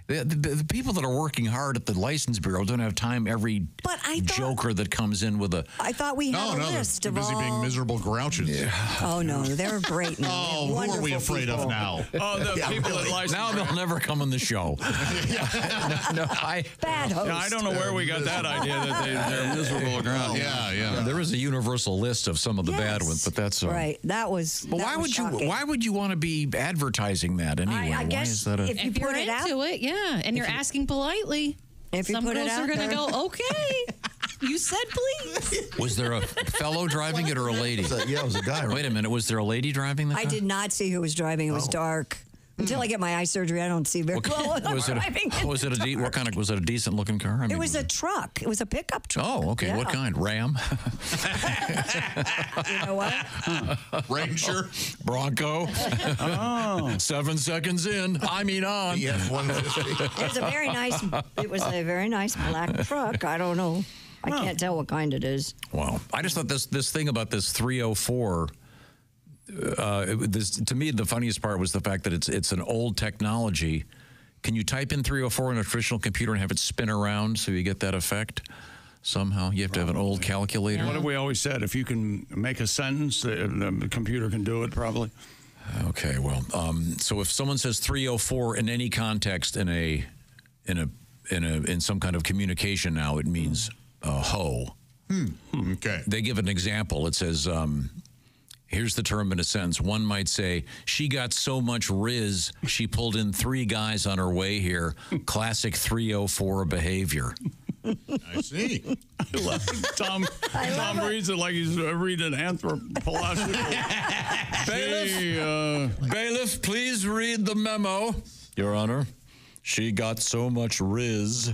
the people that are working hard at the license bureau don't have time every But I thought- joker that comes in with a. I thought we had a list they're of busy all. bean miserable grouches. Oh no, they're great now. Oh, They're who are we wonderful afraid people. of now? Oh, the people that license. Now they'll never come on the show. Bad host. Yeah, I don't know where we got that idea that they're miserable around. Yeah. There is a universal list of some of the bad Yes. ones, but that's Right. That was. But that why was would shocking. you? Why would you want to be advertising that anyway? I Why guess is that a? if you If you're put it out, into it, yeah, and you're asking politely, if you some put it girls out are going to there- go, okay, you said please. Was there a fellow driving it or a lady? Yeah, it was a guy. Right? Wait a minute. Was there a lady driving the car? I did not see who was driving. It was dark. Until I get my eye surgery, I don't see very well when I'm driving. Was it a what kind of? Was it a decent looking car? I mean, It was a truck. It was a pickup truck. Oh, okay. What Yeah. kind? Ram? You know what? Ranger? Bronco? Oh. 7 seconds in. I mean on. F-150. It was a very nice. It was a very nice black truck. I don't know. I can't tell what kind it is. Wow. I just thought this thing about this 304. This to me the funniest part was the fact that it's an old technology. Can you type in 304 on a traditional computer and have it spin around so you get that effect? Somehow you have to have an old calculator. What have we always said? If you can make a sentence, the computer can do it probably. Okay, well, so if someone says 304 in any context in some kind of communication now, it means hoe. Okay. They give an example. It says, here's the term in a sentence. One might say, she got so much riz, she pulled in 3 guys on her way here. Classic 304 behavior. I see. I love it. Tom reads it like he's reading anthropological. Bailiff, please read the memo. Your Honor, she got so much riz.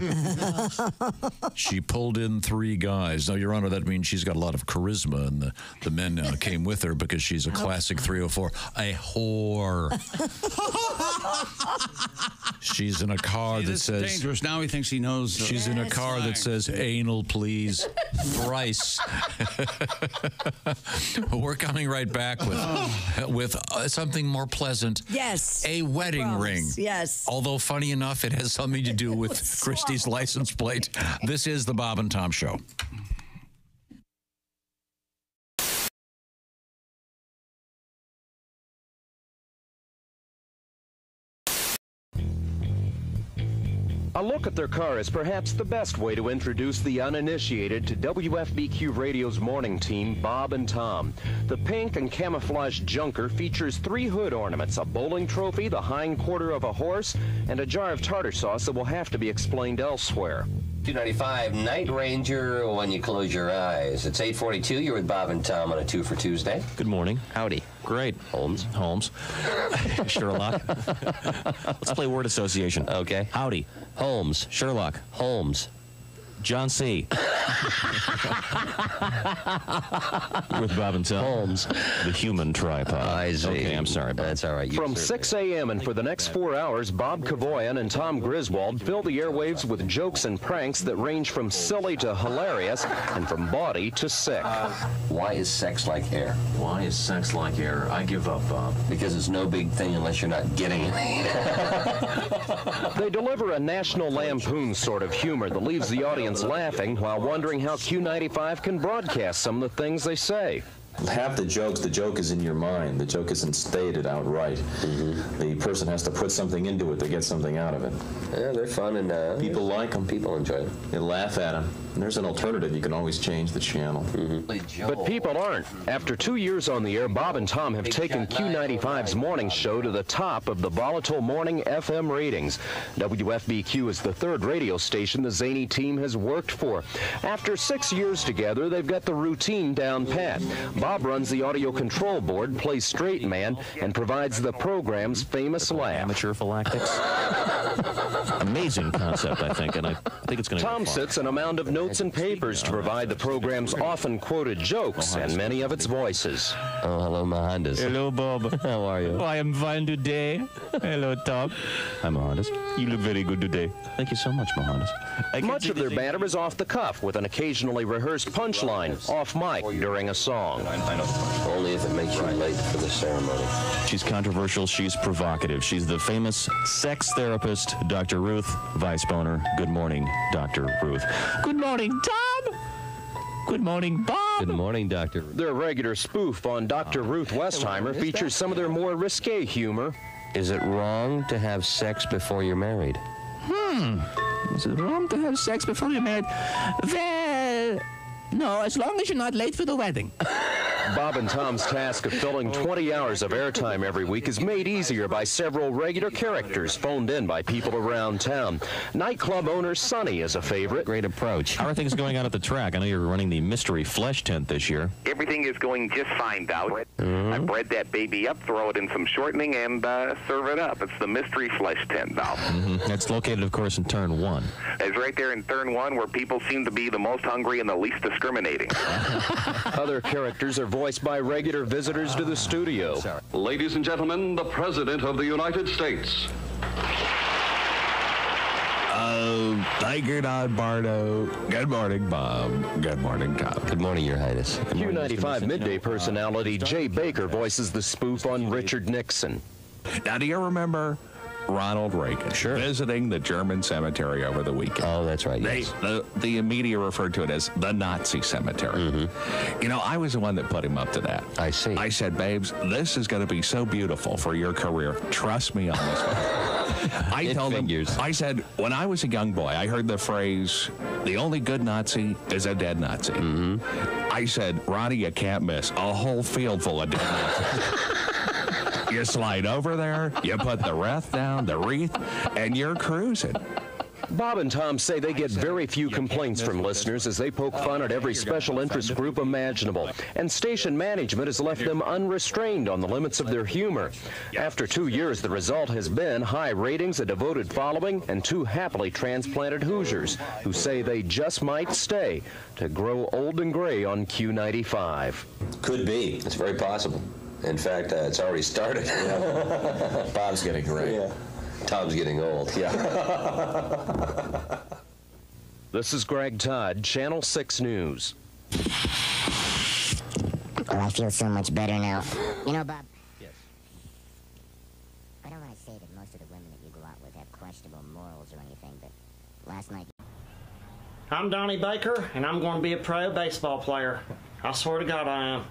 She pulled in 3 guys. Now, Your Honor, that means she's got a lot of charisma, and the men came with her because she's a classic 304. A whore. She's in a car that It's says... dangerous. Now he thinks he knows. She's in a car that says anal, please, thrice. We're coming right back with something more pleasant. Yes. A wedding Promise. ring. Yes. Although, funny enough, it has something to do with Christie's license plate. This is the Bob and Tom Show. A look at their car is perhaps the best way to introduce the uninitiated to WFBQ Radio's morning team, Bob and Tom. The pink and camouflage junker features 3 hood ornaments, a bowling trophy, the hind quarter of a horse, and a jar of tartar sauce that will have to be explained elsewhere. 295 Night Ranger when you close your eyes. It's 8:42. You're with Bob and Tom on a 2 for Tuesday. Good morning. Howdy. Great. Holmes. Sherlock. Let's play word association. Okay. Howdy. Holmes. Sherlock. Holmes. John C. With Bob and Tom. Holmes. The human tripod. I see. Okay, I'm sorry, Bob. That's all right. From 6 a.m. and for the next 4 hours, Bob Kavoyan and Tom Griswold fill the airwaves with jokes and pranks that range from silly to hilarious and from bawdy to sick. Why is sex like air? Why is sex like air? I give up, Bob. Because it's no big thing unless you're not getting it. They deliver a National Lampoon sort of humor that leaves the audience laughing while wondering how Q95 can broadcast some of the things they say. Half the joke is in your mind. The joke isn't stated outright. The person has to put something into it to get something out of it. Yeah, they're fun, and people like them. People enjoy them. They laugh at them. And there's an alternative. You can always change the channel. But people aren't. After 2 years on the air, Bob and Tom have taken Q95's morning show to the top of the volatile morning FM ratings. WFBQ is the third radio station the zany team has worked for. After 6 years together, they've got the routine down pat. Bob runs the audio control board, plays straight man, and provides the program's famous laugh. Amateur phylactics. Amazing concept, I think, and I think it's going to go far. Tom sits on a mound of notes and papers to provide the program's often quoted jokes and many of its voices. Oh, hello, Mohandas. Hello, Bob. How are you? Oh, I am fine today. Hello, Tom. Hi, Mohandas. You look very good today. Thank you so much, Mohandas. Much of their banter is off the cuff, with an occasionally rehearsed punchline off mic during a song. Only if it makes you late for the ceremony. She's controversial. She's provocative. She's the famous sex therapist, Dr. Ruth Weisboner. Good morning, Dr. Ruth. Good morning, Tom. Good morning, Bob. Good morning, Dr. Their regular spoof on Dr. Ruth Westheimer features some of their more risque humor. Is it wrong to have sex before you're married? Is it wrong to have sex before you're married? Well, no, as long as you're not late for the wedding. Bob and Tom's task of filling 20 hours of airtime every week is made easier by several regular characters phoned in by people around town. Nightclub owner Sonny is a favorite. Great approach. How are things going out at the track? I know you're running the mystery flesh tent this year. Everything is going just fine, Dow. I bred that baby up, throw it in some shortening, and serve it up. It's the mystery flesh tent, Dow. That's located, of course, in Turn 1. It's right there in Turn 1 where people seem to be the most hungry and the least discriminating. Other characters are voiced by regular visitors to the studio. Ladies and gentlemen, the President of the United States. Tiger Don Bardo. Good morning, Bob. Good morning, Tom. Good morning, Your Highness. Q95 midday personality Jay Baker voices the spoof on Richard Nixon. Now, do you remember Ronald Reagan visiting the German cemetery over the weekend? Oh, that's right. Yes. The media referred to it as the Nazi cemetery. You know, I was the one that put him up to that. I see. I said, babes, this is going to be so beautiful for your career. Trust me on this one. I told him, I said, when I was a young boy, I heard the phrase, the only good Nazi is a dead Nazi. I said, Ronnie, you can't miss a whole field full of dead Nazis. You slide over there, you put the wreath down, the wreath, and you're cruising. Bob and Tom say they get very few complaints from listeners as they poke fun at every special interest group imaginable, and station management has left them unrestrained on the limits of their humor. After 2 years, the result has been high ratings, a devoted following, and 2 happily transplanted Hoosiers who say they just might stay to grow old and gray on Q95. Could be. It's very possible. In fact, it's already started. Bob's getting gray. Yeah. Tom's getting old. Yeah. This is Greg Todd, Channel 6 News. Oh, I feel so much better now. You know, Bob. Yes. I don't want to say that most of the women that you go out with have questionable morals or anything, but last night. I'm Donnie Baker, and I'm going to be a pro baseball player. I swear to God I am.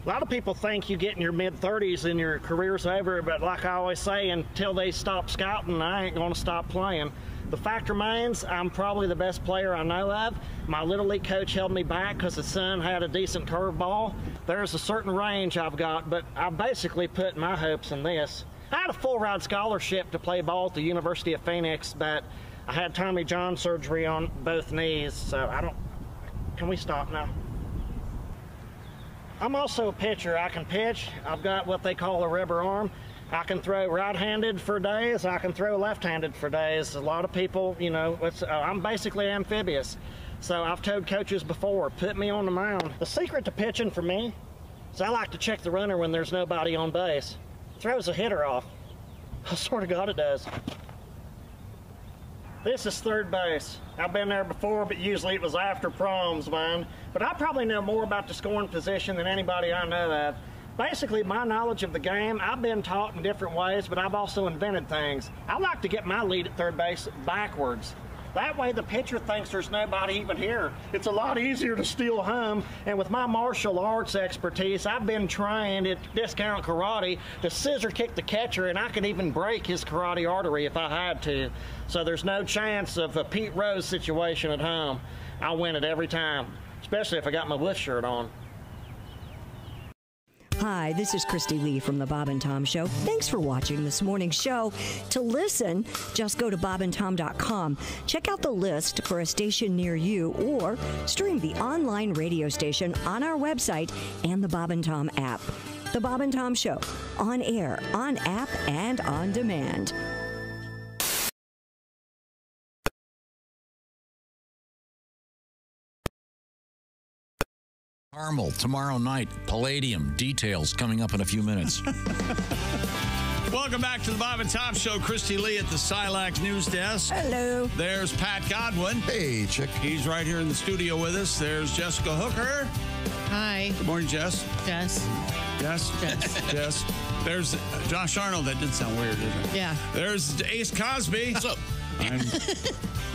A lot of people think you get in your mid-30s and your career's over, but like I always say, until they stop scouting, I ain't going to stop playing. The fact remains, I'm probably the best player I know of. My Little League coach held me back because his son had a decent curveball. There's a certain range I've got, but I basically put my hopes in this. I had a full-ride scholarship to play ball at the University of Phoenix, but I had Tommy John surgery on both knees, so I don't... Can we stop now? I'm also a pitcher. I can pitch. I've got what they call a rubber arm. I can throw right-handed for days. I can throw left-handed for days. A lot of people, you know, I'm basically amphibious. So I've told coaches before, put me on the mound. The secret to pitching for me is I like to check the runner when there's nobody on base. Throws a hitter off. I swear to God it does. This is third base. I've been there before, but usually it was after proms, man. But I probably know more about the scoring position than anybody I know of. Basically, my knowledge of the game, I've been taught in different ways, but I've also invented things. I like to get my lead at third base backwards. That way the pitcher thinks there's nobody even here. It's a lot easier to steal home, and with my martial arts expertise, I've been trained at Discount Karate to scissor kick the catcher, and I could even break his karate artery if I had to. So there's no chance of a Pete Rose situation at home. I win it every time, especially if I got my Wolf shirt on. Hi, this is Christy Lee from the Bob and Tom Show. Thanks for watching this morning's show. To listen, just go to bobandtom.com. Check out the list for a station near you or stream the online radio station on our website and the Bob and Tom app. The Bob and Tom Show, on air, on app, and on demand. Carmel tomorrow night. Palladium. Details coming up in a few minutes. Welcome back to the Bob and Tom Show. Christy Lee at the Silac News Desk. Hello. There's Pat Godwin. Hey, chick. He's right here in the studio with us. There's Jessica Hooker. Hi. Good morning, Jess. Jess. Jess. Jess. Jess. There's Josh Arnold. That did sound weird, didn't it? Yeah. There's Ace Cosby. What's up?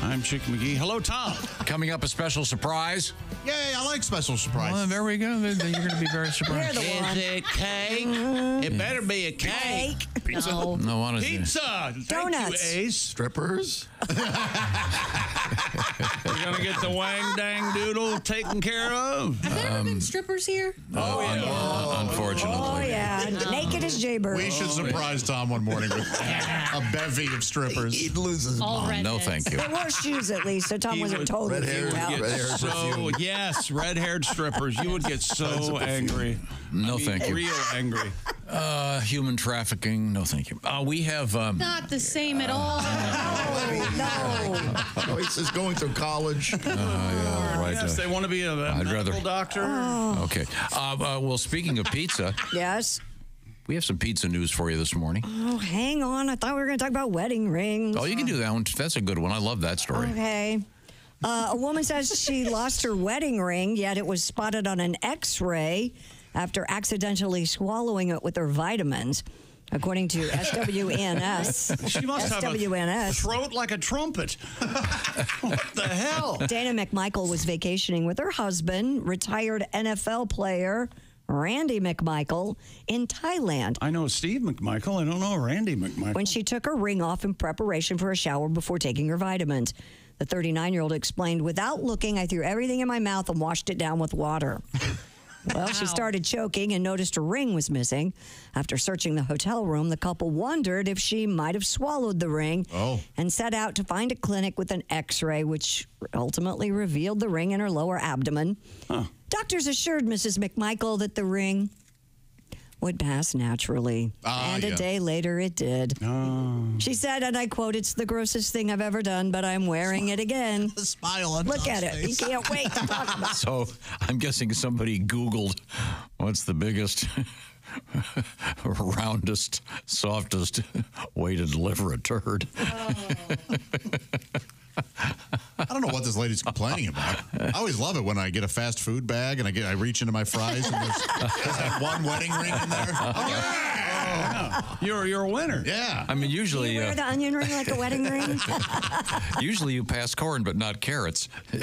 I'm Chick McGee. Hello, Tom. Coming up, a special surprise. Yay, I like special surprises. Well, there we go. You're going to be very surprised. Is it cake? It better be a cake. Pizza? No, honestly. Pizza. Donuts. Thank you, Ace. Strippers? You're going to get the wang dang doodle taken care of. Have there ever been strippers here? Unfortunately. Oh, yeah. Naked as Jaybird. We should surprise Tom one morning with a bevy of strippers. He'd lose his All mind. No, thank you. They wore shoes at least, so Tom wasn't totally freaked out. Yes, red-haired strippers. You would get so angry. No, thank you. Real angry. Human trafficking. No, thank you. We have. Not the same at all. No. He says going through college. Yeah, right. Yes, they want to be a medical doctor. Okay. Well, speaking of pizza. Yes. We have some pizza news for you this morning. Oh, hang on. I thought we were going to talk about wedding rings. Oh, you can do that one. That's a good one. I love that story. Okay. A woman says she lost her wedding ring, yet it was spotted on an X-ray after accidentally swallowing it with her vitamins. According to SWNS. She must have a throat like a trumpet. What the hell? Dana McMichael was vacationing with her husband, retired NFL player Randy McMichael, in Thailand. I know Steve McMichael. I don't know Randy McMichael. When she took her ring off in preparation for a shower before taking her vitamins. The 39-year-old explained, "Without looking, I threw everything in my mouth and washed it down with water." Well, she started choking and noticed her ring was missing. After searching the hotel room, the couple wondered if she might have swallowed the ring and set out to find a clinic with an X-ray, which ultimately revealed the ring in her lower abdomen. Doctors assured Mrs. McMichael that the ring would pass naturally. A day later, it did. She said, and I quote, "It's the grossest thing I've ever done, but I'm wearing it again." The smile on Look Tom's at it. face. You can't wait to talk about it. So I'm guessing somebody Googled what's the biggest, roundest, softest way to deliver a turd. I don't know what this lady's complaining about. I always love it when I get a fast food bag and I reach into my fries and there's that one wedding ring in there. You're a winner. Yeah. I mean, usually You wear the onion ring like a wedding ring? usually you pass corn, but not carrots. Hey,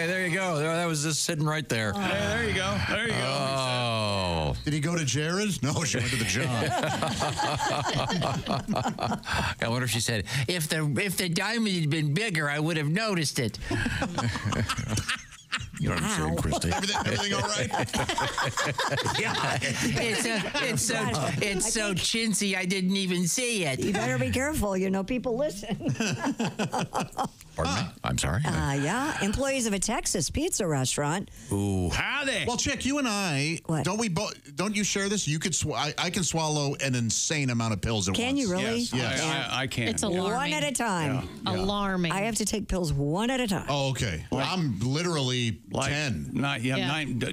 there you go. That was just sitting right there. Hey, there you go. There you go. Oh. Did he go to Jared? No, she went to the John. I wonder if she said, if the diamond had been bigger, I would have noticed it. You know what I'm saying, Christy? Everything all right? Yeah. It's so chintzy, I didn't even see it. You better be careful. You know, people listen. Pardon me? I'm sorry. Yeah. Employees of a Texas pizza restaurant. Ooh. Howdy. Well, Chick, you and I, don't you share this? You could I can swallow an insane amount of pills at once. Can you really? Yes. I can. It's alarming. One at a time. Yeah. Alarming. I have to take pills one at a time. Oh, okay. I'm literally 10.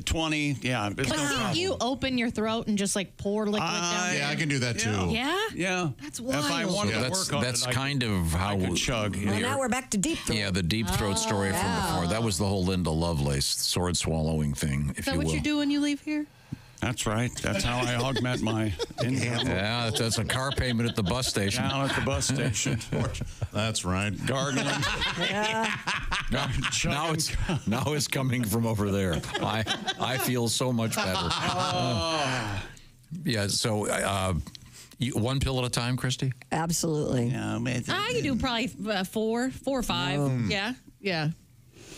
20. Yeah. But can't you open your throat and just like pour liquid down? Yeah, I can do that too. Yeah? Yeah. That's wild. If I wanted to work on that's it, kind of how I could chug. Well, now we're back to deep throat. Yeah, the deep throat story from before. That was the whole Linda Lovelace sword swallowing thing, if Is that you what will. you do when you leave here? That's right. That's how I augment my income. Yeah, that's a car payment at the bus station. Down at the bus station. That's right. Gargling. Now it's coming from over there. I feel so much better. Yeah, so one pill at a time, Christy? Absolutely. I could do probably four or five. Yeah.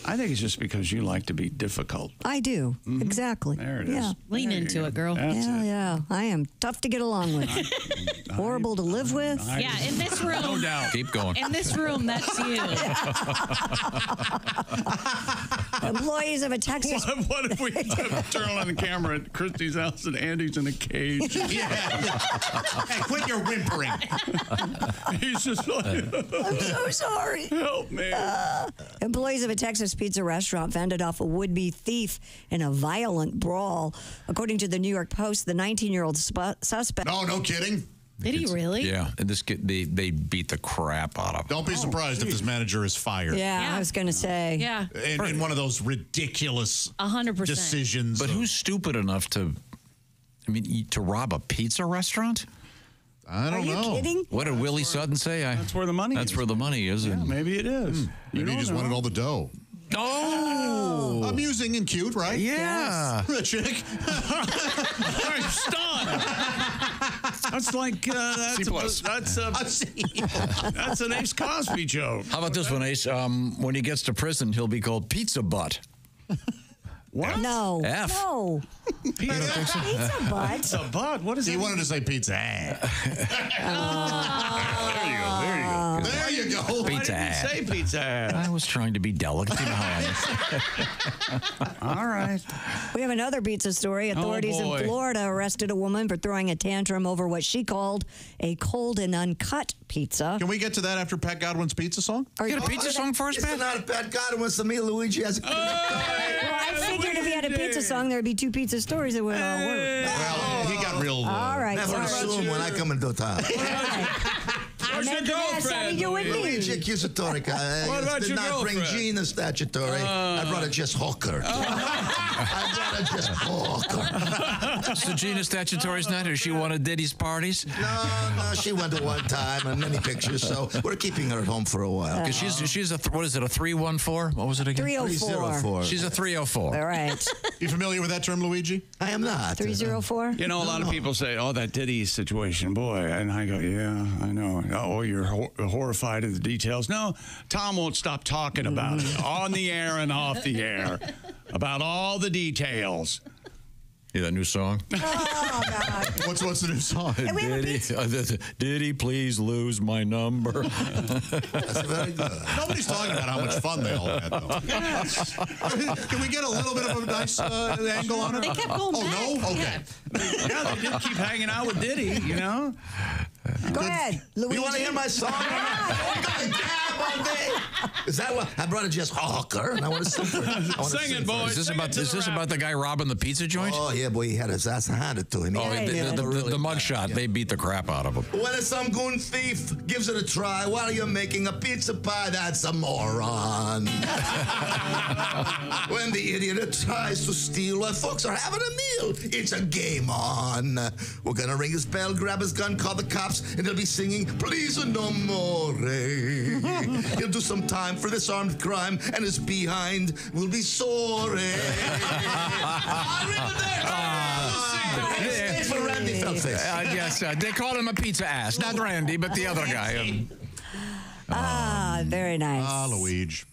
I think it's just because you like to be difficult. I do. Exactly. There it yeah. is. Lean into it, girl. That's it. Yeah. I am tough to get along with. Horrible to live with. Yeah, in this room. No doubt. Keep going. In this room, that's you. Employees of a Texas. What if we turn on the camera at Christy's house and Andy's in a cage? Hey, quit your whimpering. He's just like, I'm so sorry. help me. Employees of a Texas pizza restaurant fended off a would-be thief in a violent brawl. According to the New York Post, the 19-year-old suspect... No kidding. Did he really? Yeah, and they beat the crap out of him. Don't be surprised if this manager is fired. Yeah, I was going to say. Yeah. In one of those ridiculous 100%. decisions. But who's stupid enough to rob a pizza restaurant? I don't know. Are you kidding? What did Willie Sutton say? That's where the money is. That's where the money is. Yeah, maybe it is. Maybe he just wanted all the dough. Oh! Amusing and cute, right? Yeah. The chick. I'm stunned. That's like that's an Ace Cosby joke. How about this one, Ace? When he gets to prison, he'll be called Pizza Butt. What? No. F. No. Pizza butt. Pizza butt. What is He that? wanted to say pizza. There you go. Pizza. Why did you say pizza? I was trying to be delicate. You know how All right. We have another pizza story. Authorities in boy. Florida arrested a woman for throwing a tantrum over what she called a cold and uncut pizza. Can we get to that after Pat Godwin's pizza song? Are You got a pizza song for us, It's Pat? not a Pat Godwin. It's me, Luigi has a Well, I figured if he had a pizza song, there'd be two pizza stories that would all work. Well, he got real. All right. Never assume when I come into town. Where's your girlfriend? Luigi Accusatory. What about did your not bring girlfriend? Gina Statutory. I brought her just hooker. I brought her just hooker. So Gina Statutory's not here. She won at Diddy's parties? No, she went to one time and many pictures, so we're keeping her at home for a while. Because she's a, what is it, a 314? What was it again? 304. She's a 304. All right. You familiar with that term, Luigi? I am not. 304? You know, a lot of people say, oh, that Diddy situation, boy. And I go, yeah, I know. Oh, you're horrified at the details. No, Tom won't stop talking about it on the air and off the air, about all the details. Yeah, that new song? Oh, God. What's the new song? Did he please lose my number? That's very good. Nobody's talking about how much fun they all had, though. Yes. Can we get a little bit of a nice angle on it? They kept going back. Oh, no? Okay. Yeah, they did keep hanging out with Diddy, you know? Go ahead, Luigi. You want to hear my song? Is that what? I brought her just hooker, and I want to sing for her. Sing it, boy. Is this about the guy robbing the pizza joint? Oh, yeah, boy, he had his ass handed to him. Oh, the mugshot, they beat the crap out of him. When some goon thief gives it a try while you're making a pizza pie, that's a moron. When the idiot tries to steal while folks are having a meal, it's a game on. We're gonna ring his bell, grab his gun, call the cops, and they'll be singing, please no more. He'll do some time for this armed crime, and his behind will be sore. For Randy Feltface. Yes, they call him a pizza ass. Not Randy, but the other guy. Very nice. Ah, Luigi.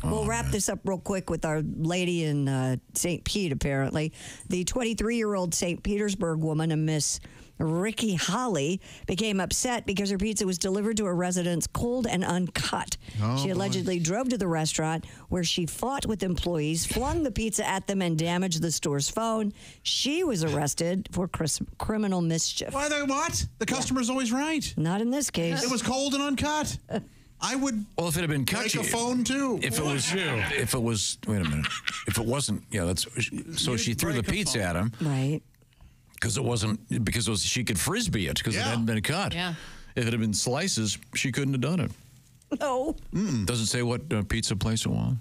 We'll wrap this up real quick with our lady in St. Pete, apparently. The 23-year-old St. Petersburg woman, a Miss Ricky Holly, became upset because her pizza was delivered to her residence cold and uncut. She allegedly drove to the restaurant where she fought with employees, flung the pizza at them, and damaged the store's phone. She was arrested for criminal mischief. Why they what? The customer's always right. Not in this case. It was cold and uncut. I would. Well, if it had been cut, break a phone too. If it was, wait a minute. If it wasn't, that's so she threw the pizza at him, right? Because it wasn't she could frisbee it because it hadn't been cut. Yeah. If it had been slices, she couldn't have done it. No. Doesn't say what pizza place it was.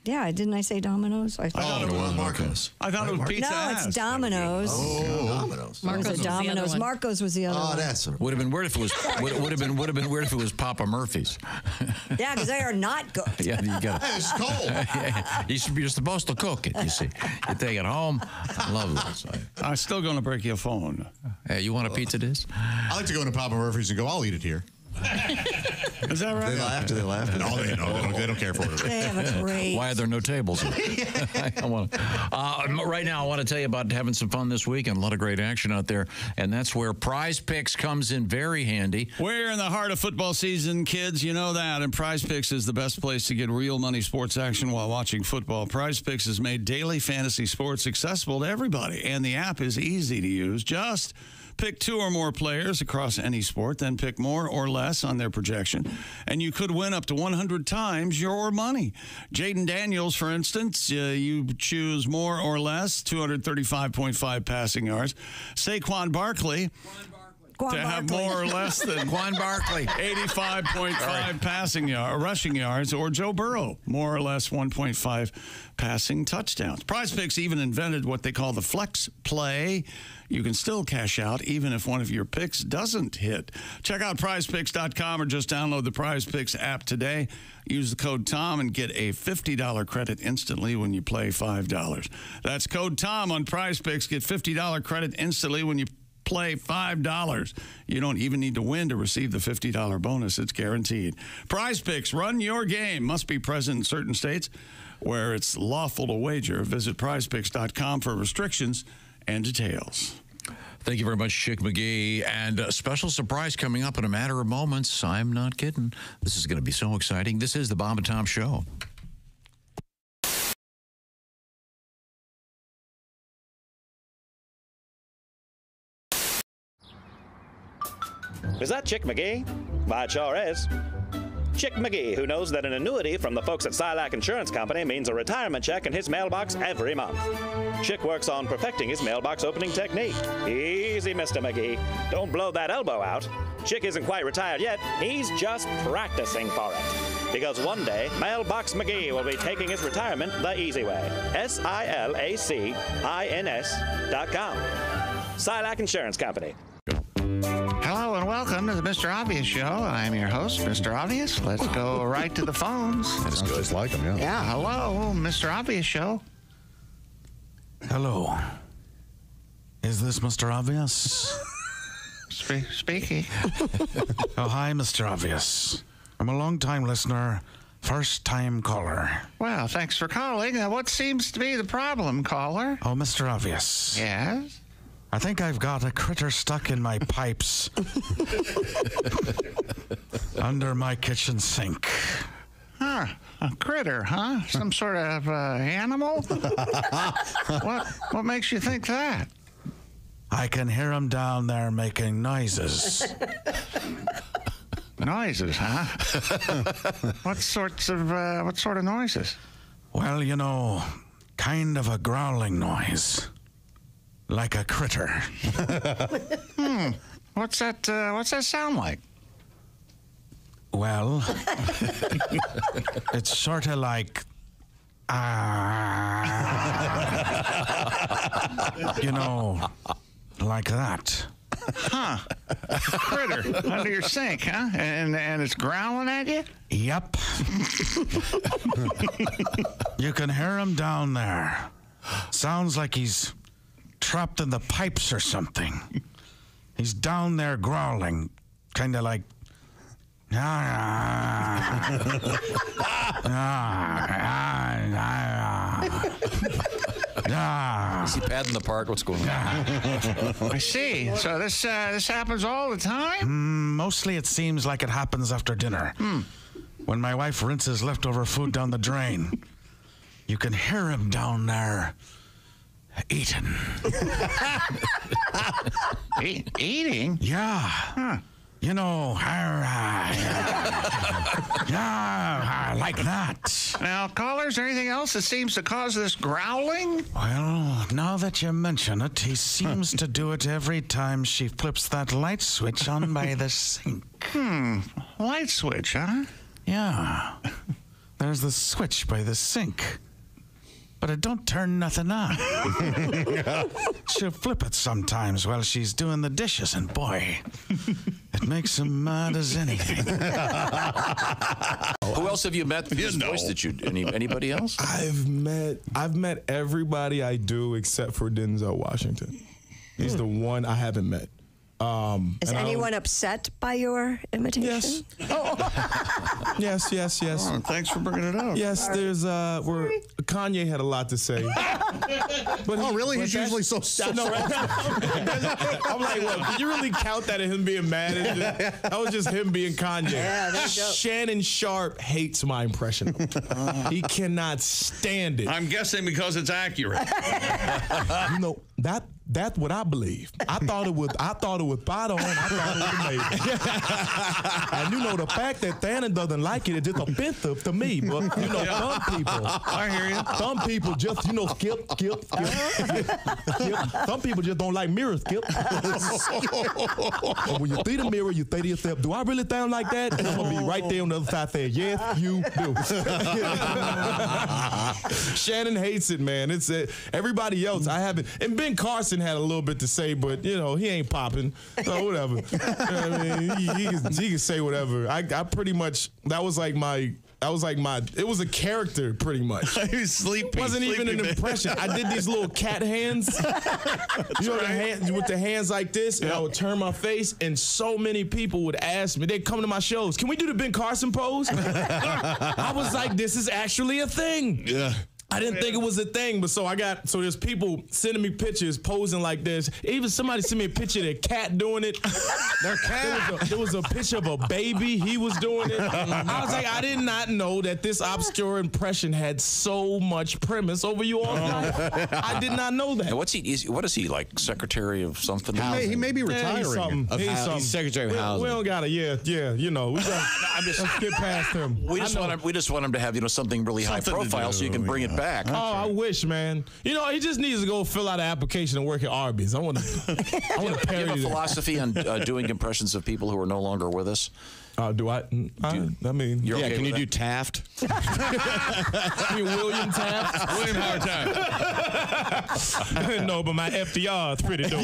Yeah, didn't I say Domino's? I thought it was Marcos. I thought it was Pizza No, Hut. it's Domino's. Domino's. Marcos was Domino's. Marcos was the other one. That's would have been weird if it was. Would have been weird if it was Papa Murphy's. Yeah, because they are not good. Yeah, you got. Hey, it's cold. You're supposed to cook it. You see, you take it home. I love this. I'm still going to break your phone. Hey, you want a pizza dish? I like to go into Papa Murphy's and go, I'll eat it here. Is that right? They laughed. They laughed. No, they don't care for it. They have a great. Why are there no tables? Right now, I want to tell you about having some fun this week and a lot of great action out there, and that's where Prize Picks comes in very handy. We're in the heart of football season, kids. You know that, and Prize Picks is the best place to get real money sports action while watching football. Prize Picks has made daily fantasy sports accessible to everybody, and the app is easy to use. Just pick 2 or more players across any sport, then pick more or less on their projection, and you could win up to 100 times your money. Jaden Daniels, for instance, you choose more or less, 235.5 passing yards. Saquon Barkley to have more or less than Quan Barkley, 85.5 rushing yards, or Joe Burrow, more or less 1.5 passing touchdowns. Prize Picks even invented what they call the flex play. You can still cash out even if one of your picks doesn't hit. Check out prizepicks.com or just download the Prize Picks app today. Use the code TOM and get a $50 credit instantly when you play $5. That's code TOM on Prize Picks. Get $50 credit instantly when you play $5. You don't even need to win to receive the $50 bonus. It's guaranteed. Prize Picks, run your game. Must be present in certain states where it's lawful to wager. Visit prizepicks.com for restrictions and details. Thank you very much, Chick McGee. And a special surprise coming up in a matter of moments. I'm not kidding. This is going to be so exciting. This is the Bob and Tom Show. Is that Chick McGee? Why, it sure is. Chick McGee, who knows that an annuity from the folks at Silac Insurance Company means a retirement check in his mailbox every month. Chick works on perfecting his mailbox opening technique. Easy, Mr. McGee. Don't blow that elbow out. Chick isn't quite retired yet. He's just practicing for it. Because one day, Mailbox McGee will be taking his retirement the easy way. SILACINS.com. Silac Insurance Company. Hello and welcome to the Mr. Obvious Show. I'm your host, Mr. Obvious. Let's go right to the phones. That's good. Just like him, yeah. Yeah, hello, Mr. Obvious Show. Hello. Is this Mr. Obvious? Speaking. Oh, hi, Mr. Obvious. I'm a long-time listener, first-time caller. Well, thanks for calling. What seems to be the problem, caller? Oh, Mr. Obvious. Yes? I think I've got a critter stuck in my pipes under my kitchen sink. Huh, a critter, huh? Some sort of animal? What makes you think that? I can hear him down there making noises. Noises, huh? What sort of noises? Well, you know, kind of a growling noise. Like a critter. What's that sound like? Well, it's sort of like, you know, like that. Huh. A critter under your sink, huh? And it's growling at you? Yep. You can hear him down there. Sounds like he's trapped in the pipes or something. He's down there growling, kind of like, Is he padding the part? What's going on? I see. So this happens all the time? Mostly it seems like it happens after dinner. When my wife rinses leftover food down the drain, you can hear him down there eating. Eating? Yeah. Huh. You know, like that. Now, caller, is there anything else that seems to cause this growling? Well, now that you mention it, he seems to do it every time she flips that light switch on by the sink. Light switch, huh? Yeah. There's the switch by the sink. But it don't turn nothing on. She'll flip it sometimes while she's doing the dishes, and boy, it makes him mad as anything. Who else have you met? Anybody else? I've met everybody I do except for Denzel Washington. He's the one I haven't met. Is anyone upset by your imitation? Yes. Oh. Yes. Oh, thanks for bringing it up. Yes, there's Kanye had a lot to say. But really? He's usually so no, right? I'm like, well, did you really count that as him being mad? That was just him being Kanye. Yeah, that's dope. Shannon Sharp hates my impression of him. He cannot stand it. I'm guessing because it's accurate. You know, that's what I believe. I thought it was spot on. I thought it was amazing. And you know, the fact that Thanon doesn't like it is just offensive to me. But you know, some people, I hear you. Some people just, skip. Some people just don't like mirrors, Skip. And when you see the mirror, you say to yourself, do I really sound like that? And I'm gonna be right there on the other side saying, yes, you do. Shannon hates it, man. It's everybody else. I haven't. And Ben Carson had a little bit to say, but he ain't popping. So whatever. You know what I mean, he can say whatever. I pretty much it was a character pretty much. He was sleepy. It wasn't even an impression. I did these little cat hands. You know, the hands with the hands like this, and I would turn my face, and so many people would ask me, they'd come to my shows, can we do the Ben Carson pose? I was like, this is actually a thing. Yeah. I didn't think it was a thing, but so there's people sending me pictures posing like this. Even somebody sent me a picture of their cat doing it. Their cat. There was a picture of a baby. He was doing it. I was like, I did not know that this obscure impression had so much premise over you all night. I did not know that. And what is he, like secretary of something? He may be retiring. He's secretary of housing. We don't gotta, you know, let's get past him. We just want him to have, something really high profile so you can bring it back. Oh, I wish, man. He just needs to go fill out an application and work at Arby's. I want to parody that. Do you have a philosophy on doing impressions of people who are no longer with us? Do I? I mean, you're okay can you with do Taft? You mean William Taft? William Howard Taft. No, but my FDR is pretty dope.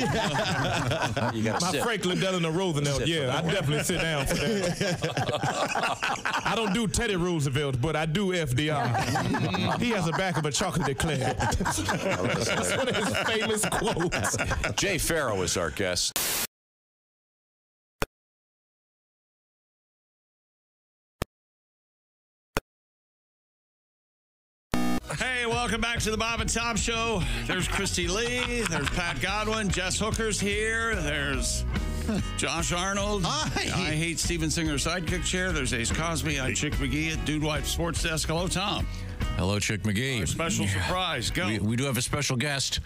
My Franklin Delano Roosevelt, I definitely sit down for that. I don't do Teddy Roosevelt, but I do FDR. He has the back of a chocolate eclair. That's one of his famous quotes. Jay Farrow is our guest. Hey, welcome back to the Bob and Tom Show. There's Christy Lee. There's Pat Godwin. Jess Hooker's here. There's Josh Arnold. Hi. I Hate Steven Singer's sidekick chair. There's Ace Cosby. I'm Chick McGee at Dude Wife Sports Desk. Hello, Tom. Hello, Chick McGee. Our special surprise. Go. We do have a special guest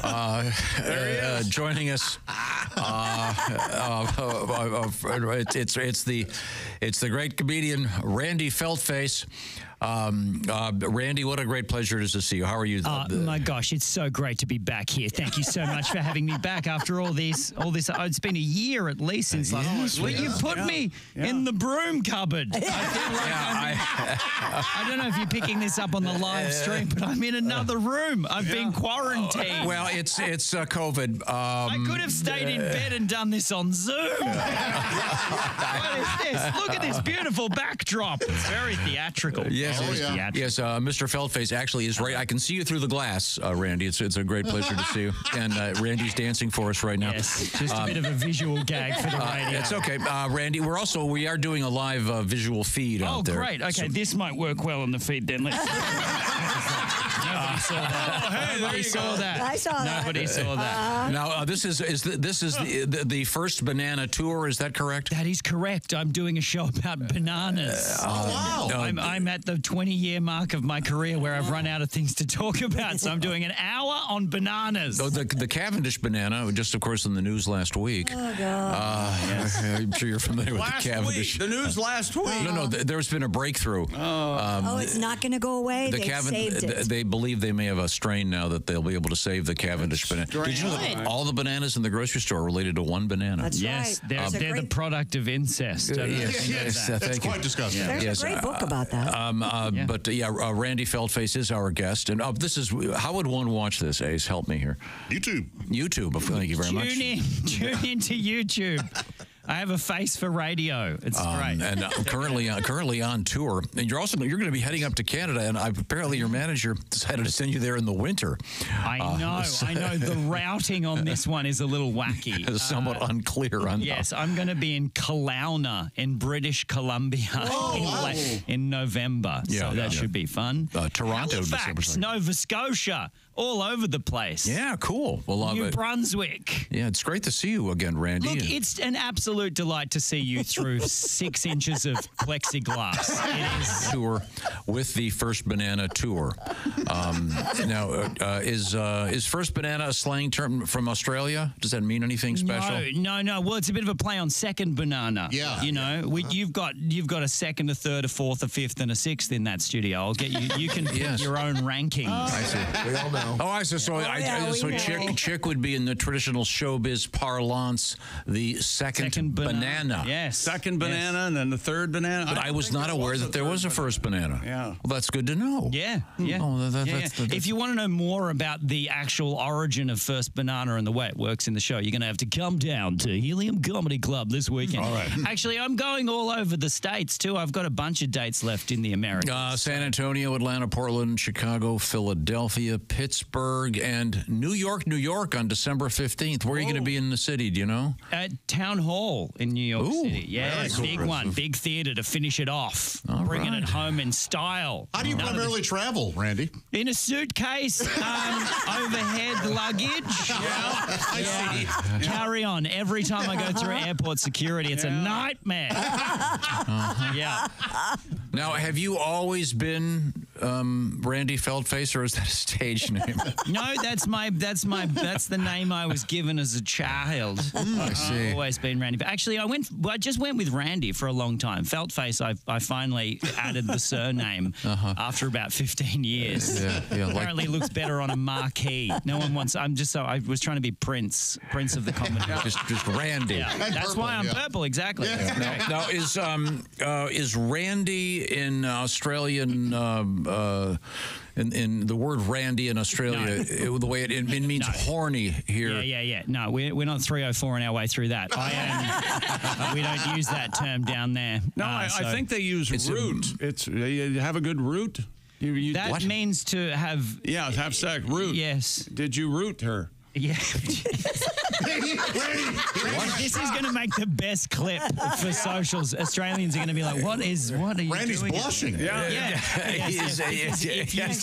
There he is. joining us. It's the great comedian Randy Feltface. Randy, what a great pleasure it is to see you. How are you? My gosh, it's so great to be back here. Thank you so much for having me back after all this. It's been a year at least since last. You put me in the broom cupboard. I feel like I don't know if you're picking this up on the live stream, but I'm in another room. I've been quarantined. Well, it's COVID. I could have stayed in bed and done this on Zoom. What is this? Look at this beautiful backdrop. It's very theatrical. Yeah. Yes, Mr. Feldface actually is right. I can see you through the glass, Randy. It's a great pleasure to see you. And Randy's dancing for us right now. Yes, just a bit of a visual gag for the radio. It's okay. Randy, we are doing a live visual feed out there. Oh, great. Okay, this might work well on the feed then. Let's Nobody saw that. Nobody saw that. I saw that. Nobody saw that. Now, this is the first banana tour. Is that correct? That is correct. I'm doing a show about bananas. wow. I'm at the 20-year mark of my career where I've run out of things to talk about. So I'm doing an hour on bananas. The Cavendish banana, just of course in the news last week. Oh, God. Yes. I'm sure you're familiar with the Cavendish. The news last week. No, there's been a breakthrough. It's not going to go away? They saved it. They believe they may have a strain now that they'll be able to save the Cavendish banana. Did you know that all the bananas in the grocery store are related to one banana? That's yes, right. they're the product of incest. Yes, that's quite disgusting. There's a great book about that. But Randy Feldface is our guest, and this is how would one watch this? Ace, help me here. YouTube. Thank you very much. Tune into YouTube. I have a face for radio. It's great. And currently on tour. And you're going to be heading up to Canada, and apparently your manager decided to send you there in the winter. I know. The routing on this one is a little wacky. It's somewhat unclear. Yes, I'm going to be in Kelowna in British Columbia in November. So that should be fun. Toronto, Halifax, Nova Scotia, all over the place. Yeah, cool. Well, New Brunswick. Yeah, it's great to see you again, Randy. Look, it's an absolute delight to see you through 6 inches of plexiglass. It is. Tour with the First Banana Tour. Is First Banana a slang term from Australia? Does that mean anything special? No. Well, it's a bit of a play on second banana. Yeah. You know, you've got a second, a third, a fourth, a fifth, and a sixth in that studio. I'll get you. You can pick your own rankings. I see. We all know. Oh, I see. So, Chick would be in the traditional showbiz parlance the second banana. Yes. Second banana and then the third banana. But I was not aware that there was a first banana. Yeah. Well, that's good to know. Yeah. If you want to know more about the actual origin of First Banana and the way it works in the show, you're going to have to come down to Helium Comedy Club this weekend. All right. Actually, I'm going all over the states, too. I've got a bunch of dates left in the Americas. San Antonio, Atlanta, Portland, Chicago, Philadelphia, Pittsburgh, and New York on December 15th. Where are you going to be in the city? Do you know? At Town Hall in New York City. Yeah, really cool. big one. Big theater to finish it off. All Bringing right. it home in style. How do you primarily travel, Randy? In a suitcase, overhead luggage. I see. Carry on. Every time I go through airport security, it's a nightmare. Yeah. Now, have you always been Randy Feldface, or is that a stage name? No, that's the name I was given as a child. I see. I've always been Randy. But actually, I just went with Randy for a long time. Feldface, I finally added the surname after about 15 years. Apparently, it looks better on a marquee. No one wants. I was trying to be Prince of the comedy. just Randy. Yeah. That's purple, why I'm purple. Exactly. Yeah. Now, is Randy in Australian? In the word Randy in Australia, the way it means horny here. Yeah. No, we're not 304 on our way through that. We don't use that term down there. No, I think they use root. You have a good root. That means to have. Yeah, have sex. Root. Yes. Did you root her? Yeah. This is going to make the best clip for socials. Australians are going to be like, what are you Randy's doing? blushing. He's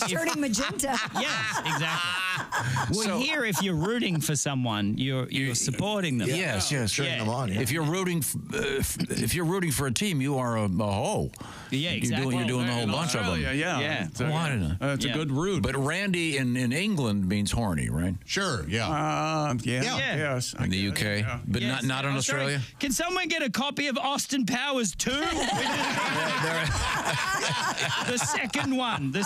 turning magenta. Yes, exactly. Well, here, if you're rooting for someone, you're supporting them. Yes. Cheering them on. Yeah. If you're rooting for a team, you are a hoe. Yeah, exactly. You're doing the whole bunch of them. Yeah. It's a good root. But Randy in England means horny, right? Sure, yeah. Yes. In the UK, but not in Australia. Can someone get a copy of Austin Powers 2? The second one. Do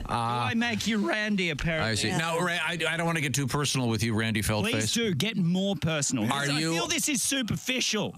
I make you Randy a pair? I see. Now, I don't want to get too personal with you, Randy Feldface. Please do get more personal. I feel this is superficial.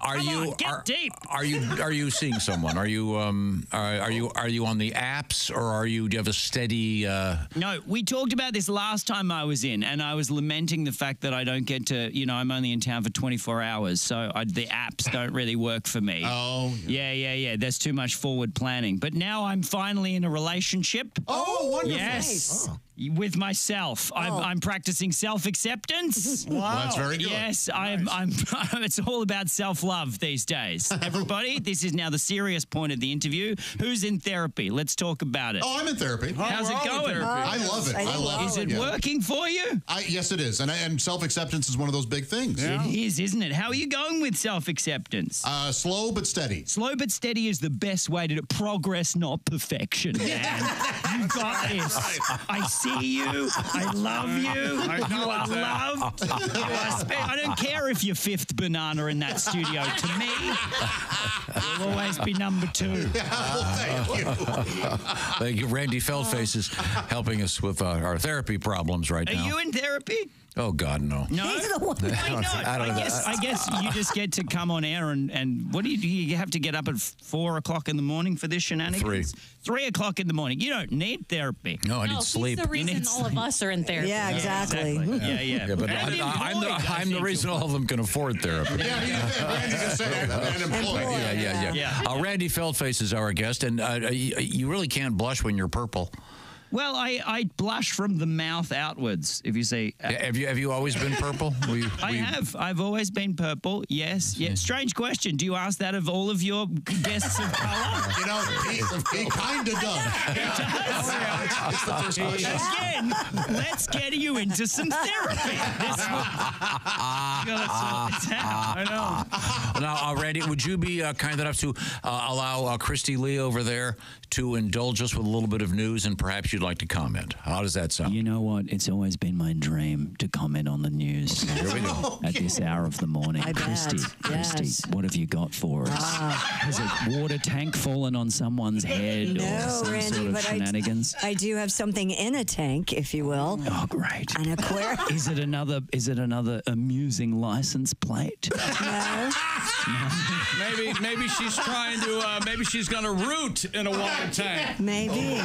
Get deep. Are you seeing someone? Are you on the apps, or do you have a steady? No, we talked about this last time I was in, and I was lamenting the fact that I don't get to. I'm only in town for 24 hours, so the apps don't really work for me. Oh. Yeah. There's too much forward planning. But now I'm finally in a relationship. Oh, wonderful. Yes. With myself. I'm practicing self-acceptance. Wow. Well, that's very good. Yes, I'm it's all about self-love these days. Everybody, this is now the serious point of the interview. Who's in therapy? Let's talk about it. Oh, I'm in therapy. How's it going? I love it. I love it. Is it working for you? Yes, it is. And self-acceptance is one of those big things. Yeah. It is, isn't it? How are you going with self-acceptance? Slow but steady. Slow but steady is the best way to do progress, not perfection, man. You got this. I see you. I love you. You are loved. I don't care if you're fifth banana in that studio. To me, you'll always be number 2. Thank you. Randy Feldface is helping us with our therapy problems right now. Are you in therapy? Oh, God, no. No? He's the one. Why not? I guess you just get to come on air and what do? You have to get up at 4 o'clock in the morning for this shenanigans? 3 o'clock in the morning. You don't need therapy. No, I need sleep. He's the reason all of us are in therapy. Yeah, exactly. Yeah. But I'm the reason all of them can afford therapy. Randy just said unemployed. Yeah. Randy Feldface is our guest, and you really can't blush when you're purple. Well, I blush from the mouth outwards, if you say. Have you always been purple? I have. I've always been purple, yes. Yeah. Strange question. Do you ask that of all of your guests of color? He kind of does. It's the first question. Again, let's get you into some therapy. I know. Now, Randy, would you be kind enough to allow Christy Lee over there to indulge us with a little bit of news, and perhaps you'd like to comment? How does that sound? You know what? It's always been my dream to comment on the news. Here we go. At this hour of the morning. Christy, what have you got for us? Has a water tank fallen on someone's head or some Randy, sort of shenanigans? I do have something in a tank, if you will. Oh, great. An aquarium. Is it another amusing license plate? No. Maybe she's trying to. Maybe she's going to root in a water tank. Maybe.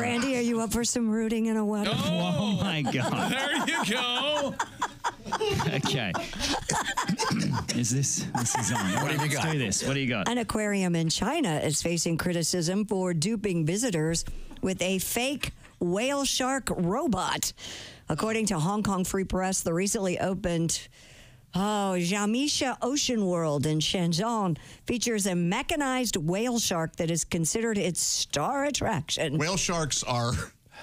Randy, are you up for some rooting in a water tank? Oh my God. There you go. Okay. This is on. What have you got? Let's do this. What do you got? An aquarium in China is facing criticism for duping visitors with a fake whale shark robot. According to Hong Kong Free Press, the recently opened Jiamisha Ocean World in Shenzhen features a mechanized whale shark that is considered its star attraction. Whale sharks are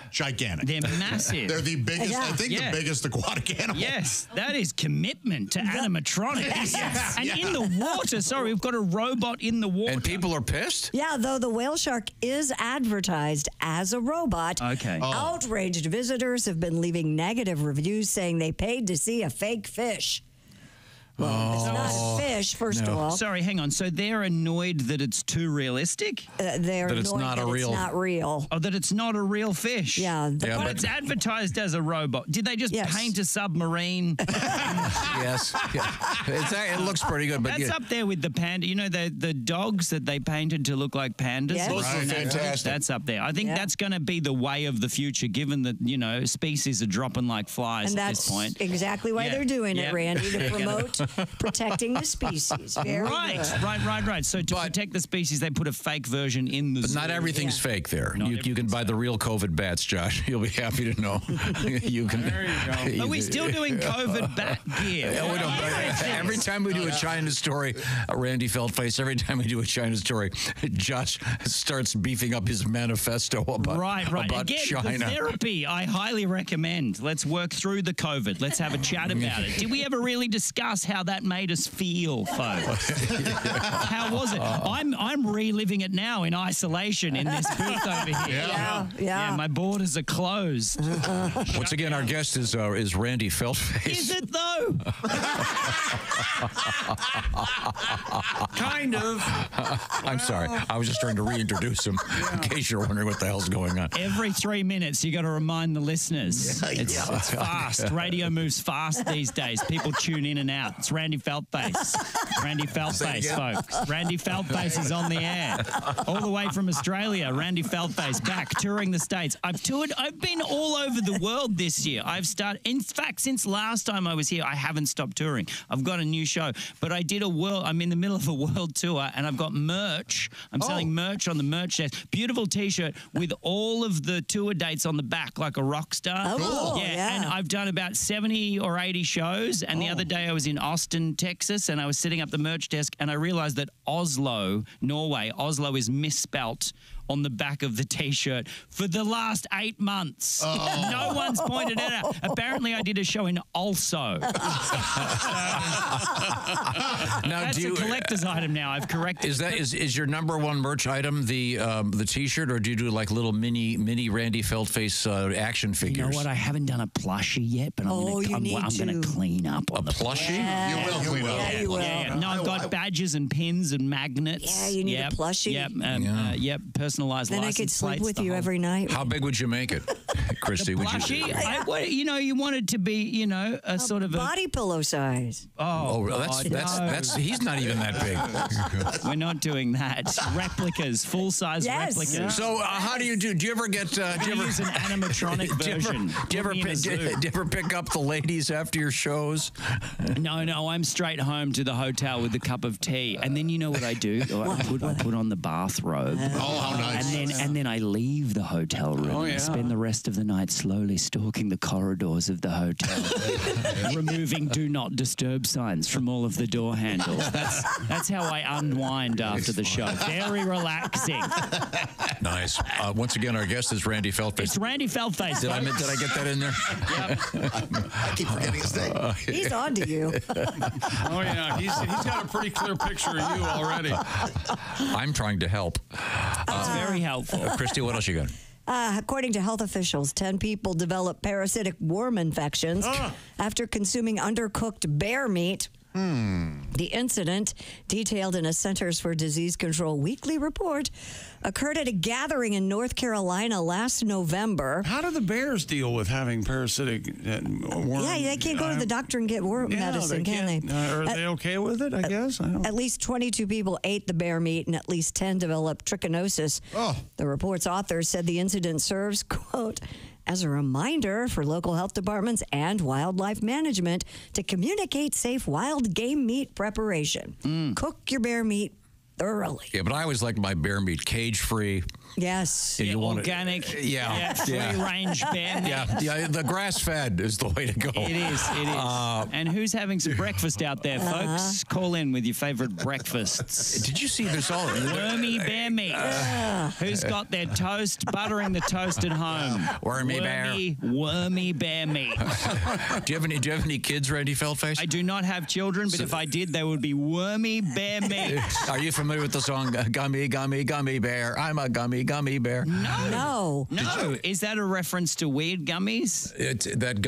gigantic. They're massive. They're the biggest, I think the biggest aquatic animal. Yes, that is commitment to animatronics. And in the water, we've got a robot in the water. And people are pissed? Yeah, though the whale shark is advertised as a robot. Okay. Outraged visitors have been leaving negative reviews saying they paid to see a fake fish. Well, it's not a fish, first of all. Sorry, hang on. So they're annoyed that it's too realistic? They're that it's annoyed not that a real. it's not real. Oh, that it's not a real fish? Yeah. But it's advertised as a robot. Did they just paint a submarine? Yes. It looks pretty good. But That's up there with the panda. You know, the dogs that they painted to look like pandas? Yes. Those are fantastic. That's up there. I think that's going to be the way of the future, given that, species are dropping like flies And at that's this point. exactly why they're doing it, Randy, to promote protecting the species. Very good. Right. So to protect the species, they put a fake version in the But zoo. not everything's fake there. You can buy the real COVID bats, Josh. You'll be happy to know. You can. There you go. Are we still doing COVID bat gear? Every time we do a China story, Randy Feldface, every time we do a China story, Josh starts beefing up his manifesto about Again, China. the therapy, I highly recommend. Let's work through the COVID. Let's have a chat about it. Did we ever really discuss how that made us feel, folks? How was it? I'm reliving it now in isolation in this booth over here. Yeah. My borders are closed. Once again, our guest is Randy Feldface. Is it though? Kind of. I'm sorry. I was just trying to reintroduce him in case you're wondering what the hell's going on. Every 3 minutes, you got to remind the listeners. It's fast. Radio moves fast these days. People tune in and out. It's Randy Feltface. Randy Feltface, folks. Randy Feltface is on the air. All the way from Australia, Randy Feltface back touring the States. I've been all over the world this year. In fact, since last time I was here, I haven't stopped touring. I've got a new show, but I'm in the middle of a world tour and I've got merch. I'm selling merch on the merch desk. Beautiful t-shirt with all of the tour dates on the back like a rock star. Oh, cool. Yeah. And I've done about 70 or 80 shows. And the other day I was in Austin, Texas, and I was setting up the merch desk and I realized that Oslo, Norway, Oslo is misspelt on the back of the t-shirt for the last 8 months. No one's pointed it out. Apparently I did a show in Also. That's a collector's item now. I've corrected. Is your number one merch item the t-shirt, or do you do like little mini Randy Feltface action figures? You know what? I haven't done a plushie yet, but I'm going to clean up on the plushie. Yeah. You will clean up. Yeah, you will. Yeah. No, I've got badges and pins and magnets. Yeah, you need a plushie. Yep. Personalized then license I could sleep plates, with you every night. How big would you make it, Christy? Would plushie? you? You want it to be, a sort of body pillow size. That's he's not even that big. We're not doing that. Replicas, full size replicas. Yeah. So how do you do? Do you ever get? Do you ever use an animatronic version? Do you ever pick up the ladies after your shows? No. I'm straight home to the hotel with a cup of tea, and then you know what I do? I put on the bathrobe. Oh, how nice! And then I leave the hotel room. I spend the rest of the night slowly stalking the corridors of the hotel, removing "Do Not Disturb" signs from all of the door handles. That's how I unwind after the show. Very relaxing. Nice. Once again, our guest is Randy Feltface. It's Randy Feltface. Did I get that in there? I keep forgetting his name. He's on to you. Oh, yeah. He's got a pretty clear picture of you already. I'm trying to help. That's very helpful. Christy, what else you got? According to health officials, 10 people developed parasitic worm infections after consuming undercooked bear meat. The incident, detailed in a Centers for Disease Control weekly report, occurred at a gathering in North Carolina last November. How do the bears deal with having parasitic worms? Yeah, they can't go to the doctor and get worm medicine, can they? Are they okay with it, I guess? At least 22 people ate the bear meat and at least 10 developed trichinosis. The report's authors said the incident serves, quote, as a reminder for local health departments and wildlife management to communicate safe wild game meat preparation. Cook your bear meat thoroughly. Yeah, but I always like my bear meat cage-free. Yes. You want organic. Free-range bear meat. Yeah, the grass-fed is the way to go. It is. And who's having some breakfast out there, folks? Call in with your favorite breakfasts. Did you see this all? Wormy bear meat. Who's got their toast, buttering the toast at home? Wormy bear meat. Do you have any kids, Randy Feltface? I do not have children, but if I did, they would be wormy bear meat. Are you familiar with the song Gummy, Gummy, Gummy Bear? I'm a gummy bear. No. Is that a reference to weird gummies? That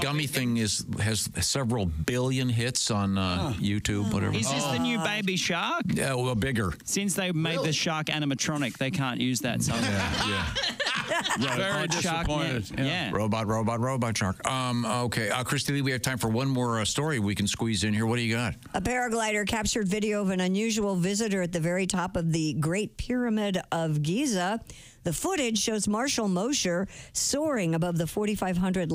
gummy thing has several billion hits on YouTube, whatever. Is this the new Baby Shark? Yeah, well, bigger. Since they made the shark animatronic, they can't use that song. Very disappointed. Robot shark. Okay, Christy, we have time for one more story we can squeeze in here. What do you got? A paraglider captured video of an unusual visitor at the very top of the Great Pyramid of Giza. The footage shows Marshall Mosher soaring above the 4,500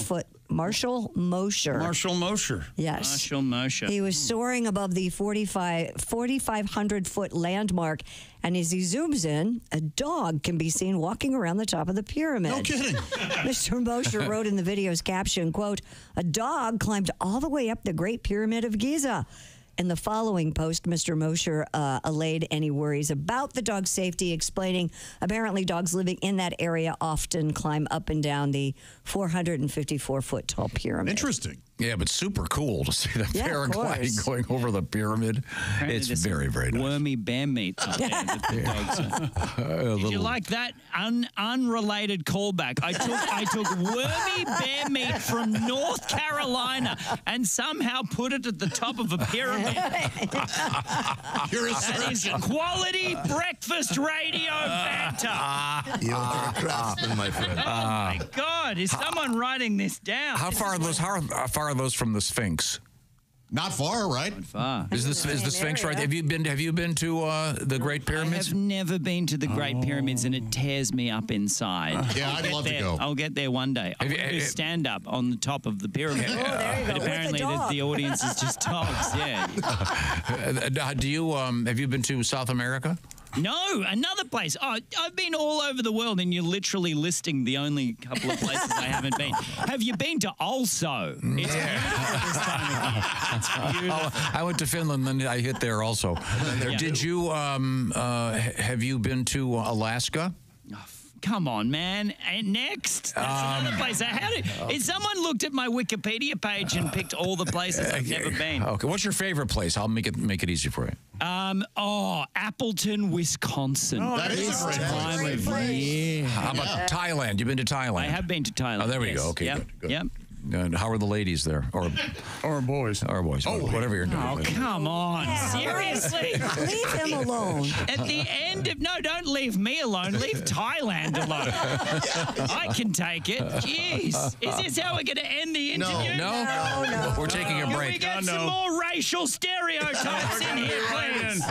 foot. Marshall Mosher. Marshall Mosher. Yes. Marshall Mosher. He was soaring above the 4,500 foot landmark, and as he zooms in, a dog can be seen walking around the top of the pyramid. No kidding. Mr. Mosher wrote in the video's caption, quote, "A dog climbed all the way up the Great Pyramid of Giza." In the following post, Mr. Mosher allayed any worries about the dog's safety, explaining apparently dogs living in that area often climb up and down the 454-foot tall pyramid. Interesting. Yeah, but super cool to see the paragliding going over the pyramid. It's very, very nice. Wormy bear meat up there that the dogs Did you like that unrelated callback? I took wormy bear meat from North Carolina and somehow put it at the top of a pyramid. That is quality breakfast radio banter. You are a craftsman, my friend. Oh my God! Is someone writing this down? How far are those from the Sphinx? Not far, right? Not far. Is the Sphinx right? Have you been to the Great Pyramids? I have never been to the Great Pyramids, and it tears me up inside. Yeah, I'd love to go. I'll get there one day. I'll do stand up on the top of the pyramid. Oh, there you go. But apparently the audience is just dogs. Yeah. Have you been to South America? No, another place. Oh, I've been all over the world, and you're literally listing the only couple of places I haven't been. Have you been to Also? It's beautiful this time of year. It's beautiful. I went to Finland, and I hit there also. Did you? Have you been to Alaska? Come on, man. And next, that's another place. If someone looked at my Wikipedia page and picked all the places I've never been. Okay, what's your favorite place? I'll make it easy for you. Appleton, Wisconsin. Oh, that is a great time of year. How about Thailand? You've been to Thailand? I have been to Thailand. Oh, there we go. Okay, good. Yep. How are the ladies there? Or boys. Or boys. Whatever you're doing. Oh, come on. Seriously. Leave him alone. At the end of... No, don't leave me alone. Leave Thailand alone. I can take it. Jeez. Is this how we're going to end the interview? No. We're taking a break. Can we get some more racial stereotypes in here, please?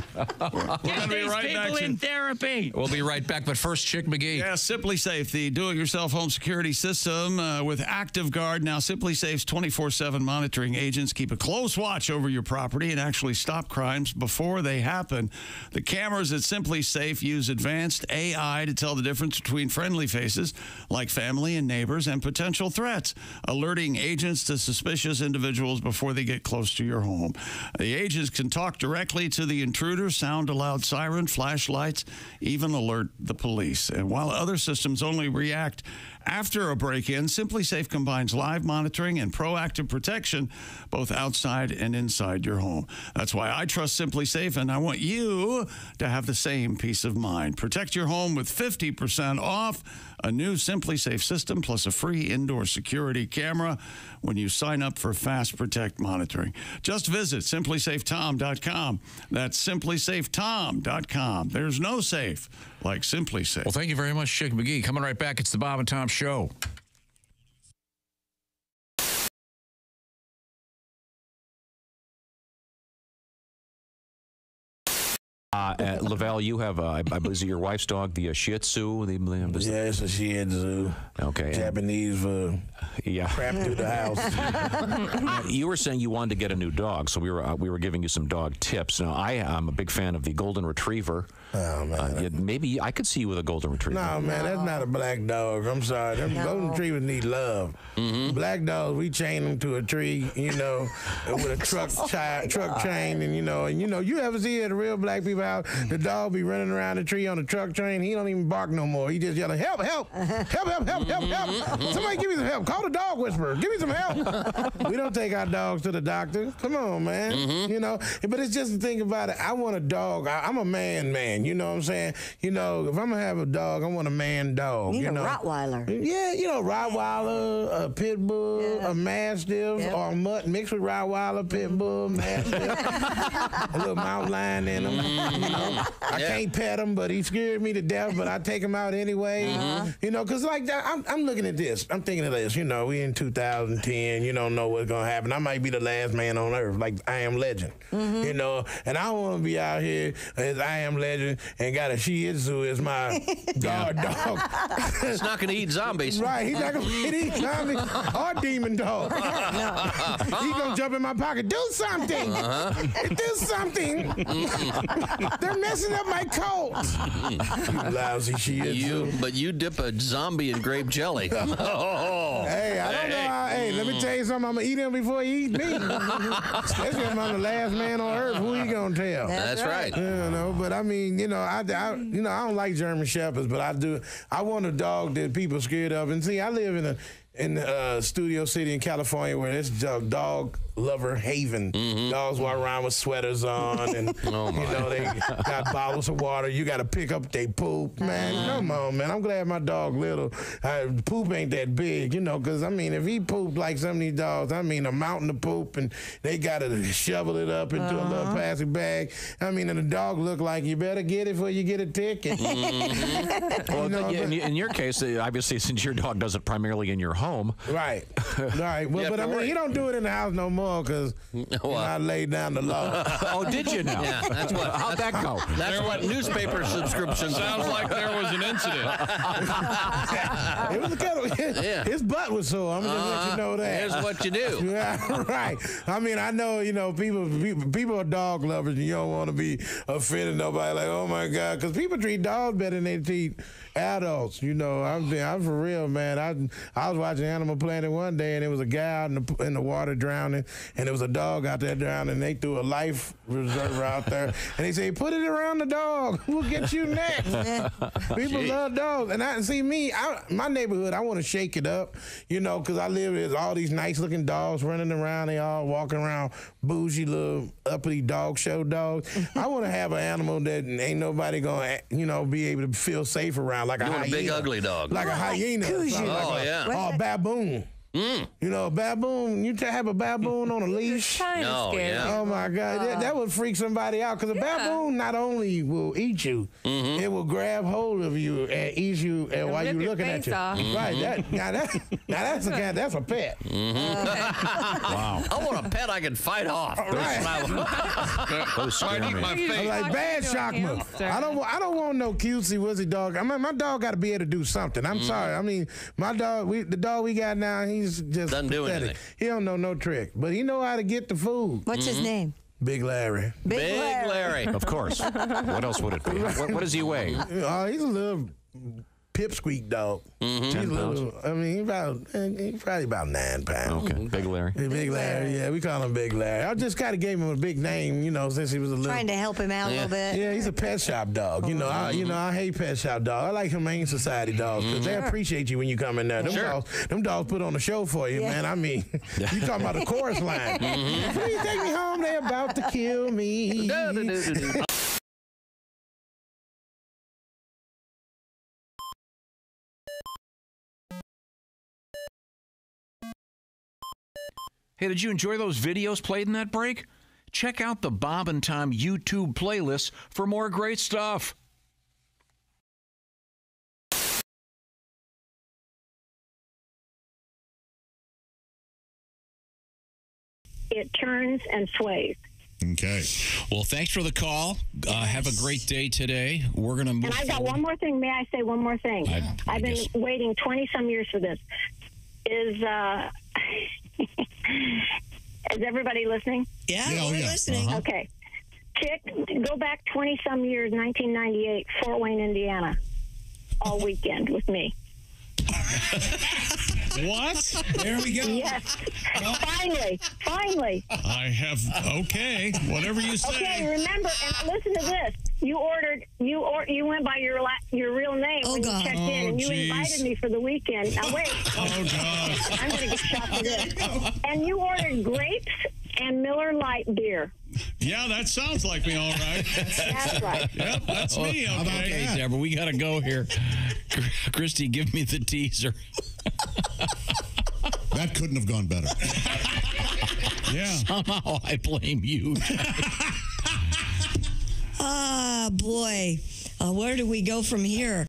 Get these people in therapy. We'll be right back, but first, Chick McGee. Yeah, Simply Safe, the do-it-yourself home security system with ActiveGuard. Now, Simply Safe's 24/7 monitoring agents keep a close watch over your property and actually stop crimes before they happen. The cameras at Simply Safe use advanced AI to tell the difference between friendly faces, like family and neighbors, and potential threats, alerting agents to suspicious individuals before they get close to your home. The agents can talk directly to the intruder, sound a loud siren, flashlights, even alert the police. And while other systems only react after a break-in, Simply Safe combines live monitoring and proactive protection both outside and inside your home. That's why I trust Simply Safe, and I want you to have the same peace of mind. Protect your home with 50% off a new Simply Safe system plus a free indoor security camera when you sign up for Fast Protect monitoring. Just visit simplysafetom.com. That's simplysafetom.com. There's no safe like Simply Safe. Well, thank you very much, Chick McGee. Coming right back, it's the Bob and Tom Show. Lavelle, you have, I believe, your wife's dog, the Shih Tzu? Yeah, it's a Shih Tzu. Okay. Japanese crap through the house. You were saying you wanted to get a new dog, so we were giving you some dog tips. Now, I'm a big fan of the Golden Retriever. Oh, man. Maybe I could see you with a Golden Retriever. No, man, that's not a black dog. I'm sorry. Them Golden Retrievers need love. Black dogs, we chain them to a tree, with a truck chain, and you ever see at the real black people house, the dog be running around the tree on the truck chain. He don't even bark no more. He just yelling, help, help, help, help, help, help, help. Somebody give me some help. Call the dog whisperer. Give me some help. We don't take our dogs to the doctor. Come on, man. But it's just the thing about it. I want a dog. I'm a man. You know what I'm saying? If I'm going to have a dog, I want a man dog. You need a Rottweiler. Yeah, Rottweiler, a pit bull, a mastiff, or a mutt mixed with Rottweiler, pit bull, mastiff. A little mountain lion in him. I can't pet him, but he scared me to death, but I take him out anyway. Because like that, I'm looking at this. I'm thinking of this. We in 2010. You don't know what's going to happen. I might be the last man on earth, like I Am Legend. And I don't want to be out here as I Am Legend and got a Shih Tzu as my guard dog. It's not going to eat zombies. Right, he's not going to eat zombies or demon dog. He's going to jump in my pocket. Do something. Do something. They're messing up my coat. You lousy Shih But you dip a zombie in grape jelly. Hey, I don't know how. Hey, let me tell you something. I'm going to eat him before he eats me. Especially if I'm the last man on earth. Who he going to tell? That's right. But I mean, I don't like German Shepherds, but I want a dog that people scared of. And see, I live in Studio City in California where it's dog lover haven. Dogs walk around with sweaters on, and you know they got bottles of water. You got to pick up their poop, man. Come on, man. I'm glad my dog little. Poop ain't that big, you know, because I mean, if he pooped like some of these dogs, I mean, a mountain of poop, and they got to shovel it up into a little plastic bag. I mean, and the dog look like you better get it before you get a ticket. Well, You know, in your case, obviously, since your dog does it primarily in your home, right. Well, but I mean, he don't do it in the house no more because I laid down the law. Oh, did you now? Yeah, that's what. How'd that go? That's what newspaper subscriptions Sounds like there was an incident. It was kind of, his butt was sore. I'm gonna let you know that. Here's what you do. Yeah, right. I mean, I know, you know, people are dog lovers, and you don't want to be offending nobody. Like, oh my God, because people treat dogs better than they treat adults. You know, I'm for real, man. I was watching Animal Planet one day, and there was a guy out in the water drowning, and there was a dog out there drowning. And they threw a life preserver out there, and they say, "Put it around the dog. We'll get you next." People love dogs, and my neighborhood, I want to shake it up, you know, because I live there's all these nice looking dogs running around. They all walking around, bougie little uppity dog show dogs. I want to have an animal that ain't nobody gonna, you know, be able to feel safe around, like a hyena. A big ugly dog. Like a hyena. Or something, or a baboon. You know, a baboon, you have a baboon on a leash. No, Oh my God, that would freak somebody out, because a baboon not only will eat you, it will grab hold of you and eat you while you're looking at you. Right, that's a pet. Wow. I want a pet I can fight off. Those scare me. Like bad shockma. I don't want no cutesy wuzzy dog. I mean, my dog got to be able to do something. I'm sorry. I mean, my dog, the dog we got now, he's just doesn't do anything. He don't know no trick, but he know how to get the food. What's his name? Big Larry. Big Larry. Of course. What else would it be? What does he weigh? He's a little pipsqueak dog. He's 10 pounds? I mean, he's probably about 9 pounds. Okay, Big Larry. Big Larry, yeah, we call him Big Larry. I just kind of gave him a big name, you know, since he was a little. Trying to help him out a little bit. Yeah, he's a pet shop dog. You know, I hate pet shop dogs. I like Humane Society dogs because they appreciate you when you come in there. Them dogs put on a show for you, man. I mean, you talking about the chorus line. Please take me home. They're about to kill me. Hey, did you enjoy those videos played in that break? Check out the Bob and Tom YouTube playlist for more great stuff. It turns and sways. Okay. Well, thanks for the call. Have a great day today. We're going to move And I've got forward. one more thing. May I say one more thing? I've been waiting 20-some years for this. Is everybody listening? Yeah, we're listening. Okay. Chick, go back 20-some years, 1998, Fort Wayne, Indiana, all weekend with me. What? There we go. Yes. Finally. I have, okay, whatever you say. Okay, remember, and listen to this. You went by your real name when you checked in, and you invited me for the weekend. Now wait. Oh, God. I'm going to get shot for this. And you ordered grapes and Miller Lite beer. Yeah, that sounds like me, all right. That's right. Yep, that's me, okay. Okay, Deborah, we got to go here. Christy, give me the teaser. That couldn't have gone better. Yeah. Somehow I blame you. Ah, boy. Where do we go from here?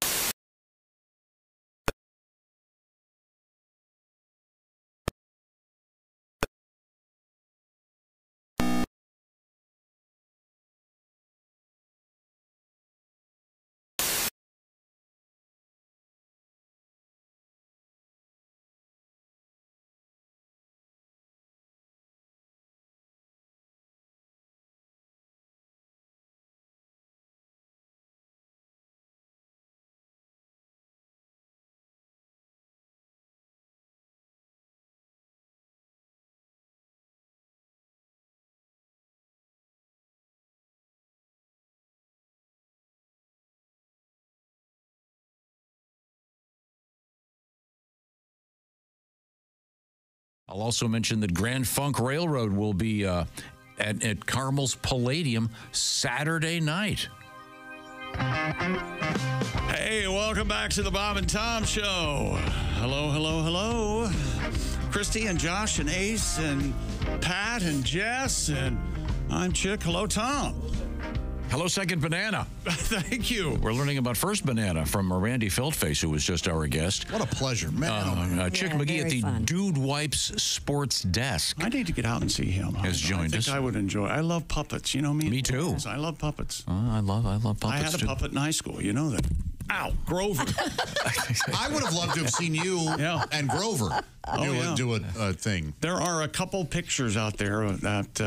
I'll also mention that Grand Funk Railroad will be at Carmel's Palladium Saturday night. Hey, welcome back to the Bob and Tom Show. Hello, hello, hello. Christy and Josh and Ace and Pat and Jess, and I'm Chick. Hello, Tom. Hello, Second Banana. Thank you. We're learning about First Banana from Randy Feldface, who was just our guest. What a pleasure, man. Chick McGee at the fun. Dude Wipes Sports Desk. I need to get out and see him. Has joined us. I think I would enjoy. I love puppets. You know me. Me too. I love puppets. I love puppets. I had a puppet in high school. You know that. Ow, Grover. I would have loved to have seen you and Grover do a thing. There are a couple pictures out there that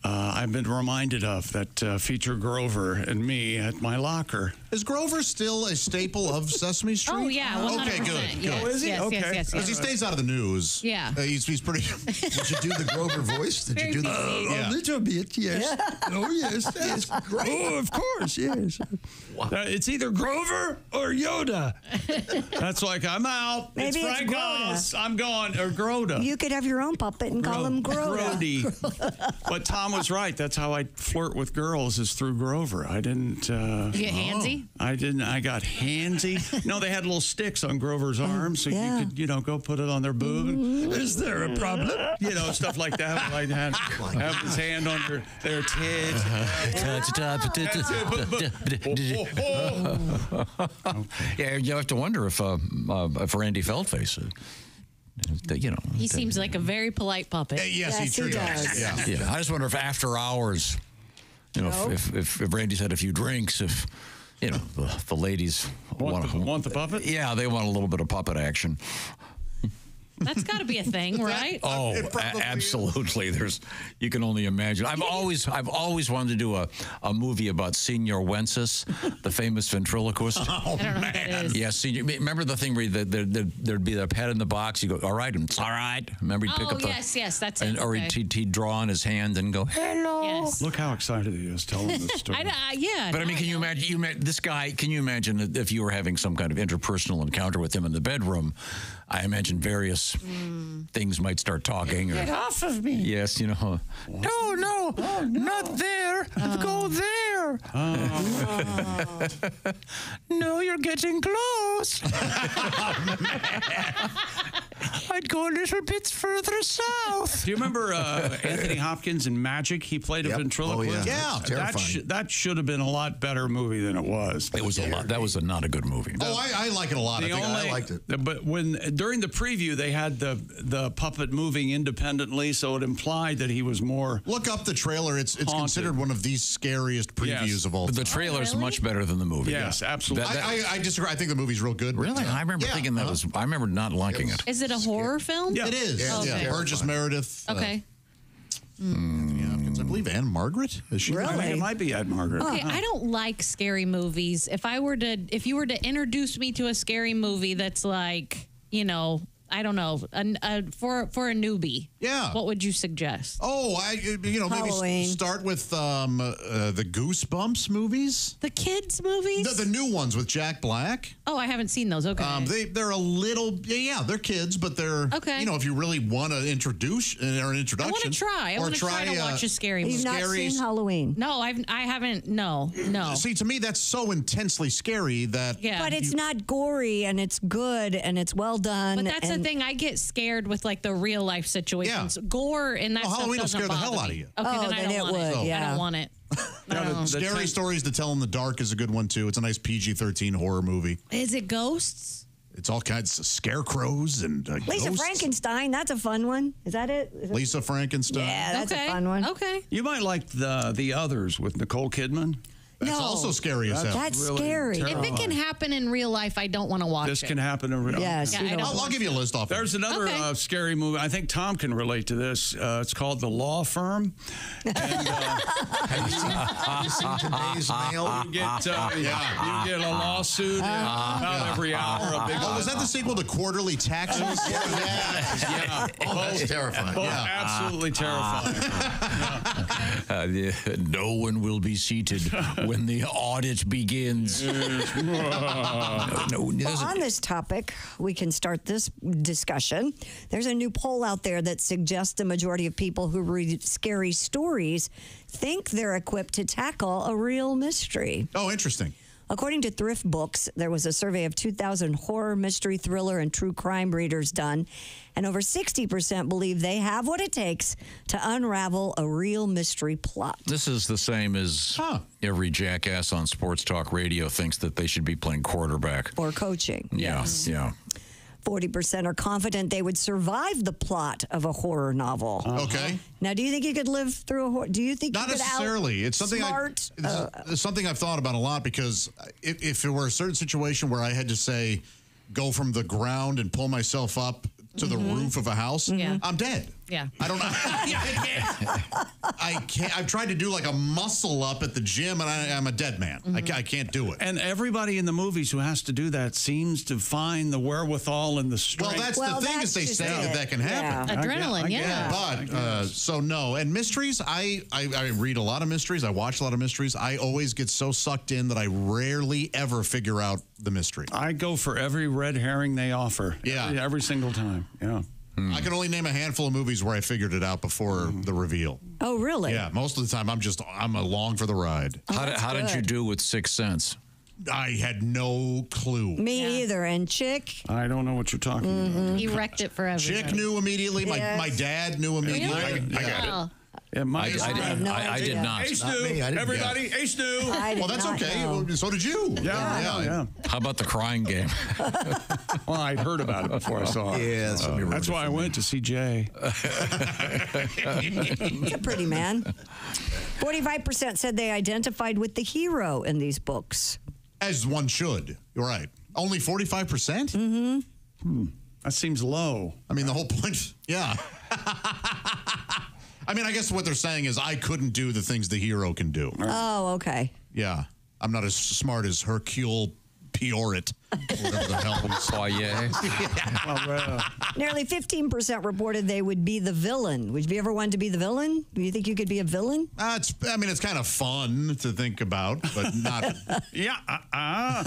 I've been reminded of that feature Grover and me at my locker. Is Grover still a staple of Sesame Street? Oh, yeah, 100%. Okay, good. Yes, Oh, is he? yes, Okay. yes, yes, Because he stays out of the news. Yeah. He's pretty... Did you do the Grover voice? Did you do the... Yeah. A little bit, yes. Oh, yes. That's great. Oh, of course, yes. It's either Grover or Yoda. That's like, I'm out. Maybe it's Frank Groda. Oz. I'm gone. Or Groda. You could have your own puppet and call him Groda. Grody. But Tom was right. That's how I flirt with girls, is through Grover. I didn't... You get handsy? I didn't. I got handsy. No, they had little sticks on Grover's arms, so you could, go put it on their boob. Is there a problem? Stuff like that. Like have his hand on their tits. Yeah, you have to wonder if Randy Feldface, He seems like a very polite puppet. Yes, he truly does. Yeah. I just wonder if after hours, if Randy's had a few drinks, if the ladies want the puppet. Yeah, they want a little bit of puppet action. That's got to be a thing, right? Oh, absolutely. You can only imagine. I've always wanted to do a movie about Senior Wences, the famous ventriloquist. I don't know what that is. Yeah, Senior. Remember the thing where there'd be a pad in the box. You go, all right, it's all right. Remember, he'd pick up yes, that's it. or he'd draw on his hand and go, hello. Yes. Look how excited he is telling this story. But I mean, can you imagine? This guy. Can you imagine if you were having some kind of interpersonal encounter with him in the bedroom? I imagine various things might start talking. Get off of me. Yes, No, not there. Go there. No, you're getting close. I'd go a little bit further south. Do you remember Anthony Hopkins in Magic? He played a ventriloquist. Yeah, terrifying. That should have been a lot better movie than it was. It was a lot. That was not a good movie. I like it a lot. I liked it. But during the preview, they had the puppet moving independently, so it implied that he was more. Look up the trailer. It's considered one of the scariest previews of all time. The trailer is much better than the movie. Yes, absolutely. I disagree. I think the movie's real good. Really? I remember thinking that was. I remember not liking it. Is it a horror film? Yeah. It is. Okay. Burgess Meredith. Okay. I believe Anne Margaret. Is she? I think it might be Anne Margaret. Okay, I don't like scary movies. If you were to introduce me to a scary movie that's like, I don't know, for a newbie. Yeah. What would you suggest? Oh, maybe Halloween. start with the Goosebumps movies. The kids movies? The new ones with Jack Black. Oh, I haven't seen those. Okay. They're a little, they're kids, but they're, okay. If you really want to introduce or an introduction. I want to try. I want to try to watch a scary movie. You've not seen Halloween? No, I haven't. No. See, to me, that's so intensely scary that. Yeah. But it's not gory, and it's good, and it's well done. But that's the thing. I get scared with like the real life situations. Gore and that stuff Halloween will doesn't scare the hell bother out of me. you. Okay, then I don't want it. Yeah. I don't want it. Scary Stories to Tell in the Dark is a good one, too. It's a nice PG-13 horror movie. Is it ghosts? It's all kinds of scarecrows and Lisa ghosts. Frankenstein, that's a fun one. Is that it? Lisa Frankenstein. Yeah, that's a fun one. Okay. You might like the Others with Nicole Kidman. That's also scary as hell. That's really scary. If it can happen in real life, I don't want to watch This it. can happen in real life. Yes, Yeah, I'll give you a list off. There's another scary movie. I think Tom can relate to this. It's called The Law Firm. And, Have you seen today's mail? You get a lawsuit about every hour. A big was that the sequel to Quarterly Taxes? Yeah. That's terrifying. Both absolutely terrifying. No one will be seated when the audit begins. Well, on this topic, we can start this discussion. There's a new poll out there that suggests the majority of people who read scary stories think they're equipped to tackle a real mystery. Oh, interesting. According to Thrift Books, there was a survey of 2,000 horror, mystery, thriller, and true crime readers done, and over 60% believe they have what it takes to unravel a real mystery plot. This is the same as every jackass on sports talk radio thinks that they should be playing quarterback. Or coaching. Yes. Yeah. 40% are confident they would survive the plot of a horror novel. Okay. Now, do you think you could live through a horror? Do you think Not you could necessarily. It's something it's something I've thought about a lot, because if it were a certain situation where I had to say go from the ground and pull myself up to the roof of a house, I'm dead. Yeah. I don't know. I can't. I've tried to do like a muscle up at the gym, and I'm a dead man. I can't do it. And everybody in the movies who has to do that seems to find the wherewithal and the strength. Well, the thing is, they say that can happen. Adrenaline, But so no. And mysteries, I read a lot of mysteries. I watch a lot of mysteries. I always get so sucked in that I rarely ever figure out the mystery. I go for every red herring they offer. Yeah. Every single time. Yeah. I can only name a handful of movies where I figured it out before the reveal. Oh, really? Yeah, most of the time I'm along for the ride. How did you do with Sixth Sense? I had no clue. Me either. And Chick? I don't know what you're talking about. He wrecked it for everybody. Chick knew immediately. My dad knew immediately. Really? I got it. Yeah, I did not. Ace knew. Everybody, Ace knew. Well, that's okay. So did you. Yeah. How about the crying game? Well, I'd heard about it before I saw it. Yeah, that's why I went to see Jay. He's a pretty man. 45% said they identified with the hero in these books. As one should. You're right. Only 45%? Mm-hmm. That seems low. I mean, the whole point. Yeah. I mean, I guess what they're saying is I couldn't do the things the hero can do. Oh, okay. Yeah. I'm not as smart as Hercule Poirot. Whatever the hell. Nearly 15% reported they would be the villain. Would you ever want to be the villain? Do you think you could be a villain? It's kind of fun to think about, but not. Yeah. I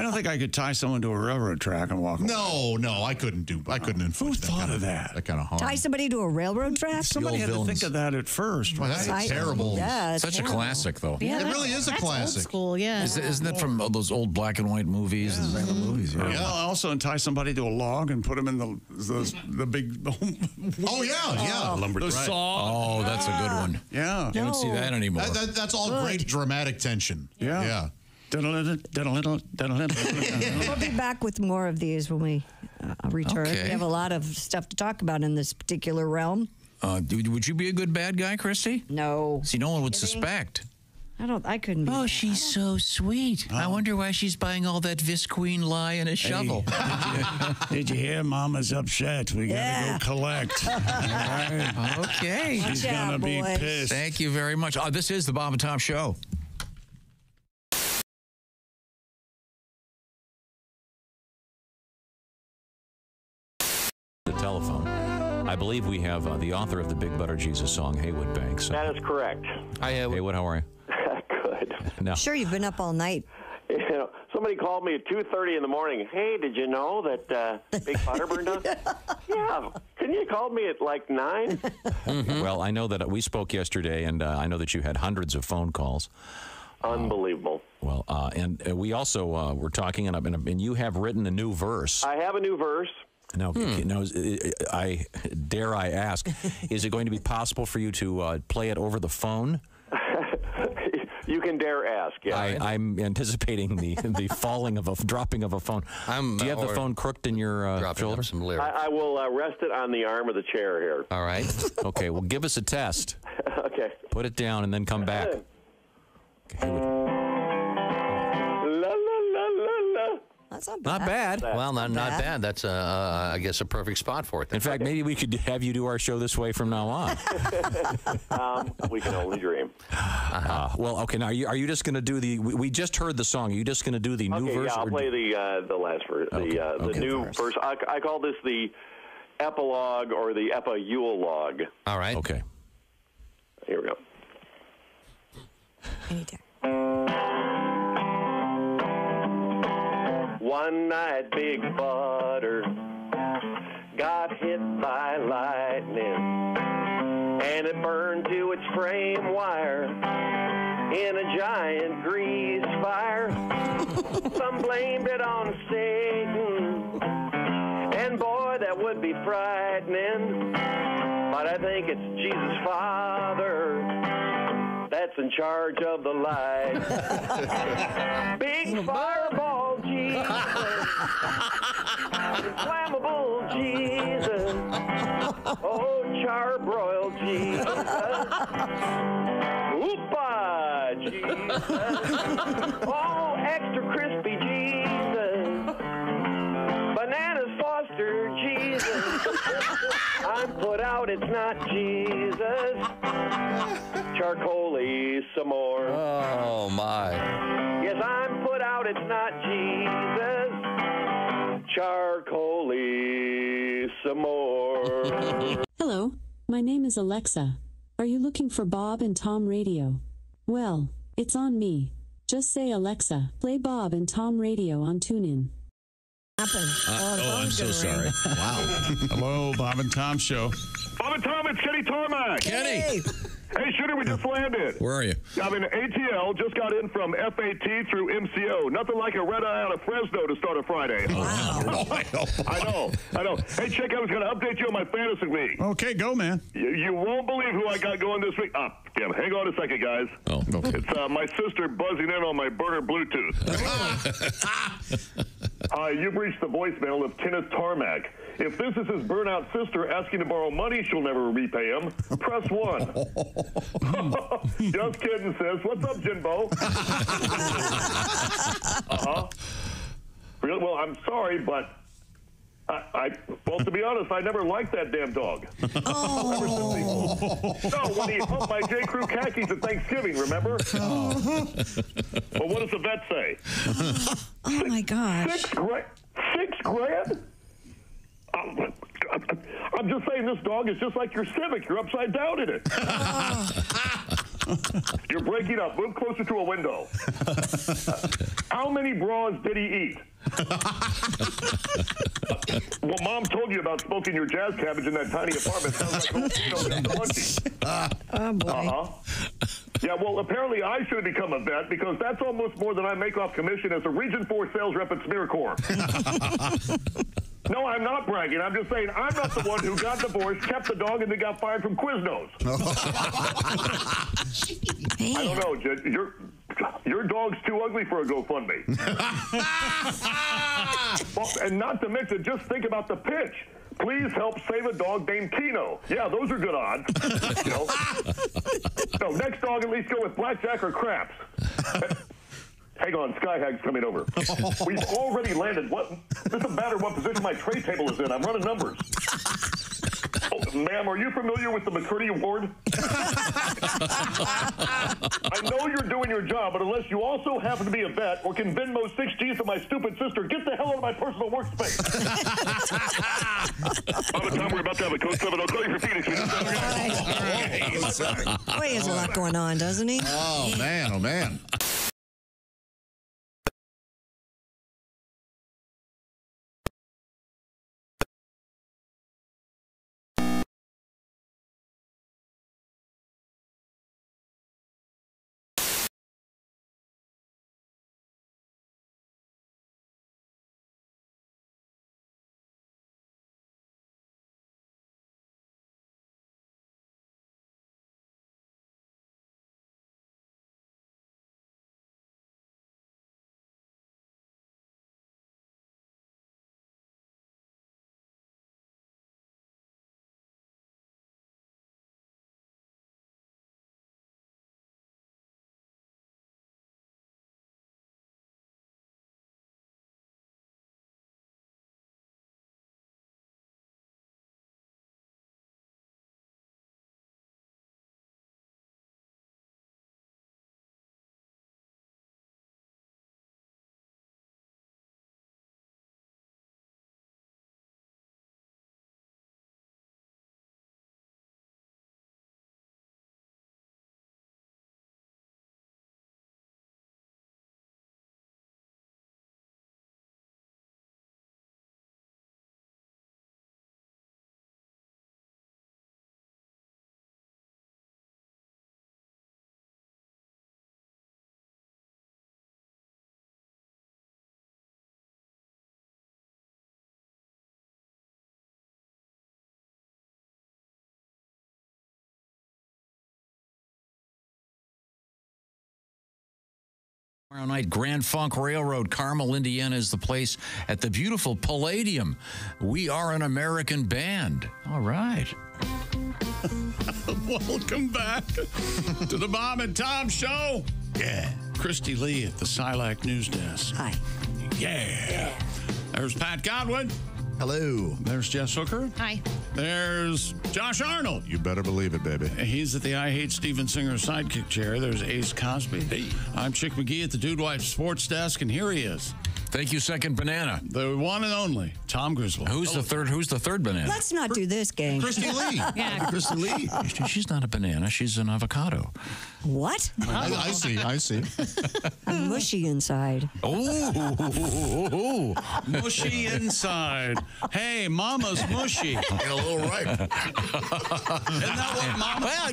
don't think I could tie someone to a railroad track and walk away. No, I couldn't inflict Who thought of that? That kind of harm. Tie somebody to a railroad track? Somebody had to think of that at first. Well, that's terrible. Yeah, it's Such horrible. a classic, though. Yeah, it really is a that's classic. Old school, yeah. Isn't that from those old black and white movies? Yeah. Also tie somebody to a log and put them in the big. Oh yeah. The saw. Oh, that's a good one. Yeah. You don't see that anymore. That's all great dramatic tension. Yeah. We'll be back with more of these when we return. Okay. We have a lot of stuff to talk about in this particular realm. Would you be a good bad guy, Christy? No. See, no one would suspect. I couldn't be. Oh, she's so sweet. I wonder why she's buying all that Visqueen lye and a shovel. Did you hear? Mama's upset. We gotta go collect. All right. Okay. She's gonna be pissed. Thank you very much. This is the Bob and Tom Show. The telephone. I believe we have the author of the Big Butter Jesus song, Haywood Banks. That is correct. Hi, Haywood. How are you? Good. No. Sure, you've been up all night. You know, somebody called me at 2:30 in the morning. Hey, did you know that Big Butter burned down? Yeah. Couldn't you call me at like 9? Well, I know that we spoke yesterday, and I know that you had hundreds of phone calls. Unbelievable. Well, and we also were talking, and you have written a new verse. I have a new verse. Now, I dare I ask, is it going to be possible for you to play it over the phone? You can dare ask, yeah. I'm anticipating the dropping of a phone. Do you have the phone crooked in your shoulder? Some lyrics. I will rest it on the arm of the chair here. All right. Okay, well, give us a test. Okay. Put it down and then come back. That's not bad. Not bad. Well, not bad. That's, I guess, a perfect spot for it. In fact, maybe we could have you do our show this way from now on. We can only dream. Well, okay. Now, are you just going to do the? We just heard the song. Are you just going to do the new verse? Yeah, I'll play the last verse. The new verse. I call this the epilogue or the epilogue. All right. Okay. Here we go. Anytime. One night, Big Butter got hit by lightning, and it burned to its frame wire in a giant grease fire. Some blamed it on Satan, and boy, that would be frightening. But I think it's Jesus Father that's in charge of the light. Big fireball Jesus, inflammable Jesus, oh charbroiled Jesus, whoopah Jesus, oh extra crispy Jesus, bananas Foster Jesus, I'm put out, it's not Jesus. Charcoal-y some more. Oh, my. Yes, I'm put out, it's not Jesus. Charcoal-y some more. Hello, my name is Alexa. Are you looking for Bob and Tom Radio? Well, it's on me. Just say, Alexa, play Bob and Tom Radio on TuneIn. I'm so sorry. Wow. Hello, Bob and Tom Show. Bob and Tom, it's Kenny Tarmac. Kenny. Hey, Shooter, we just landed. Where are you? I'm in ATL, just got in from FAT through MCO. Nothing like a red eye out of Fresno to start a Friday. Wow. I know. Hey, Chick, I was going to update you on my fantasy league. Okay, go, man. You won't believe who I got going this week. Damn, hang on a second, guys. Oh, okay. It's my sister buzzing in on my burner Bluetooth. You've reached the voicemail of Kenneth Tarmac. If this is his burnout sister asking to borrow money she'll never repay him, press 1. Just kidding, sis. What's up, Jinbo? Well, I'm sorry, but well, to be honest, I never liked that damn dog. No, when he humped my J. Crew khakis at Thanksgiving, remember? Well, what does the vet say? Oh, my gosh. $6 grand? I'm just saying this dog is just like your Civic. You're upside down in it. You're breaking up. Move closer to a window. How many bras did he eat? Well, Mom told you about smoking your jazz cabbage in that tiny apartment. Sounds like oh, boy. Yeah, well, apparently I should become a vet because that's almost more than I make off commission as a Region 4 sales rep at Smear Corps. No, I'm not bragging. I'm just saying I'm not the one who got divorced, kept the dog, and then got fired from Quiznos. I don't know, your dog's too ugly for a GoFundMe. Well, and not to mention, just think about the pitch. Please help save a dog named Kino. Yeah, those are good odds. No, next dog at least go with blackjack or craps. Hang on, Skyhag's coming over. We've already landed. It doesn't matter what position my tray table is in. I'm running numbers. Oh, ma'am, are you familiar with the McCurdy Award? I know you're doing your job, but unless you also happen to be a vet or can Venmo 6 G's to my stupid sister, get the hell out of my personal workspace. By the time we're about to have a Code 7, I'll call you for Phoenix. Boy, he has a lot going on, doesn't he? Oh, man. Oh, man. Tomorrow night, Grand Funk Railroad, Carmel, Indiana is the place at the beautiful Palladium. We are an American band. All right. Welcome back to the Bob and Tom Show. Yeah. Christy Lee at the Silac News Desk. Hi. Yeah. There's Pat Godwin. Hello. There's Jess Hooker. Hi. There's Josh Arnold. You better believe it, baby. He's at the I Hate Steven Singer sidekick chair. There's Ace Cosby. Hey. I'm Chick McGee at the Dude Wife Sports Desk, and here he is. Thank you, Second Banana. The one and only Tom Griswold. Who's the third banana? Let's not do this game. Christy Lee. Yeah. Christy Lee. She's not a banana. She's an avocado. What? I see. Mushy inside. Oh. Mushy inside. Hey, Mama's mushy. And a little ripe. Isn't that what Mama? Well,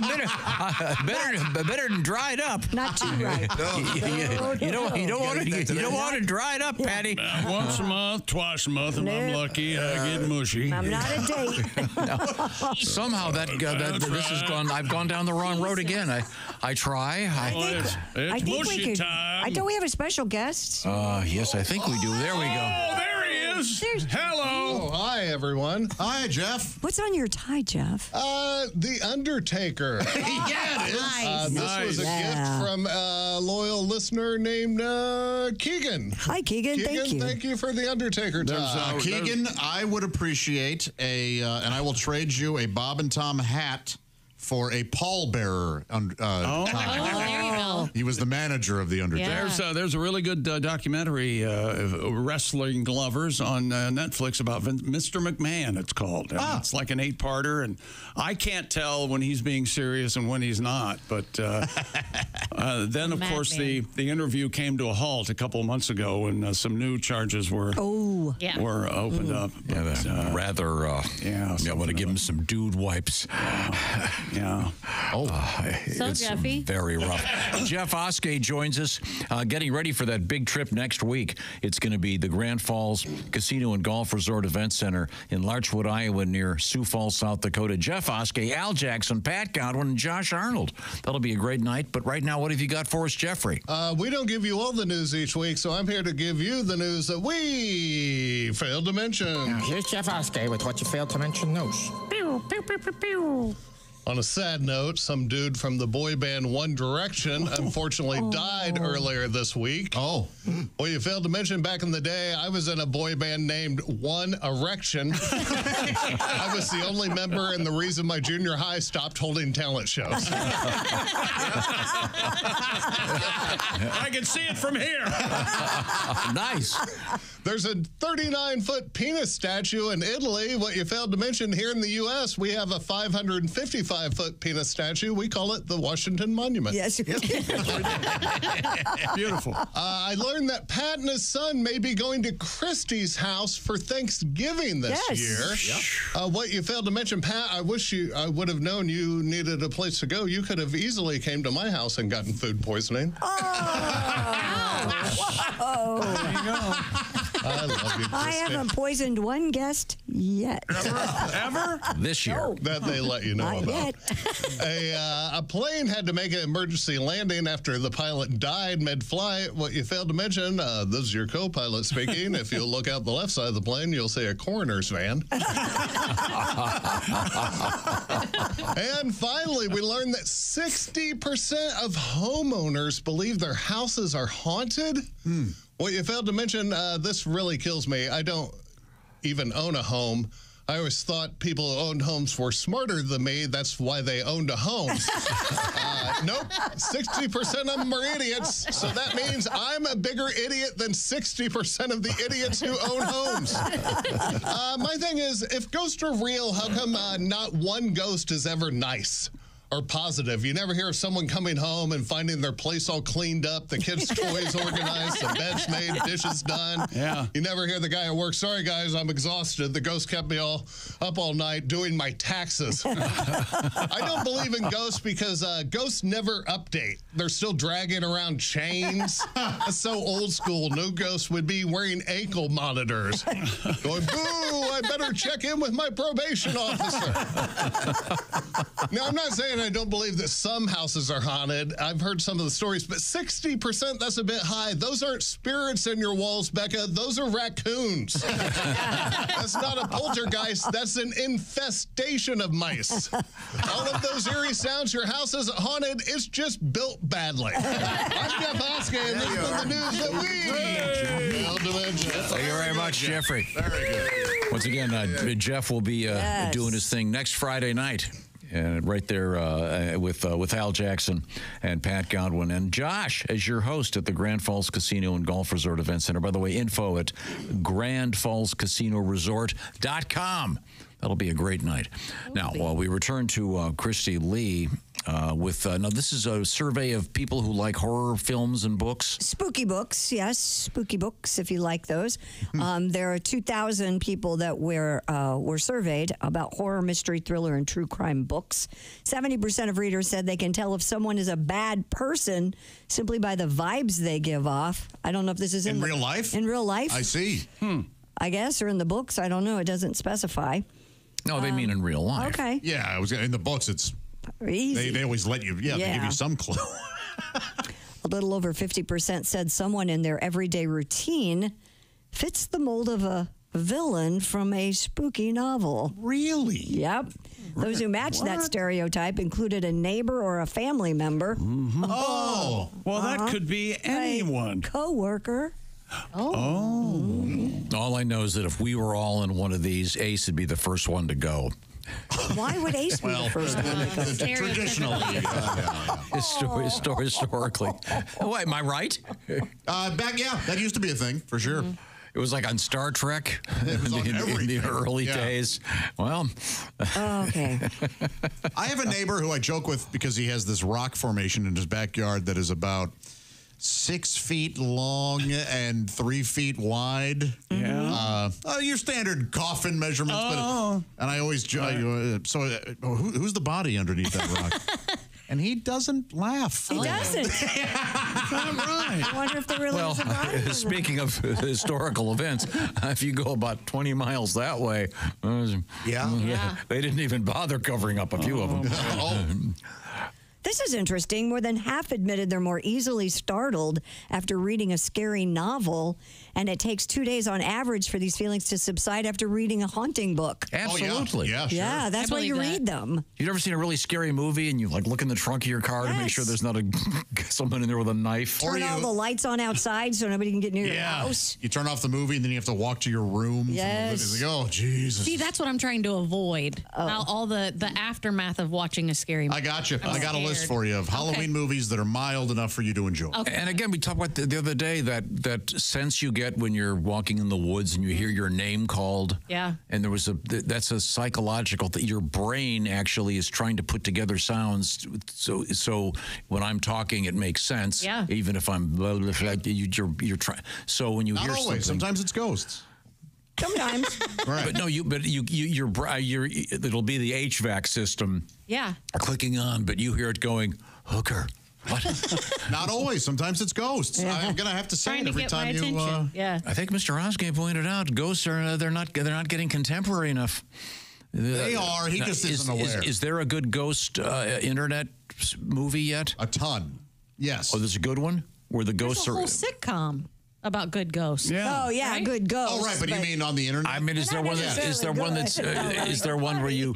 better than dried up. Not too right. You don't want to dry it up, Patty. Once a month, twice a month, and I'm lucky I get mushy. I'm not a date. Somehow this has gone. I've gone down the wrong road again. I try. It's mushy time. I don't we have a special guest? Yes, I think we do. There we go. Oh, there he is. Hello. Oh, hi, everyone. Hi, Jeff. What's on your tie, Jeff? The Undertaker. Yeah, it is. This was a gift from a loyal listener named Keegan. Hi, Keegan. Thank you. Thank you for the Undertaker tie. Keegan, I would appreciate and I will trade you a Bob and Tom hat for a pallbearer. There you go. He was the manager of the Undertaker. Yeah. There's a really good documentary, Wrestling Lovers, on Netflix about Mr. McMahon, it's called. And it's like an 8-parter, and I can't tell when he's being serious and when he's not. But then, of course, the interview came to a halt a couple of months ago when some new charges were opened up. But, I want to give him some dude wipes. Yeah. It's Jeffy? very rough. Jeff Oskay joins us, getting ready for that big trip next week. It's going to be the Grand Falls Casino and Golf Resort Event Center in Larchwood, Iowa, near Sioux Falls, South Dakota. Jeff Oskay, Al Jackson, Pat Godwin, and Josh Arnold. That'll be a great night. But right now, what have you got for us, Jeffrey? We don't give you all the news each week, so I'm here to give you the news that we failed to mention. Now, here's Jeff Oskay with what you failed to mention news. Pew, pew, pew, pew, pew. On a sad note, some dude from the boy band One Direction unfortunately died earlier this week. Oh. Well, you failed to mention back in the day, I was in a boy band named One Erection. I was the only member and the reason my junior high stopped holding talent shows. I can see it from here. Nice. There's a 39-foot penis statue in Italy. What you failed to mention, here in the U.S., we have a 555-foot penis statue. We call it the Washington Monument. Yes. Beautiful. I learned that Pat and his son may be going to Christie's house for Thanksgiving this year. Yep. What you failed to mention, Pat, I wish I would have known you needed a place to go. You could have easily came to my house and gotten food poisoning. Oh. There you go. I love you, Christy. I haven't poisoned one guest yet. Ever? This year. No. That they let you know Not about. yet. A plane had to make an emergency landing after the pilot died mid-flight. What you failed to mention, this is your co-pilot speaking. If you look out the left side of the plane, you'll see a coroner's van. And finally, we learned that 60% of homeowners believe their houses are haunted. What you failed to mention, this really kills me. I don't even own a home. I always thought people who owned homes were smarter than me. That's why they owned a home. Nope. 60% of them are idiots. So that means I'm a bigger idiot than 60% of the idiots who own homes. My thing is, if ghosts are real, how come not one ghost is ever nice or positive? You never hear of someone coming home and finding their place all cleaned up, the kids' toys organized, the beds made, dishes done. Yeah. You never hear the guy at work, sorry guys, I'm exhausted. The ghost kept me all up all night doing my taxes. I don't believe in ghosts because ghosts never update. They're still dragging around chains. That's so old school. No ghost would be wearing ankle monitors. Going, boo, I better check in with my probation officer. Now, I'm not saying I don't believe that some houses are haunted. I've heard some of the stories, but 60%, that's a bit high. Those aren't spirits in your walls, Becca. Those are raccoons. That's not a poltergeist. That's an infestation of mice. All of those eerie sounds, your house isn't haunted. It's just built badly. I'm Jeff Oskay, and this is the news that we Thank you very much, Jeffrey. Very good. Once again, Jeff will be doing his thing next Friday night. Right there with Al Jackson and Pat Godwin and Josh as your host at the Grand Falls Casino and Golf Resort Event Center. By the way, info at grandfallscasinoresort.com. That'll be a great night. Now, while we return to Christy Lee with now this is a survey of people who like horror films and books. Spooky books, yes, spooky books if you like those. There are 2,000 people that were surveyed about horror, mystery, thriller, and true crime books. 70% of readers said they can tell if someone is a bad person simply by the vibes they give off. I don't know if this is in real life. In real life, I see. I guess, or in the books. I don't know. It doesn't specify. No, they mean in real life. Okay. Yeah, I was in the books. It's easy. They always let you. Yeah, they give you some clue. A little over 50% said someone in their everyday routine fits the mold of a villain from a spooky novel. Really? Yep. Those who matched that stereotype included a neighbor or a family member. Oh, well, that could be anyone. Co-worker. All I know is that if we were all in one of these, Ace would be the first one to go. Why would Ace be the first one to go? Traditionally. Historically. Oh, am I right? That used to be a thing, for sure. It was like on Star Trek in the early days. Well, okay. I have a neighbor who I joke with because he has this rock formation in his backyard that is about 6 feet long and 3 feet wide. Yeah. Your standard coffin measurements. And I always who's the body underneath that rock? And he doesn't laugh. He doesn't. I wonder if there really is a body. Speaking of historical events, if you go about 20 miles that way, they didn't even bother covering up a few of them. This is interesting. More than half admitted they're more easily startled after reading a scary novel, and it takes 2 days on average for these feelings to subside after reading a haunting book. Absolutely. Yeah, that's why you read them. You've ever seen a really scary movie and you look in the trunk of your car to make sure there's not someone in there with a knife? Turn all the lights on outside so nobody can get near your house. You turn off the movie and then you have to walk to your room. Yes. Oh, Jesus. See, that's what I'm trying to avoid. All the aftermath of watching a scary movie. I got you. I got a list for you of Halloween movies that are mild enough for you to enjoy. Okay. And again, we talked about the other day that sense you get when you're walking in the woods and you hear your name called. Yeah. And that's a psychological thing. Your brain actually is trying to put together sounds. So when I'm talking, it makes sense. Yeah. Even if I'm you're trying. So when you Not hear always. something, Sometimes it's ghosts. Sometimes. Right. But no, it'll be the HVAC system. Yeah. Clicking on, but you hear it going, hooker. What? Not always. Sometimes it's ghosts. Yeah. I'm gonna have to say Trying it to every get time my you. attention. Yeah. I think Mr. Oskay pointed out ghosts are they're not getting contemporary enough. They are. He just isn't aware. Is there a good ghost internet movie yet? A ton. Yes. Oh, there's a good one where the ghosts There's a whole are. sitcom about good ghosts. Yeah. Oh, yeah, Right? good ghosts. Oh, right. But you mean on the internet? I mean, is there one that's is there one that's is there one where you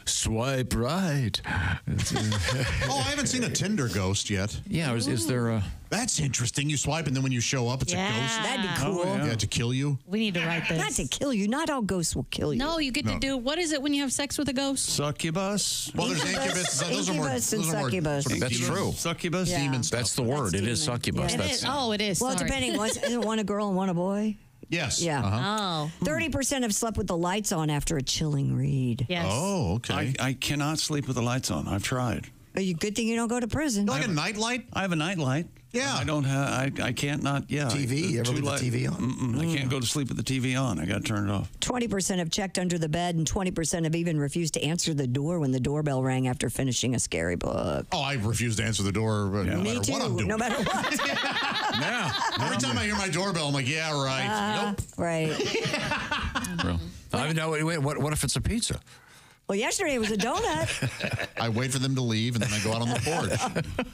swipe right? Oh, I haven't seen a Tinder ghost yet. Yeah, is there a? That's interesting. You swipe and then when you show up, it's a ghost. That'd be cool. Yeah, to kill you. We need to write this. Not to kill you. Not all ghosts will kill you. No, you get to do, what is it when you have sex with a ghost? Succubus. Well, there's incubus. Those are more. Incubus and Those are more succubus. That's true. Succubus. Yeah. Demons. That's the word. It is succubus. It That's is. Oh, it is. Well, Sorry. depending. Isn't one a girl and one a boy? Yes. Yeah. Oh. 30% have slept with the lights on after a chilling read. Yes. Oh, okay. I cannot sleep with the lights on. I've tried. Good thing you don't go to prison. Like a nightlight? I have a nightlight. Yeah. I don't have. I can't not. Yeah. TV? You ever leave the TV on? I can't go to sleep with the TV on. I got to turn it off. 20% have checked under the bed, and 20% have even refused to answer the door when the doorbell rang after finishing a scary book. Oh, I refuse to answer the door no Me matter too. what I'm doing. No matter what. Yeah. Every time I hear my doorbell, I'm like, yeah, right. Right. Well, I mean, no, wait, what if it's a pizza? Well, yesterday it was a donut. I wait for them to leave, and then I go out on the porch.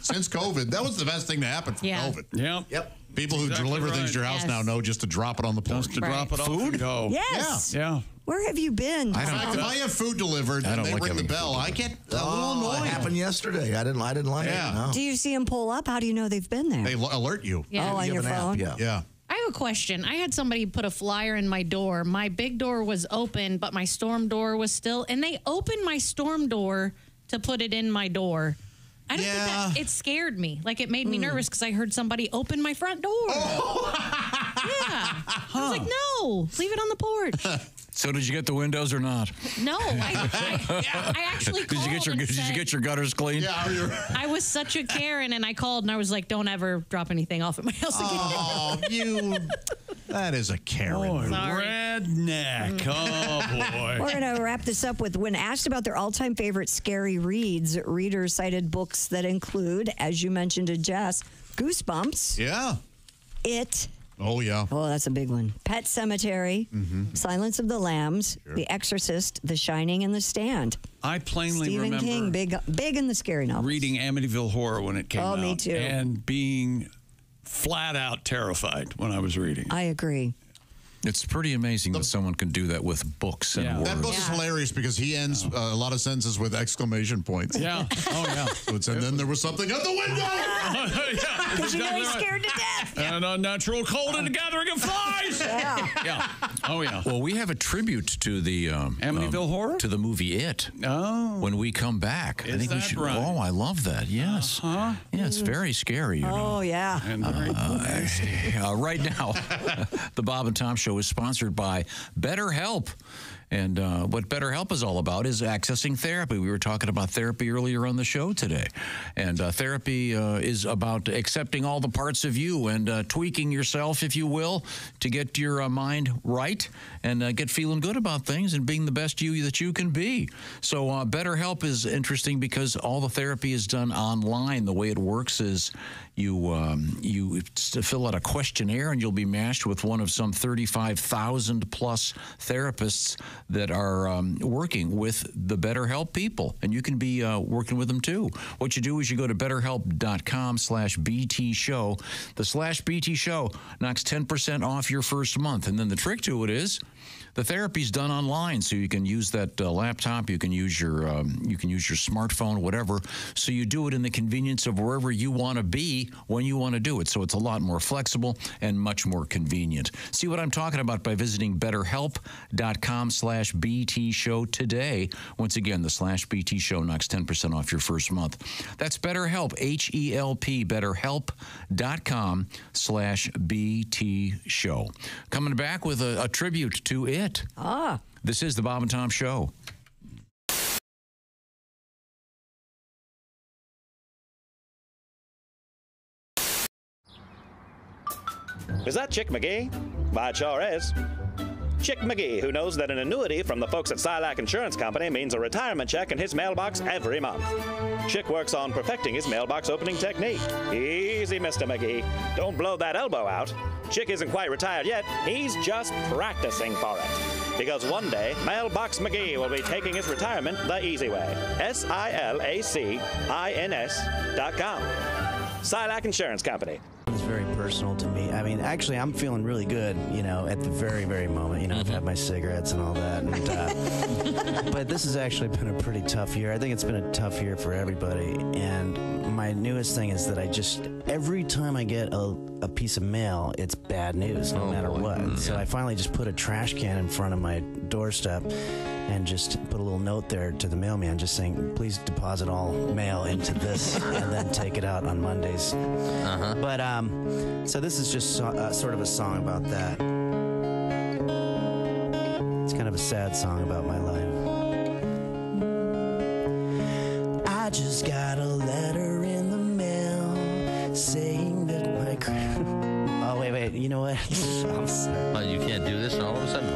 Since COVID, that was the best thing to happen for COVID. Yep. People who deliver things to your house now know just to drop it on the porch. Just to drop it off and go. Yes. Yeah. Where have you been? In fact, if I have food delivered and they ring the bell, I get a little annoyed. It happened yesterday. I didn't like it. No. Do you see them pull up? How do you know they've been there? They alert you. Yeah. Oh, on your phone? Yeah. I have a question. I had somebody put a flyer in my door. My big door was open, but my storm door was still, and they opened my storm door to put it in my door. I don't think that, it scared me. Like, it made me nervous because I heard somebody open my front door. Yeah. I was like, no, leave it on the porch. So did you get the windows or not? No, I actually called Did you get your gutters clean? Yeah. I was such a Karen, and I called, and I was like, don't ever drop anything off at my house again. Oh, that is a Karen. Redneck. Oh, boy. We're going to wrap this up with, when asked about their all-time favorite scary reads, readers cited books that include, as you mentioned to Jess, Goosebumps. Yeah. It. Oh, yeah. Oh, that's a big one. Pet Sematary, Silence of the Lambs, The Exorcist, The Shining, and The Stand. I plainly Stephen remember King, big in the scary novels. reading Amityville Horror when it came out. Oh, me too. And being flat out terrified when I was reading. I agree. It's pretty amazing that someone can do that with books and words. That book is hilarious because he ends a lot of sentences with exclamation points. Yeah. Oh, yeah. So it's, and then there was something at the window. Because you know he's scared to death. An unnatural cold and a gathering of flies. Yeah. Oh, yeah. Well, we have a tribute to the Amityville Horror? to the movie It. Oh. When we come back. Is I think we that should. right? Oh, I love that. Yes. Uh-huh. Yeah, it's very scary. You know. Oh, yeah. And very Right now, the Bob and Tom Show is sponsored by BetterHelp. And what BetterHelp is all about is accessing therapy. We were talking about therapy earlier on the show today. And therapy is about accepting all the parts of you and tweaking yourself, if you will, to get your mind right and get feeling good about things and being the best you that you can be. So BetterHelp is interesting because all the therapy is done online. The way it works is you fill out a questionnaire and you'll be matched with one of some 35,000 plus therapists that are working with the BetterHelp people, and you can be working with them too. What you do is you go to betterhelp.com/BT show. The /BT show knocks 10% off your first month, and then the trick to it is the therapy's done online, so you can use that laptop, you can use your smartphone, whatever. So you do it in the convenience of wherever you want to be when you want to do it. So it's a lot more flexible and much more convenient. See what I'm talking about by visiting betterhelp.com/BT show today. Once again, the /BT show knocks 10% off your first month. That's BetterHelp, HELP, betterhelp.com/BT show. Coming back with a tribute to It. This is the Bob and Tom Show. Is that Chick McGee? Why, it sure is. Chick McGee, who knows that an annuity from the folks at Silac Insurance Company means a retirement check in his mailbox every month. Chick works on perfecting his mailbox opening technique. Easy, Mr. McGee. Don't blow that elbow out. Chick isn't quite retired yet. He's just practicing for it. Because one day, Mailbox McGee will be taking his retirement the easy way. SILACINS.com. Silac Insurance Company. It's very personal to me. I mean, actually, I'm feeling really good, at the very, very moment. I've had my cigarettes and all that. And, but this has actually been a pretty tough year. I think it's been a tough year for everybody. And my newest thing is that every time I get a piece of mail, it's bad news, no matter what. So I finally just put a trash can in front of my doorstep and just put a little note there to the mailman just saying, please deposit all mail into this and then take it out on Mondays. But so this is just sort of a song about that. It's kind of a sad song about my life. I just got a letter in the mail saying that my oh, wait, you know what? You can't do this all of a sudden?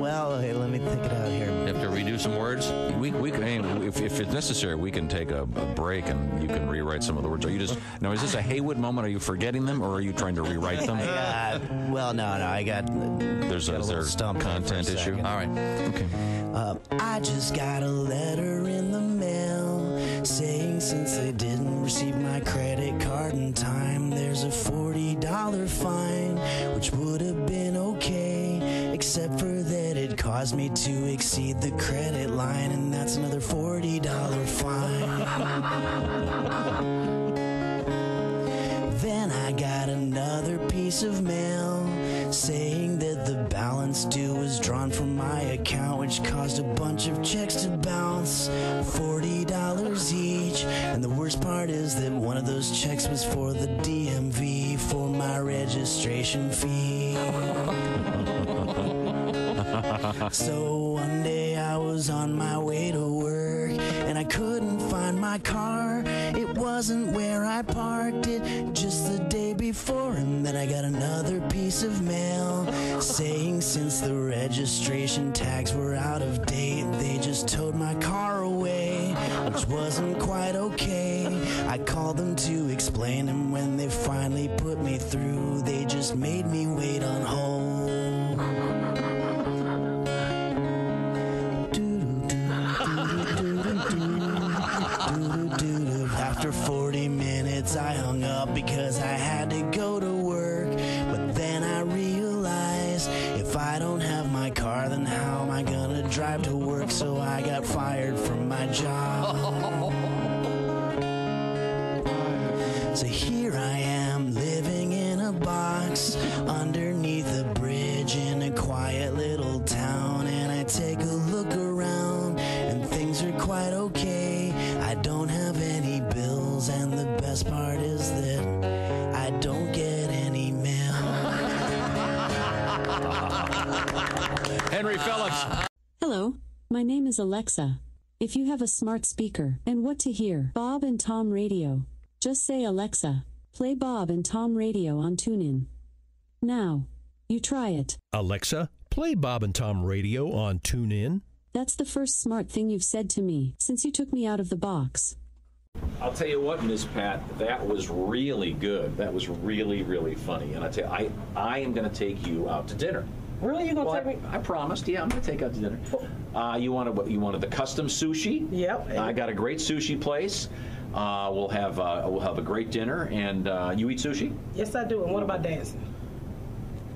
Well, okay, let me think it out here. You have to we do some words? We if it's necessary, we can take a break and you can rewrite some of the words. Are you just now? Is this a Haywood moment? Are you forgetting them, or are you trying to rewrite them? Well, no. I got. Is there a content issue? All right. Okay. I just got a letter in the mail saying since they didn't receive my credit card in time, there's a $40 fine, which would have been okay, except for that it caused me to exceed the credit line, and that's another $40 fine. Then I got another piece of mail saying that the balance due was drawn from my account, which caused a bunch of checks to bounce, $40 each. And the worst part is that one of those checks was for the DMV for my registration fee. So one day I was on my way to work and I couldn't find my car. It wasn't where I parked it just the day before, and then I got another piece of mail saying since the registration tags were out of date, they just towed my car away, which wasn't quite okay. I called them to explain, and when they finally put me through, they just made me wait on hold. After 40 minutes I hung up because I had to go to work, but then I realized if I don't have my car, then how am I gonna drive to work? So I got fired from my job. So here I am living in a box underneath a bridge in a quiet little town, and I take a look around and things are quite okay. I don't have any bills, and the best part is that I don't get any mail. Henry Phillips. Hello, my name is Alexa. If you have a smart speaker and what to hear, Bob and Tom Radio, just say Alexa, play Bob and Tom Radio on TuneIn. Now, you try it. Alexa, play Bob and Tom Radio on TuneIn. That's the first smart thing you've said to me since you took me out of the box. I'll tell you what, Miss Pat, that was really good. That was really, really funny. And I tell you, I am going to take you out to dinner. Really? You gonna take me? I promised. Yeah, I'm going to take you out to dinner. You wanted the custom sushi? Yep. I got a great sushi place. We'll have a great dinner. And you eat sushi? Yes, I do. And what about dancing?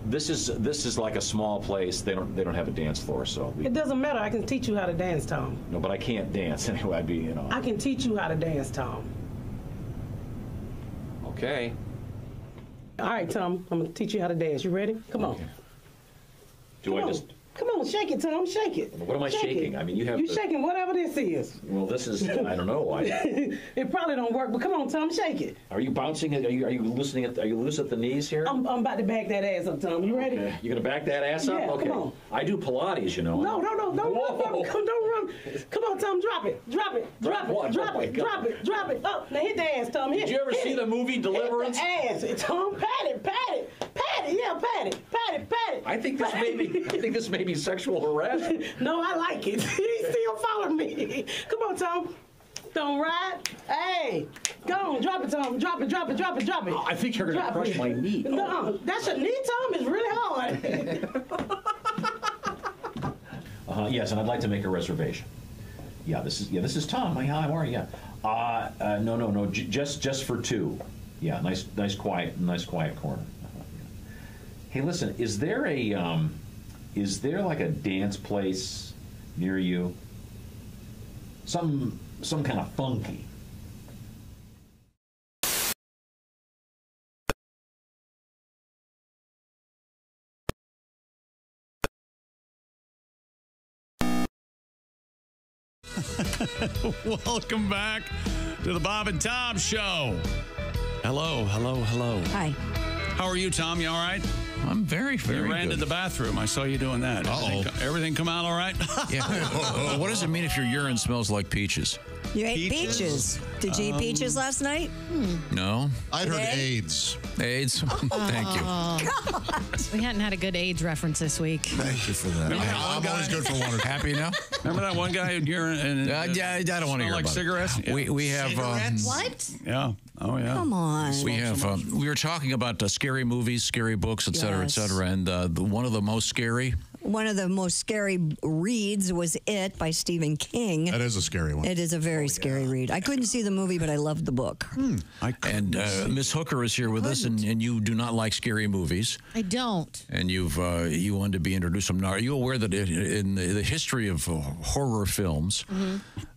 This is like a small place. They don't have a dance floor, so It doesn't matter. I can teach you how to dance, Tom. no. But I can't dance anyway. I'd be I can teach you how to dance, Tom. Okay. All right, Tom. I'm gonna teach you how to dance. You ready? Come on. Come on, shake it, Tom. Shake it. What am I Shake shaking? it. I mean, you have. You shaking whatever this is. Well, this is. I don't know. It probably don't work, but come on, Tom. Shake it. Are you bouncing? Are you listening? Are you loose at the knees here? I'm about to back that ass up, Tom. You ready? Okay. You're gonna back that ass up? Yeah, Okay. come on. I do Pilates, you know. No, don't run. Don't run. Come on, Tom. Drop it. Drop it. Drop what? it. Drop Oh, my it. God. Drop it. Drop it. Up. Now hit the ass, Tom. Hit Did you ever hit see it. the movie Deliverance? Hit the ass, Tom. Pat it. Pat it. Pat it. Yeah, pat it. Pat it. Pat it. I think this may be sexual harassment. No, I like it. He still following me. Come on, Tom. Don't ride. Hey, go on. Drop it, Tom. Drop it. Drop it. Drop it. Drop it. I think you're gonna crush my knee. No, that's your knee, Tom. It's really hard. Yes, and I'd like to make a reservation. Yeah, this is Tom. Hi, how are you? Yeah. No. Just for two. Yeah, nice quiet corner. Hey, listen, is there like a dance place near you? Some kind of funky. Welcome back to the Bob and Tom Show. Hello. Hi. How are you, Tom? You all right? I'm very, very You ran good. to the bathroom. I saw you doing that. Uh-oh. Everything come out all right? Yeah. What does it mean if your urine smells like peaches? You ate peaches. Did you eat peaches last night? No. I'd heard Today? AIDS. AIDS. Thank you. We hadn't had a good AIDS reference this week. Thank you for that. I'm always good for one. Happy now? Remember that one guy in here? Yeah, I don't want to hear like about cigarettes. it. We have. What? Yeah. Oh yeah. Come on. We have. We were talking about scary movies, scary books, et cetera, et Yes. cetera, and one of the most scary. One of the most scary reads was It by Stephen King. That is a scary one. It is a very scary read. I couldn't see the movie, but I loved the book. And Miss Hooker is here with us, and you do not like scary movies, I don't. and you wanted to be introduced. Are you aware that in the history of horror films,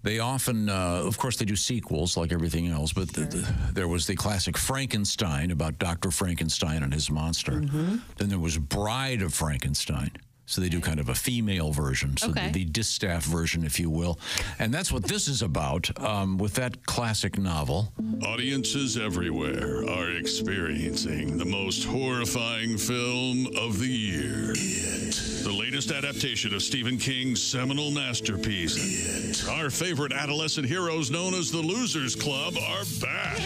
they often, of course, they do sequels like everything else, but there was the classic Frankenstein about Dr. Frankenstein and his monster. Then there was Bride of Frankenstein. So they do kind of a female version, so the distaff version, if you will. And that's what this is about with that classic novel. Audiences everywhere are experiencing the most horrifying film of the year. It. The latest adaptation of Stephen King's seminal masterpiece. It. Our favorite adolescent heroes known as the Losers Club are back.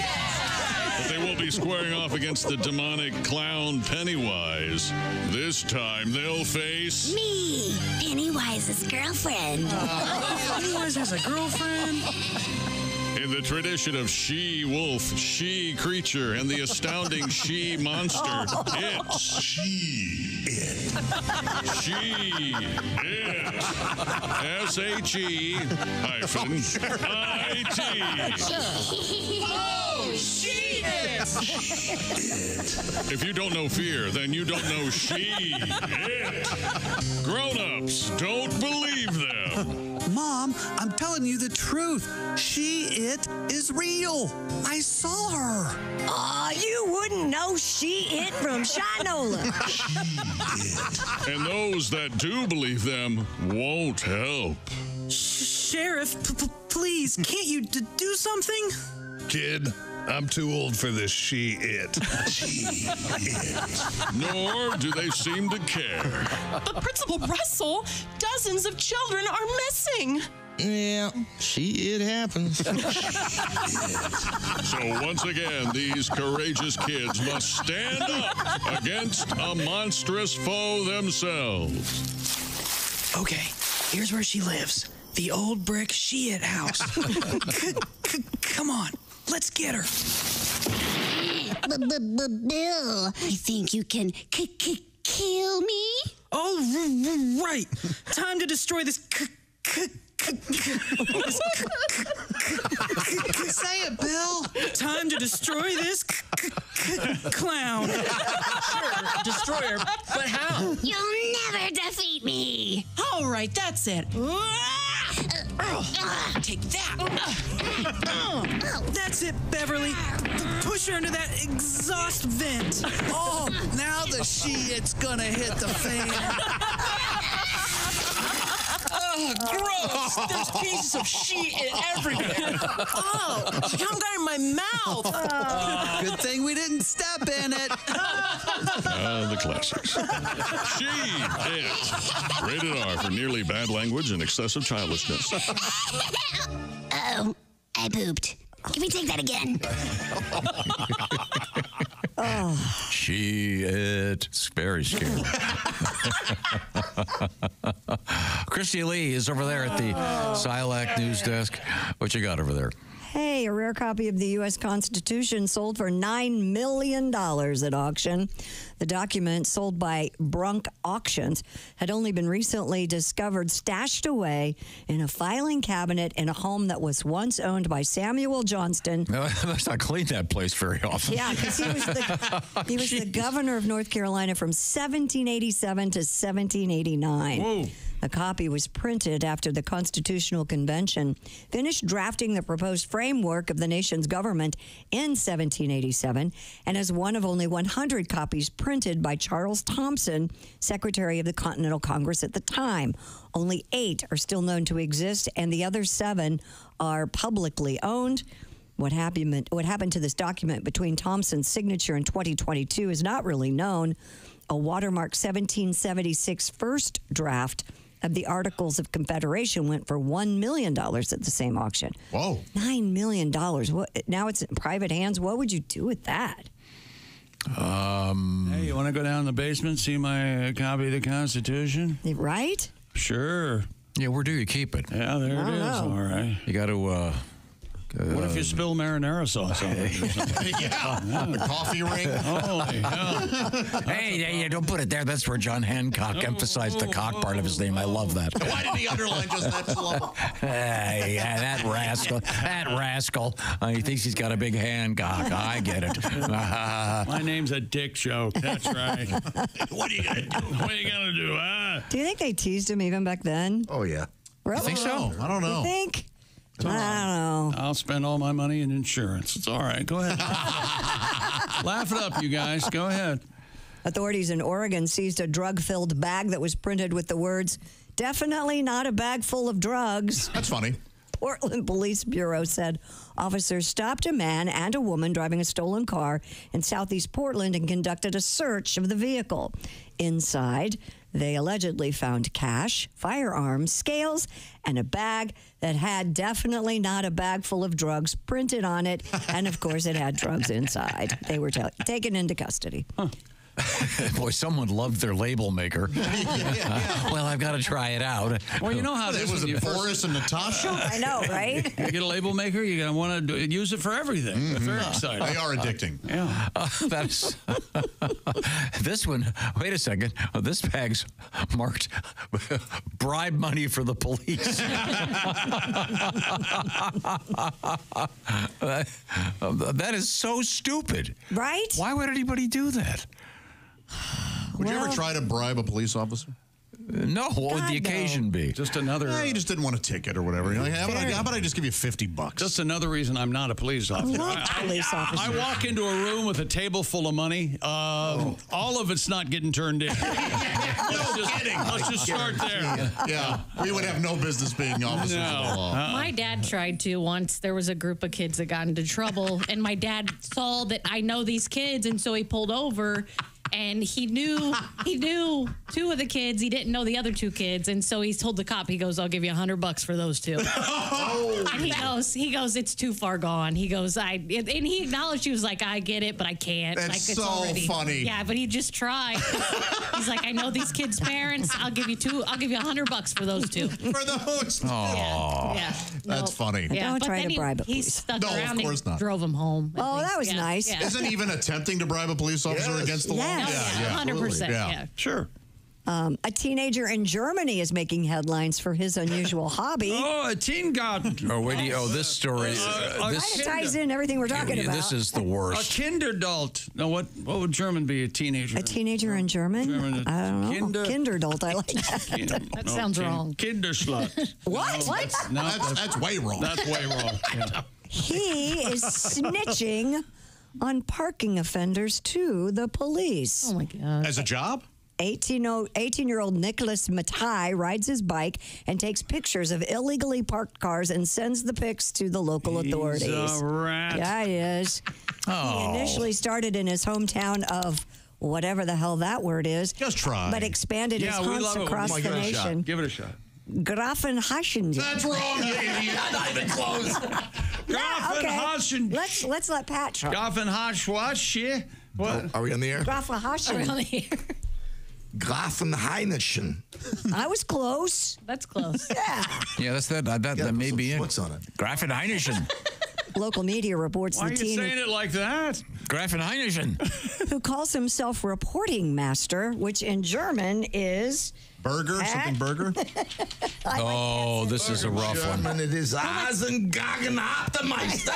But they will be squaring off against the demonic clown Pennywise. This time they'll face... Me, Pennywise's girlfriend. Pennywise has a girlfriend? In the tradition of she-wolf, she-creature, and the astounding she-monster, it's... She-It. She-It. S-H-E-I-T. Oh, she-it! If you don't know fear, then you don't know she-it. Grown-ups, don't believe them. Mom, I'm telling you the truth. She-It is real. I saw her. Aw, you wouldn't know She-It from Shinola. And those that do believe them won't help. Sheriff, please, can't you do something? Kid, I'm too old for this she-it. Nor do they seem to care. But Principal Russell, dozens of children are missing. Yeah, it happens. So once again, these courageous kids must stand up against a monstrous foe themselves. Okay, here's where she lives. The old brick She-It house. Come on, let's get her. Bill, I think you can kill me. Oh, right. Time to destroy this say it, Bill. Time to destroy this clown. Sure, destroy her, but how? You'll never defeat me. All right, that's it. Take that. That's it, Beverly. Push her into that exhaust vent. Oh, now the She-It's gonna hit the fan. Oh, gross! There's pieces of She-It everywhere. Oh, she got in my mouth. Good thing we didn't step in it. The classics. She-It. Rated R for nearly bad language and excessive childishness. Oh, I pooped. Can we take that again? She-It. It's very scary. Christy Lee is over there at the Silac News Desk. What you got over there? Hey, a rare copy of the U.S. Constitution sold for $9 million at auction. The document, sold by Brunk Auctions, had only been recently discovered stashed away in a filing cabinet in a home that was once owned by Samuel Johnston. No, let's not clean that place very often. Yeah, because he was the governor of North Carolina from 1787 to 1789. Whoa. A copy was printed after the Constitutional Convention finished drafting the proposed framework of the nation's government in 1787, and is one of only 100 copies printed by Charles Thomson, Secretary of the Continental Congress at the time. Only 8 are still known to exist, and the other 7 are publicly owned. What happened to this document between Thomson's signature in 2022 is not really known. A watermark 1776 first draft of the Articles of Confederation went for $1 million at the same auction. Whoa. $9 million. Now it's in private hands. What would you do with that? Hey, you want to go down in the basement, see my copy of the Constitution? Right? Sure. Yeah, where do you keep it? Yeah, there it is. All right. You got to. What if you spill marinara sauce on it? The coffee ring. Holy hell. Hey, don't put it there. That's where John Hancock emphasized the cock part of his name. I love that. Why did he underline just that syllable? Yeah, that rascal. That rascal. He thinks he's got a big Hancock. I get it. My name's a dick joke. That's right. What are you going to do? What are you going to do, huh? Do you think they teased him even back then? Oh, yeah. Really? You think so? I don't know. You think? I don't know. I'll spend all my money in insurance. It's all right. Go ahead. Laugh it up, you guys. Go ahead. Authorities in Oregon seized a drug-filled bag that was printed with the words, "Definitely not a bag full of drugs." That's funny. Portland Police Bureau said officers stopped a man and a woman driving a stolen car in southeast Portland and conducted a search of the vehicle. Inside, they allegedly found cash, firearms, scales, and a bag that had "definitely not a bag full of drugs" printed on it. And, of course, it had drugs inside. They were taken into custody. Boy, someone loved their label maker. Well, I've got to try it out. Well, you know how It was Boris and Natasha. I know, right? You get a label maker, you're going to want to use it for everything. Very exciting. They are addicting. Yeah. That's this one. Wait a second. This bag's marked bribe money for the police. That is so stupid. Right? Why would anybody do that? Would you ever try to bribe a police officer? No, what would the occasion be? Just another. Yeah, you just didn't want a ticket or whatever. You're like, how about I just give you $50? Just another reason I'm not a police officer. Police officer. I walk into a room with a table full of money. All of it's not getting turned in. Let's just start there. Yeah, we would have no business being officers of the law. My dad tried to once. There was a group of kids that got into trouble, and my dad saw that I know these kids, and so he pulled over. And he knew two of the kids. He didn't know the other two kids, and so he told the cop. He goes, "I'll give you $100 for those two." And he goes, "It's too far gone." He goes, and he acknowledged. He was like, "I get it, but I can't." That's like, it's so already, funny. Yeah, but he just tried. He's like, "I know these kids' parents. I'll give you $100 for those two." For those. Oh, Yeah, that's funny. Yeah, Don't but try then to bribe a he police. stuck No, of around course and not. drove him home. Oh, that was nice. Yeah. Isn't even attempting to bribe a police officer against the law? Yes. Yeah, 100%. Yeah. Sure. A teenager in Germany is making headlines for his unusual hobby. Oh, a teen garden. This story. Kind of ties in everything we're talking about. This is the worst. A Kinderdalt. No, what would German be? A teenager. A teenager in German? I don't know. Kinderdalt. I like that. That sounds wrong. Kinderslut. What? No, That's way wrong. That's way wrong. Yeah. He is snitching on parking offenders to the police. Oh my God. As a job? 18-year-old Nicholas Matai rides his bike and takes pictures of illegally parked cars and sends the pics to the local authorities. He's a rat. Yeah, he is. He initially started in his hometown of whatever the hell that word is. Just try. But expanded his hunts across the nation. Give it a shot. Grafenhaschen. That's wrong, you idiot. Not even close. Grafenhaschen. Let's let Pat try. Grafenhaschen. What? Are we on the air? Grafenhaschen. Grafenhaischen. I was close. That's close. Yeah, that's that. That may be it. What's on it? Grafenhainischen. Local media reports Why are the you teen saying it like that? Grafenhainischen. who calls himself reporting master, which in German is Burger? Something burger? Oh, this is a rough one. German, it is Eisengagenhaftemeister.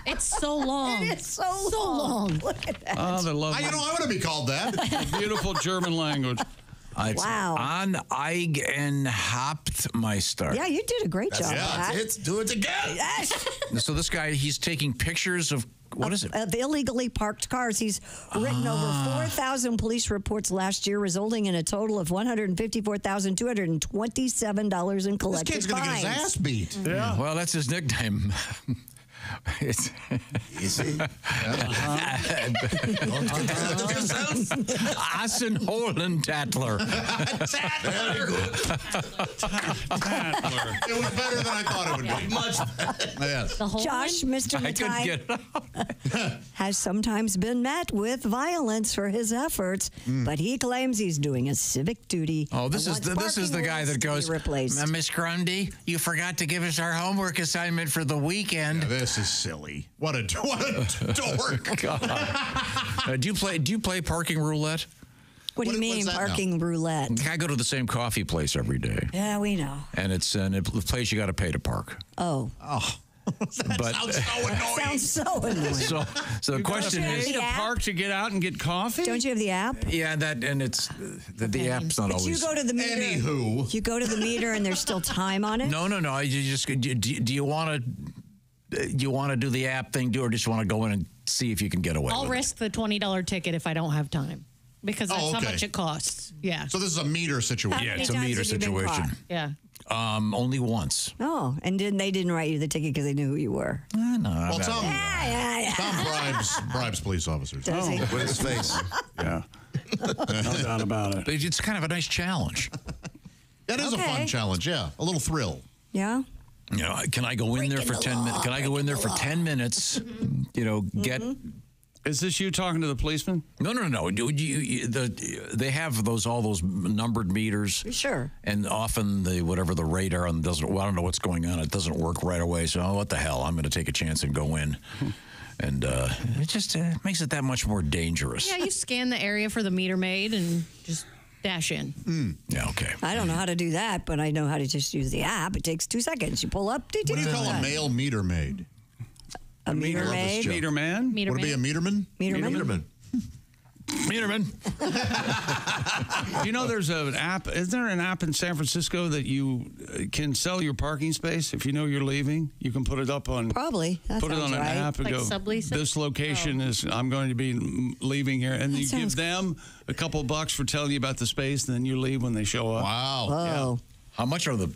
It's so long. It is so long. Look at that. Oh, they love I want to be called that. beautiful German language. It's Wow. An Eigenhaftmeister. Yeah, you did a great job. Pat. That's it. Do it again. Yes. So this guy, he's taking pictures of, what is it? Of illegally parked cars. He's written over 4,000 police reports last year, resulting in a total of $154,227 in collected This kid's going to get his fines. ass beat. Yeah. Well, that's his nickname. It's easy. Assen Holland Tattler. Very good. It was better than I thought it would be. Much better. Yes. Josh, Mr. I couldn't Mackay, get it out. has sometimes been met with violence for his efforts, but he claims he's doing his civic duty. Oh, this is the guy that goes, replaced. Miss Grundy, you forgot to give us our homework assignment for the weekend. Yeah, this is silly. What a dork. God. Do you play parking roulette? What do you mean, parking roulette? I go to the same coffee place every day. Yeah, we know. And it's a place you got to pay to park. Oh. But Sounds so annoying. Sounds so annoying. So the question is, pay to park to get out and get coffee? Don't you have the app? yeah, and it's the app's not But always. you go to the meter. Anywho. You go to the meter and there's still time on it? No. You just do you want to do the app thing, or just want to go in and see if you can get away? I'll with risk the $20 ticket if I don't have time, because that's how okay. much it costs. Yeah. So this is a meter situation. Yeah, it's a times meter have you been situation. caught? Yeah. Only once. Oh, and they didn't write you the ticket because they knew who you were. No. Well, Tom bribes police officers. Does he? With his face. Yeah. No doubt about it. But it's kind of a nice challenge. That is a fun challenge, yeah. A little thrill. Yeah? You know, can I go in there for 10 minutes? Can I go in there for 10 minutes? You know, get. Is this you talking to the policeman? No. They have all those numbered meters. Sure. And often the radar on doesn't. Well, I don't know what's going on. It doesn't work right away. So what the hell? I'm going to take a chance and go in. And it just makes it that much more dangerous. Yeah, you scan the area for the meter maid and just dash in. Yeah, okay. I don't know how to do that, but I know how to just use the app. It takes 2 seconds. You pull up. What do you call a male meter maid? A meter maid? Meter man? Meter Would it be a meterman? Meterman? Meterman. You know, there's an app. Isn't there an app in San Francisco that you can sell your parking space if you know you're leaving? You can put it up on. Probably. That put it sounds on an right. app and Like go. sublease it? This location is. I'm going to be leaving here, and That you give sounds- them a couple bucks for telling you about the space, and then you leave when they show up. Wow. Oh. How much are the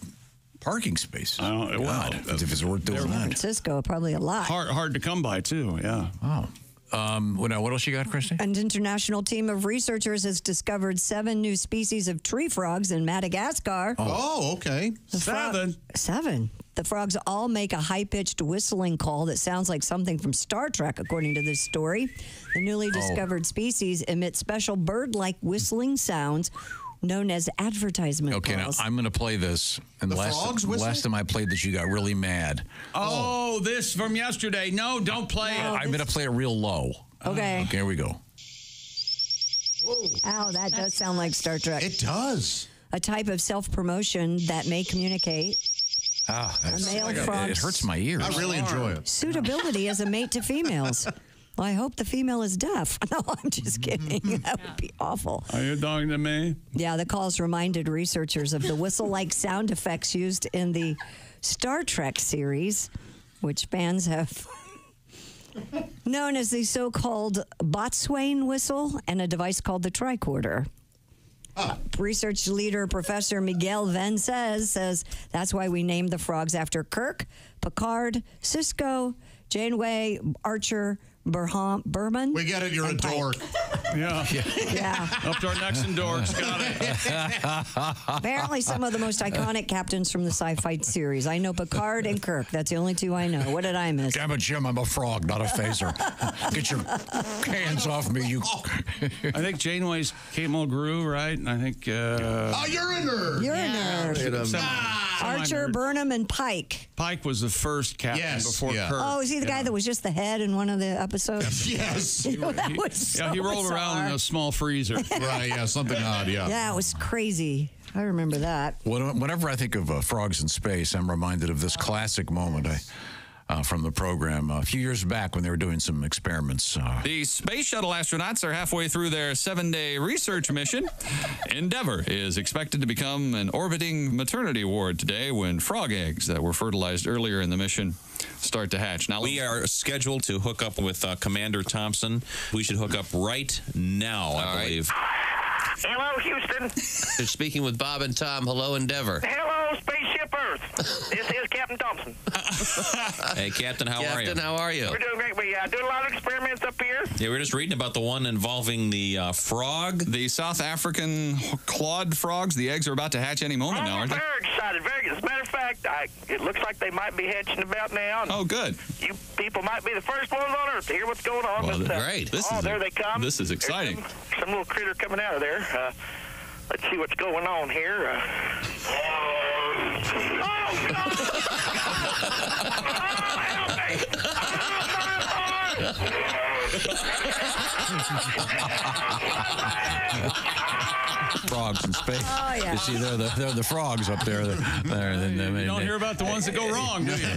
parking spaces? I don't know. God, if it's worth doing San that. Francisco, probably a lot. Hard to come by too. Yeah. Oh. What else you got, Christy? An international team of researchers has discovered 7 new species of tree frogs in Madagascar. Oh, okay. 7. 7. The frogs all make a high-pitched whistling call that sounds like something from Star Trek, according to this story. The newly discovered species emit special bird-like whistling sounds known as advertisement Okay, calls. now I'm going to play this. And The frogs whistle? last time I played this, you got really mad. Oh, this from yesterday. No, don't play it. I'm going to play it real low. Okay. Okay, here we go. Ow, that does sound like Star Trek. It does. A type of self-promotion that may communicate Ah, male it frog's hurts my ears. I really enjoy it. suitability as a mate to females. Well, I hope the female is deaf. No, I'm just kidding. That would be awful. Are you talking to me? Yeah, the calls reminded researchers of the whistle-like sound effects used in the Star Trek series, which fans have known as the so-called boatswain whistle and a device called the tricorder. Research leader Professor Miguel Venn says that's why we named the frogs after Kirk, Picard, Cisco, Janeway, Archer, Berman. We get it. You're a dork. Yeah. Yeah. Up to our necks and dorks. Got it. Apparently, some of the most iconic captains from the sci-fi series. I know Picard and Kirk. That's the only 2 I know. What did I miss? Damn it, Jim, I'm a frog, not a phaser. Get your hands off me, you. I think Janeway's Kate Mulgrew, right? And I think. Oh, you're a nerd. You're a nerd. Archer, Burnham, and Pike. Pike was the first captain before Kirk. Oh, is he the guy that was just the head in one of the episodes? Yes. You know, that was so he rolled around in a small freezer. Right, yeah, something odd, yeah. Yeah, it was crazy. I remember that. Whenever I think of frogs in space, I'm reminded of this classic moment from the program a few years back when they were doing some experiments. The Space Shuttle astronauts are halfway through their 7-day research mission. Endeavour is expected to become an orbiting maternity ward today when frog eggs that were fertilized earlier in the mission start to hatch. Now, we are scheduled to hook up with Commander Thompson. We should hook up right now, I believe. Hello, Houston. They're speaking with Bob and Tom. Hello, Endeavour. Hello, spaceship. up Earth. This is Captain Thompson. Hey, Captain, how are you? Captain, how are you? We're doing great. We do a lot of experiments up here. Yeah, we're just reading about the one involving the frog. The South African clawed frogs. The eggs are about to hatch any moment now, aren't they? Very excited. Very good. As a matter of fact, it looks like they might be hatching about now. Oh, good. You people might be the first ones on Earth to hear what's going on. Well, But, great. There they come. This is exciting. Some little critter coming out of there. Let's see what's going on here. Frogs in space. Oh, yeah. You see, they're the frogs up there. You don't hear about the ones that go wrong, do you?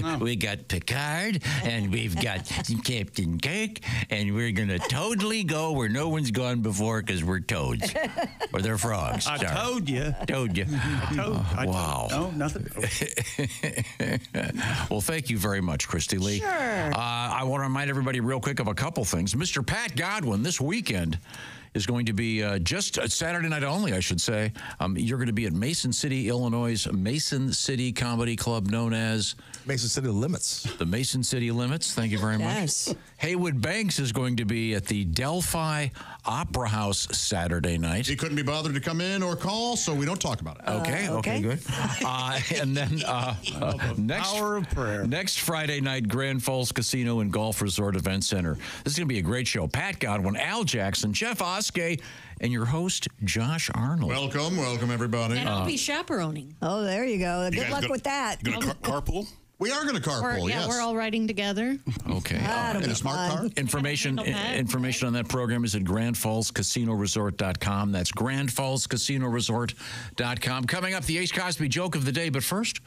No. We got Picard, and we've got Captain Kirk, and we're going to totally go where no one's gone before because we're toads. Or they're frogs. I Sorry. told you. Told you. Wow. No, nothing. Well, thank you very much, Christy Lee. Sure. I want to remind everybody real quick of a couple things. Mr. Pat Godwin this weekend is going to be just Saturday night only, I should say. You're going to be at Mason City, Illinois' Mason City Comedy Club, known as Mason City Limits. The Mason City Limits. Thank you very much. Yes. Haywood Banks is going to be at the Delphi Opera House Saturday night. He couldn't be bothered to come in or call, so we don't talk about it. Okay, good. And then Hour of prayer. next Friday night, Grand Falls Casino and Golf Resort Event Center. This is going to be a great show. Pat Godwin, Al Jackson, Jeff Oskay, and your host, Josh Arnold. Welcome, everybody. And I'll be chaperoning. Oh, there you go. Good guys luck with that. You gonna carpool? We are going to carpool, yes. We're all riding together. Okay. That'll In be a smart fun. car? Information on that program is at grandfallscasinoresort.com. That's grandfallscasinoresort.com. Coming up, the Ace Cosby joke of the day. But first,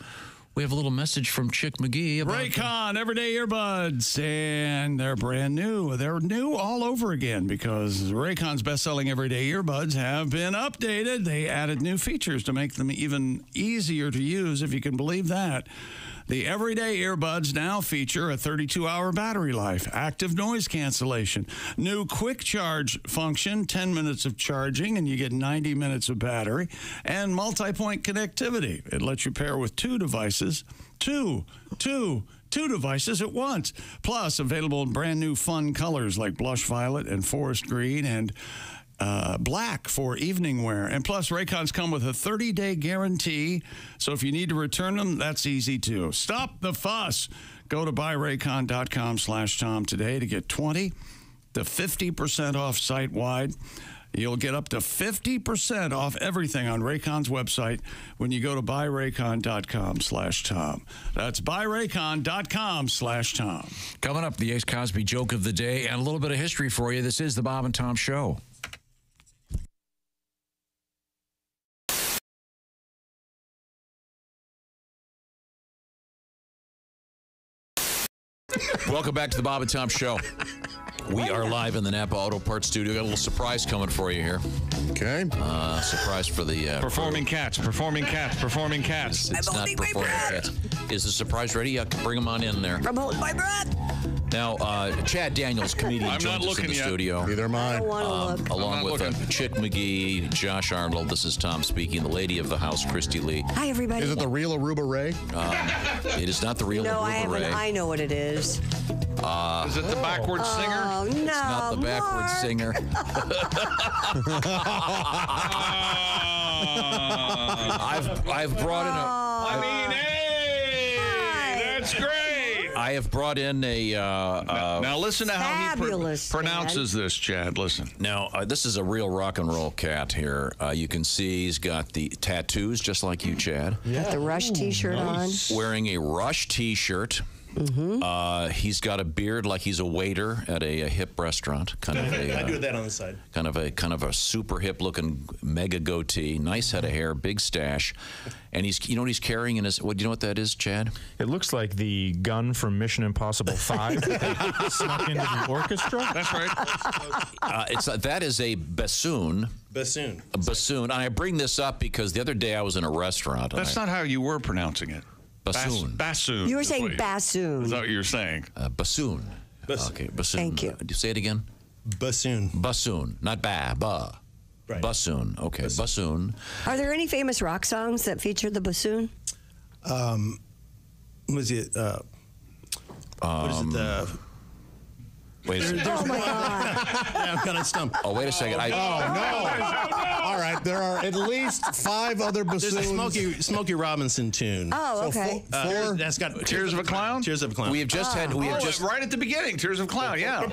we have a little message from Chick McGee about Raycon Everyday Earbuds, and they're brand new. They're new all over again because Raycon's best-selling Everyday Earbuds have been updated. They added new features to make them even easier to use, if you can believe that. The Everyday Earbuds now feature a 32-hour battery life, active noise cancellation, new quick charge function, 10 minutes of charging, and you get 90 minutes of battery, and multi-point connectivity. It lets you pair with two devices, two devices at once. Plus, available in brand new fun colors like blush violet and forest green and black for evening wear. And plus, Raycons come with a 30-day guarantee, so if you need to return them, that's easy too. Stop the fuss. Go to buyraycon.com/Tom today to get 20 to 50% off site-wide. You'll get up to 50% off everything on Raycon's website when you go to buyraycon.com/Tom. That's buyraycon.com/Tom. Coming up, the Ace Cosby joke of the day and a little bit of history for you. This is the Bob and Tom Show. Welcome back to the Bob and Tom Show. We are live in the Napa Auto Parts studio. Got a little surprise coming for you here. Okay. Surprise for the Performing cats. It's not performing cats. Is the surprise ready? You can bring them on in there. I'm holding my breath. Now, Chad Daniels, comedian, I'm joins not us in looking the yet. studio. Neither am I. I don't want to look. Along I'm not with looking. Chick McGee, Josh Arnold. This is Tom speaking. The lady of the house, Christy Lee. Hi, everybody. Is it the real Aruba Ray? It is not the real No, I Aruba haven't. Ray. I know what it is. Is it the backwards singer? Oh, no. It's not the backwards Mark. singer. I've brought in a. That's great. I have brought in a. Now listen to how Fabulous, he pronounces this, Chad. Listen. Now, this is a real rock and roll cat here. You can see he's got the tattoos, just like you, Chad. Got the Rush T-shirt on. Wearing a Rush T-shirt. Mm-hmm. He's got a beard like he's a waiter at a hip restaurant. Kind of a. I do that on the side. Kind of a super hip looking mega goatee, nice head of hair, big stash, and he's what he's carrying in his. What do you know what that is, Chad? It looks like the gun from Mission Impossible 5 that they snuck into the orchestra. That's right. That is a bassoon. Bassoon. A bassoon. And I bring this up because the other day I was in a restaurant. That's not how you were pronouncing it. Bassoon. Bassoon. You were saying bassoon. Is that what you were saying? Bassoon. Okay, bassoon. Thank you. Say it again. Bassoon. Bassoon, not ba. Right. Bassoon. Okay, bassoon. Are there any famous rock songs that feature the bassoon? Was it? What is it? Wait a second. Oh my God! I'm kind of stumped. Oh, wait a second. Oh, no. All right, there are at least 5 other bassoons. There's a Smokey Robinson tune. Oh, okay. Four. That's got Tears of a Clown? Tears of a Clown. We have just had. We have just right at the beginning, Tears of a Clown, yeah.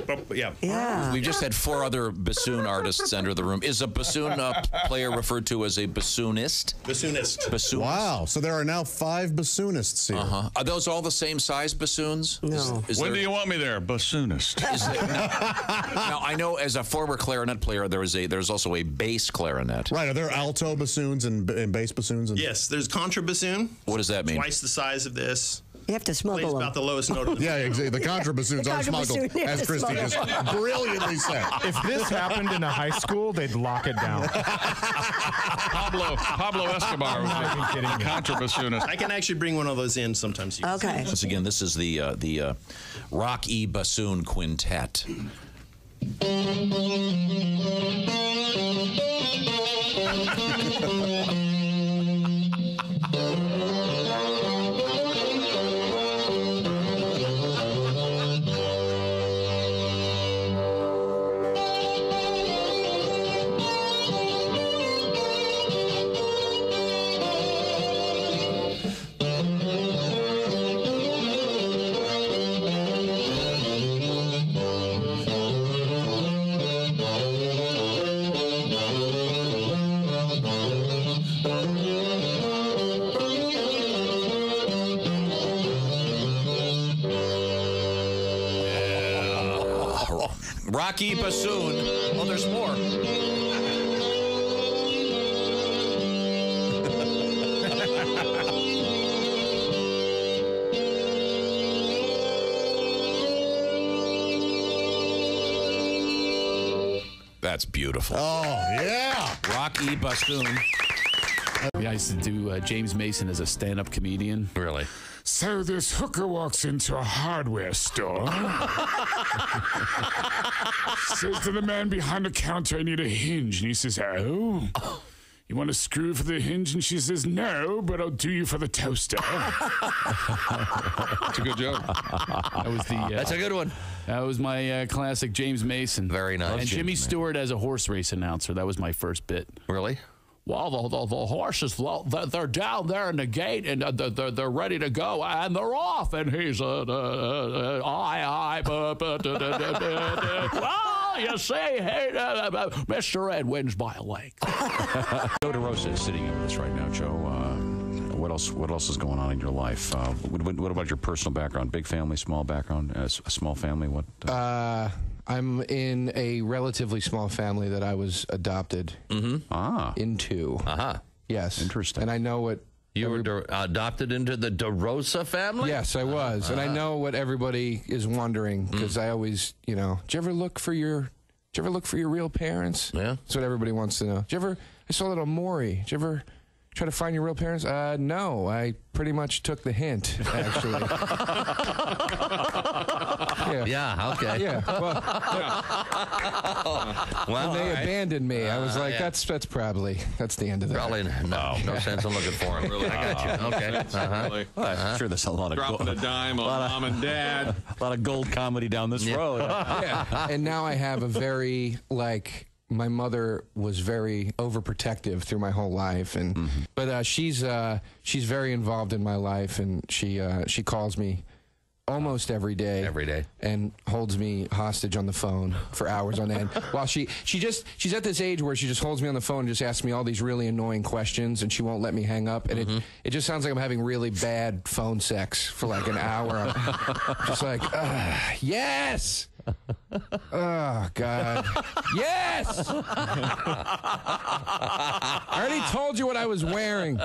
Yeah. We've just had 4 other bassoon artists enter the room. Is a bassoon player referred to as a bassoonist? Bassoonist. Bassoonist. Wow, so there are now 5 bassoonists here. Are those all the same size bassoons? No. When do you want me there, bassoonist? Now, I know as a former clarinet player, there's also a bass clarinet. Right, are there alto bassoons and bass bassoons? And Yes, there's contrabassoon. What does that mean? Twice the size of this. You have to smuggle Plays them. about the lowest note of the Yeah, exactly. The contrabassoons are smuggled, you have as to Christy smuggle. just brilliantly said. If this happened in a high school, they'd lock it down. Pablo Escobar was Not even kidding a me. contrabassoonist. I can actually bring one of those in sometimes. Okay. Once again, this is the Rock E Bassoon Quintet. Rocky bassoon. Oh, there's more. That's beautiful. Oh, yeah. Rocky bassoon. I used to do James Mason as a stand-up comedian. Really? So this hooker walks into a hardware store, says to the man behind the counter, I need a hinge. And he says, oh, you want a screw for the hinge? And she says, no, but I'll do you for the toaster. That's a good joke. That was the. That's a good one. That was my classic James Mason. Very nice. And Jimmy James Stewart as a horse race announcer. That was my first bit. Really? Well, the horses, they're down there in the gate, and they're ready to go, and they're off. And he's, well, you see, hey, Mr. Ed wins by a leg. Joe DeRosa is sitting in with us right now. Joe, what else is going on in your life? What about your personal background? Big family, small background, a small family? What? I'm in a relatively small family that I was adopted into. Yes. Interesting. And I know what... You were adopted into the DeRosa family? Yes, I was. And I know what everybody is wondering, because I always, do you ever look for your real parents? Yeah. That's what everybody wants to know. I saw that on Maury. Did you ever try to find your real parents? No, I pretty much took the hint, actually. Yeah, okay. Yeah. Well, when they abandoned me, I was like, yeah. that's probably the end of that. Probably no sense in looking for him. Really? I got you. Okay. Really. Well, I'm sure there's a lot of Dropping a dime on mom and dad. a lot of gold comedy down this road. Yeah. And now I have a very, my mother was very overprotective through my whole life, and but she's very involved in my life, and she calls me almost every day, and holds me hostage on the phone for hours on end. While she's at this age where she just holds me on the phone and just asks me all these really annoying questions, and she won't let me hang up, and it just sounds like I'm having really bad phone sex for like an hour. I'm just like, yes. Oh, God. Yes! I already told you what I was wearing.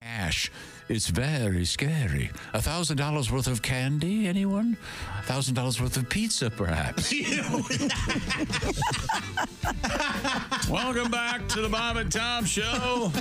Cash. It's very scary. $1,000 worth of candy, anyone? $1,000 worth of pizza, perhaps? Welcome back to the Bob and Tom Show.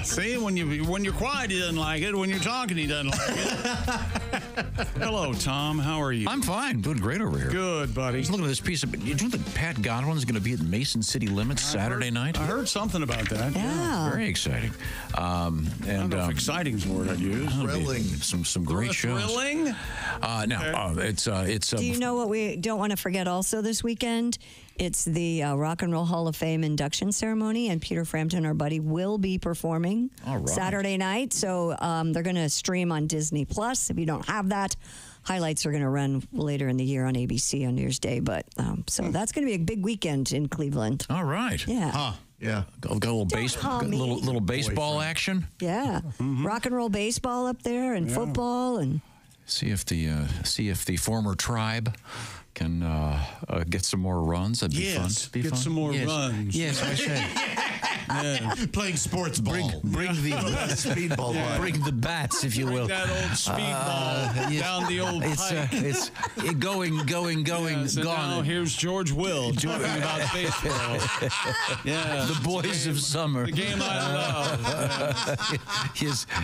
See, when you're quiet, he doesn't like it. When you're talking, he doesn't like it. Hello, Tom. How are you? I'm fine. Doing great over here. Good, buddy. Just looking at this piece of. You know that Pat Godwin's going to be at Mason City Limits Saturday night? I heard something about that. Yeah. Very exciting. I don't know if exciting's the word I'd use. Thrilling. Some great shows. Thrilling? It's. Do you know what we don't want to forget also this weekend? It's the Rock and Roll Hall of Fame induction ceremony, and Peter Frampton, our buddy, will be performing Saturday night. So they're going to stream on Disney Plus. If you don't have that, highlights are going to run later in the year on ABC on New Year's Day. But so that's going to be a big weekend in Cleveland. All right. Yeah. Huh. Yeah. Got a little baseball action. Yeah. Rock and roll baseball up there, and football, and see if the former tribe can get some more runs. That'd be fun. Get some more runs. Yes, I said. Playing sports ball. Bring the speedball. Bring the bats, if you will. Bring that old speedball down the old pike. It's going, So gone. now here's George Will talking about baseball. Yeah, The boys of summer. the game I love.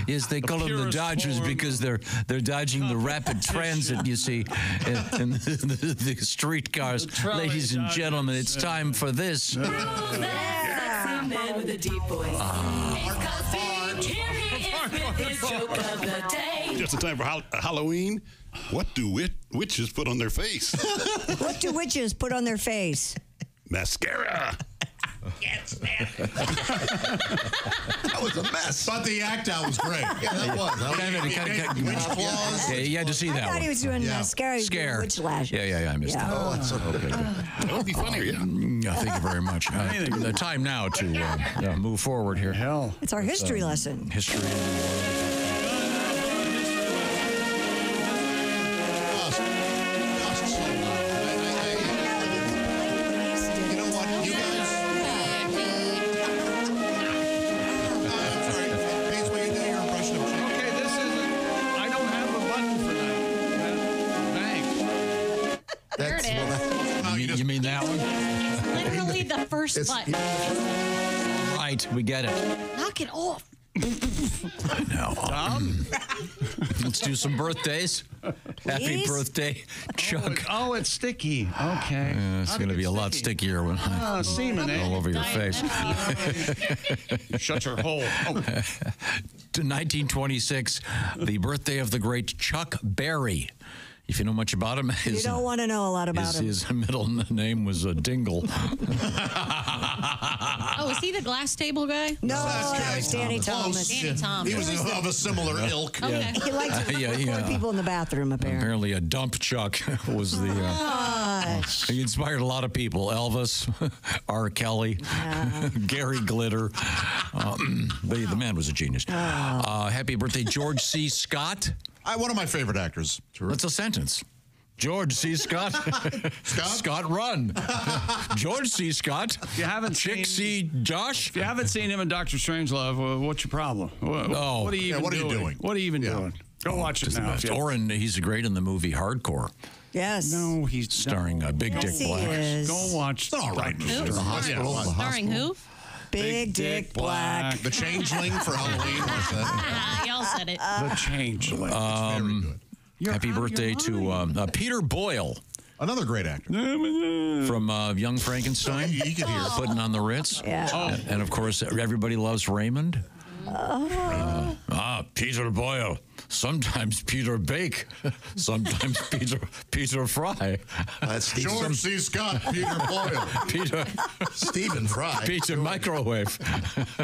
Yes, they call them the purest Dodgers form. because they're dodging the rapid transit, you see, and the streetcars. Ladies and gentlemen, it's time for this. Man with a deep voice. Just in time for Halloween. What do witches put on their face? what do witches put on their face? Mascara. That was a mess. But the act out was great. Yeah, that was. Yeah, you had to see I that thought one. he was doing mascara. He was doing Scare. witch lashes. Yeah, I missed that. Oh, that's so good. That would be funnier, yeah. Thank you very much. The time now to move forward here. Hell. It's our history lesson. History. There it is. You mean that one? Literally the first button. Right, we get it. Knock it off. Now, Tom? let's do some birthdays. Happy Please? birthday, Chuck. Oh, it's sticky. Okay. It's going to be a lot stickier when semen, eh? all over your face. Shut your hole. Oh. To 1926, the birthday of the great Chuck Berry. If you know much about him, You don't want to know a lot about him. his middle name was Dingle. Oh, is he the glass table guy? No, that was Danny Thomas. Danny Thomas. He was of a similar ilk. Okay. He liked to record people in the bathroom, apparently. Apparently, a dump Chuck was the. He inspired a lot of people: Elvis, R. Kelly, Gary Glitter. The man was a genius. Happy birthday, George C. Scott. One of my favorite actors. What's a sentence? George C. Scott. Scott Run. George C. Scott. If you haven't Chick C. Josh. If you haven't seen him in Doctor Strangelove, what's your problem? What are you even doing? What are you even doing? Go watch it now. Or he's great in the movie Hardcore. Yes. No, he's starring Big Dick Black. Go watch. It's all right. Who? The hospital. Yeah. Starring who? Big Dick Black. The Changeling for Halloween. Y'all said it. The Changeling. Happy birthday to Peter Boyle. Another great actor. From Young Frankenstein. You can hear Putting on the Ritz. Yeah. And of course, everybody loves Raymond. Peter Boyle. Sometimes Peter Bake. Sometimes Peter Fry. That's George C. Scott, Peter Boyle. Peter Stephen Fry. Peter Microwave.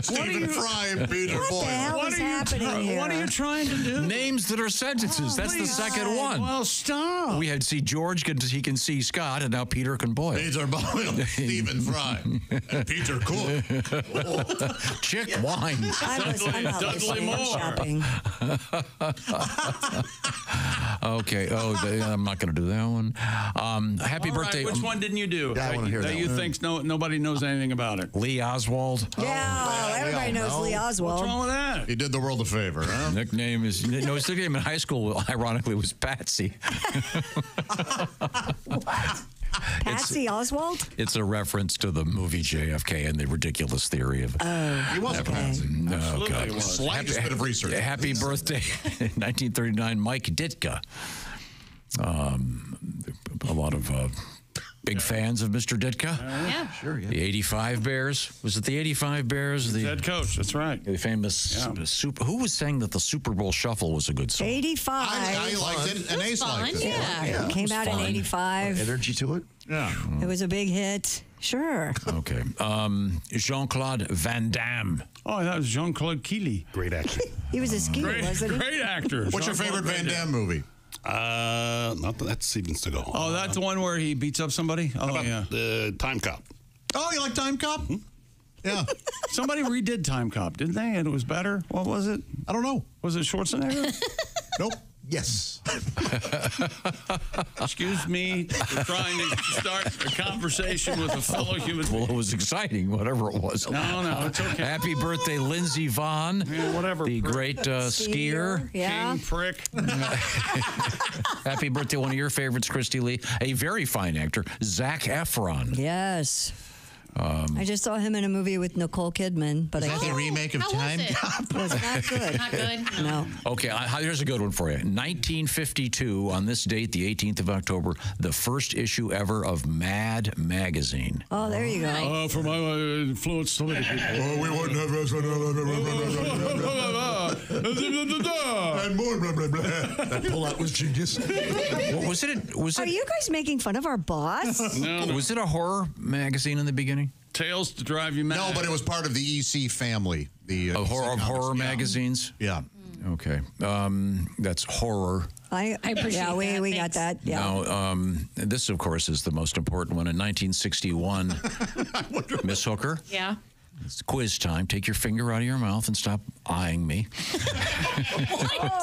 Stephen Fry and Peter What the hell Boyle. is happening here? What are you trying to do? Names that are sentences. That's the second one. Well, stop. We had see George, he can see Scott, and now Peter can Boyle. Peter Boyle, Stephen Fry, and Peter Cook. Chick Wine. I'm not Dudley listening. Moore. tapping. Okay. Oh, I'm not going to do that one. Happy All birthday. right, which one didn't you do? Yeah, I wanna hear that that you one. think nobody knows anything about it. Lee Oswald. Yeah, everybody knows Lee Oswald. What's wrong with that? He did the world a favor, huh? Nickname is his nickname in high school, ironically, was Patsy. Patsy Oswald? It's a reference to the movie JFK and the ridiculous theory of. He was a Patsy. No, Absolutely God. he was. Slightest bit of research. Happy birthday, 1939, Mike Ditka. A lot of big fans of Mr. Ditka. Yeah. Sure, yeah. The 85 Bears. Was it the 85 Bears? The Head coach. That's right. The famous super. Who was saying that the Super Bowl Shuffle was a good song? 85. I liked it, and Ace liked it. Yeah. It came out in 85. Energy to it? Yeah. It was a big hit. Sure. Okay. Jean-Claude Van Damme. Oh, that was Jean-Claude Keely. Great actor. He was a skier, wasn't he? Great actor. What's your favorite Van Damme movie? Not that's Steven Seagal. Oh, that's the one where he beats up somebody? How Oh, about yeah. the Time Cop? Oh, you like Time Cop? Yeah. Somebody redid Time Cop, didn't they? And it was better? What was it? I don't know. Was it Schwarzenegger? Nope. Yes. Excuse me for trying to start a conversation with a fellow human being. Well, it was exciting, whatever it was. No, it's okay. Happy birthday, Lindsey Vonn. Yeah, whatever. The great skier. Yeah. King prick. Happy birthday, one of your favorites, Christy Lee. A very fine actor, Zac Efron. Yes. I just saw him in a movie with Nicole Kidman, but Is I that the can't. remake of How Time was it? Cop? It was not good. Not good. No. Okay, here's a good one for you. 1952, on this date, the 18th of October, the first issue ever of Mad magazine. Oh, there you go. For my influence, so many people. Oh, we wouldn't have. And more blah, blah, blah. That pullout was genius. Was it? Are you guys making fun of our boss? No. Was it a horror magazine in the beginning? Tales to drive you mad. No, but it was part of the EC family. The Of horror comics. Yeah. magazines? Yeah. Okay. That's horror. I appreciate yeah, we, that. we got that. Yeah. Now, this, of course, is the most important one. In 1961, Miss Hooker, Yeah. it's quiz time. Take your finger out of your mouth and stop eyeing me.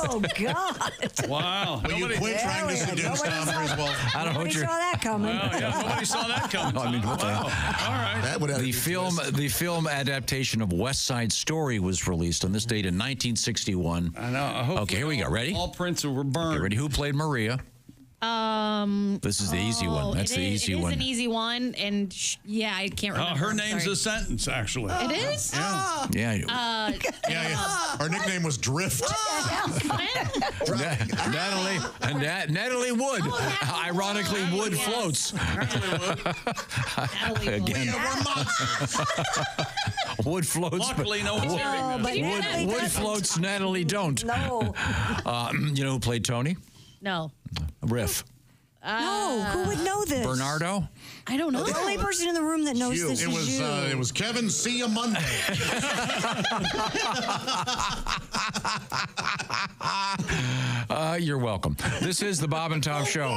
Oh, God. Wow. Will you quit trying to seduce Tom Griswold? I don't know Nobody what you're... saw that coming. Wow, yeah, nobody saw that coming. I mean, what the hell? All right. That would have The film adaptation of West Side Story was released on this date in 1961. I know. I hope Okay, here we go. Ready? All prints were burned. Okay, ready? Who played Maria? This is the easy one. That's the easy one. It is an easy one, and yeah, I can't remember. Her name's Sorry. a sentence, actually. It is? Yeah. Her nickname was Drift. Natalie Wood. Ironically, Wood floats. Again. Wood floats. Luckily, no one's hearing this. Wood floats. Natalie don't. No. You know who played Tony? No. Riff. No. Who would know this? Bernardo. I don't know. The only person in the room that knows this It is was you. it was Kevin. See you Monday. You're welcome. This is the Bob and Tom Show.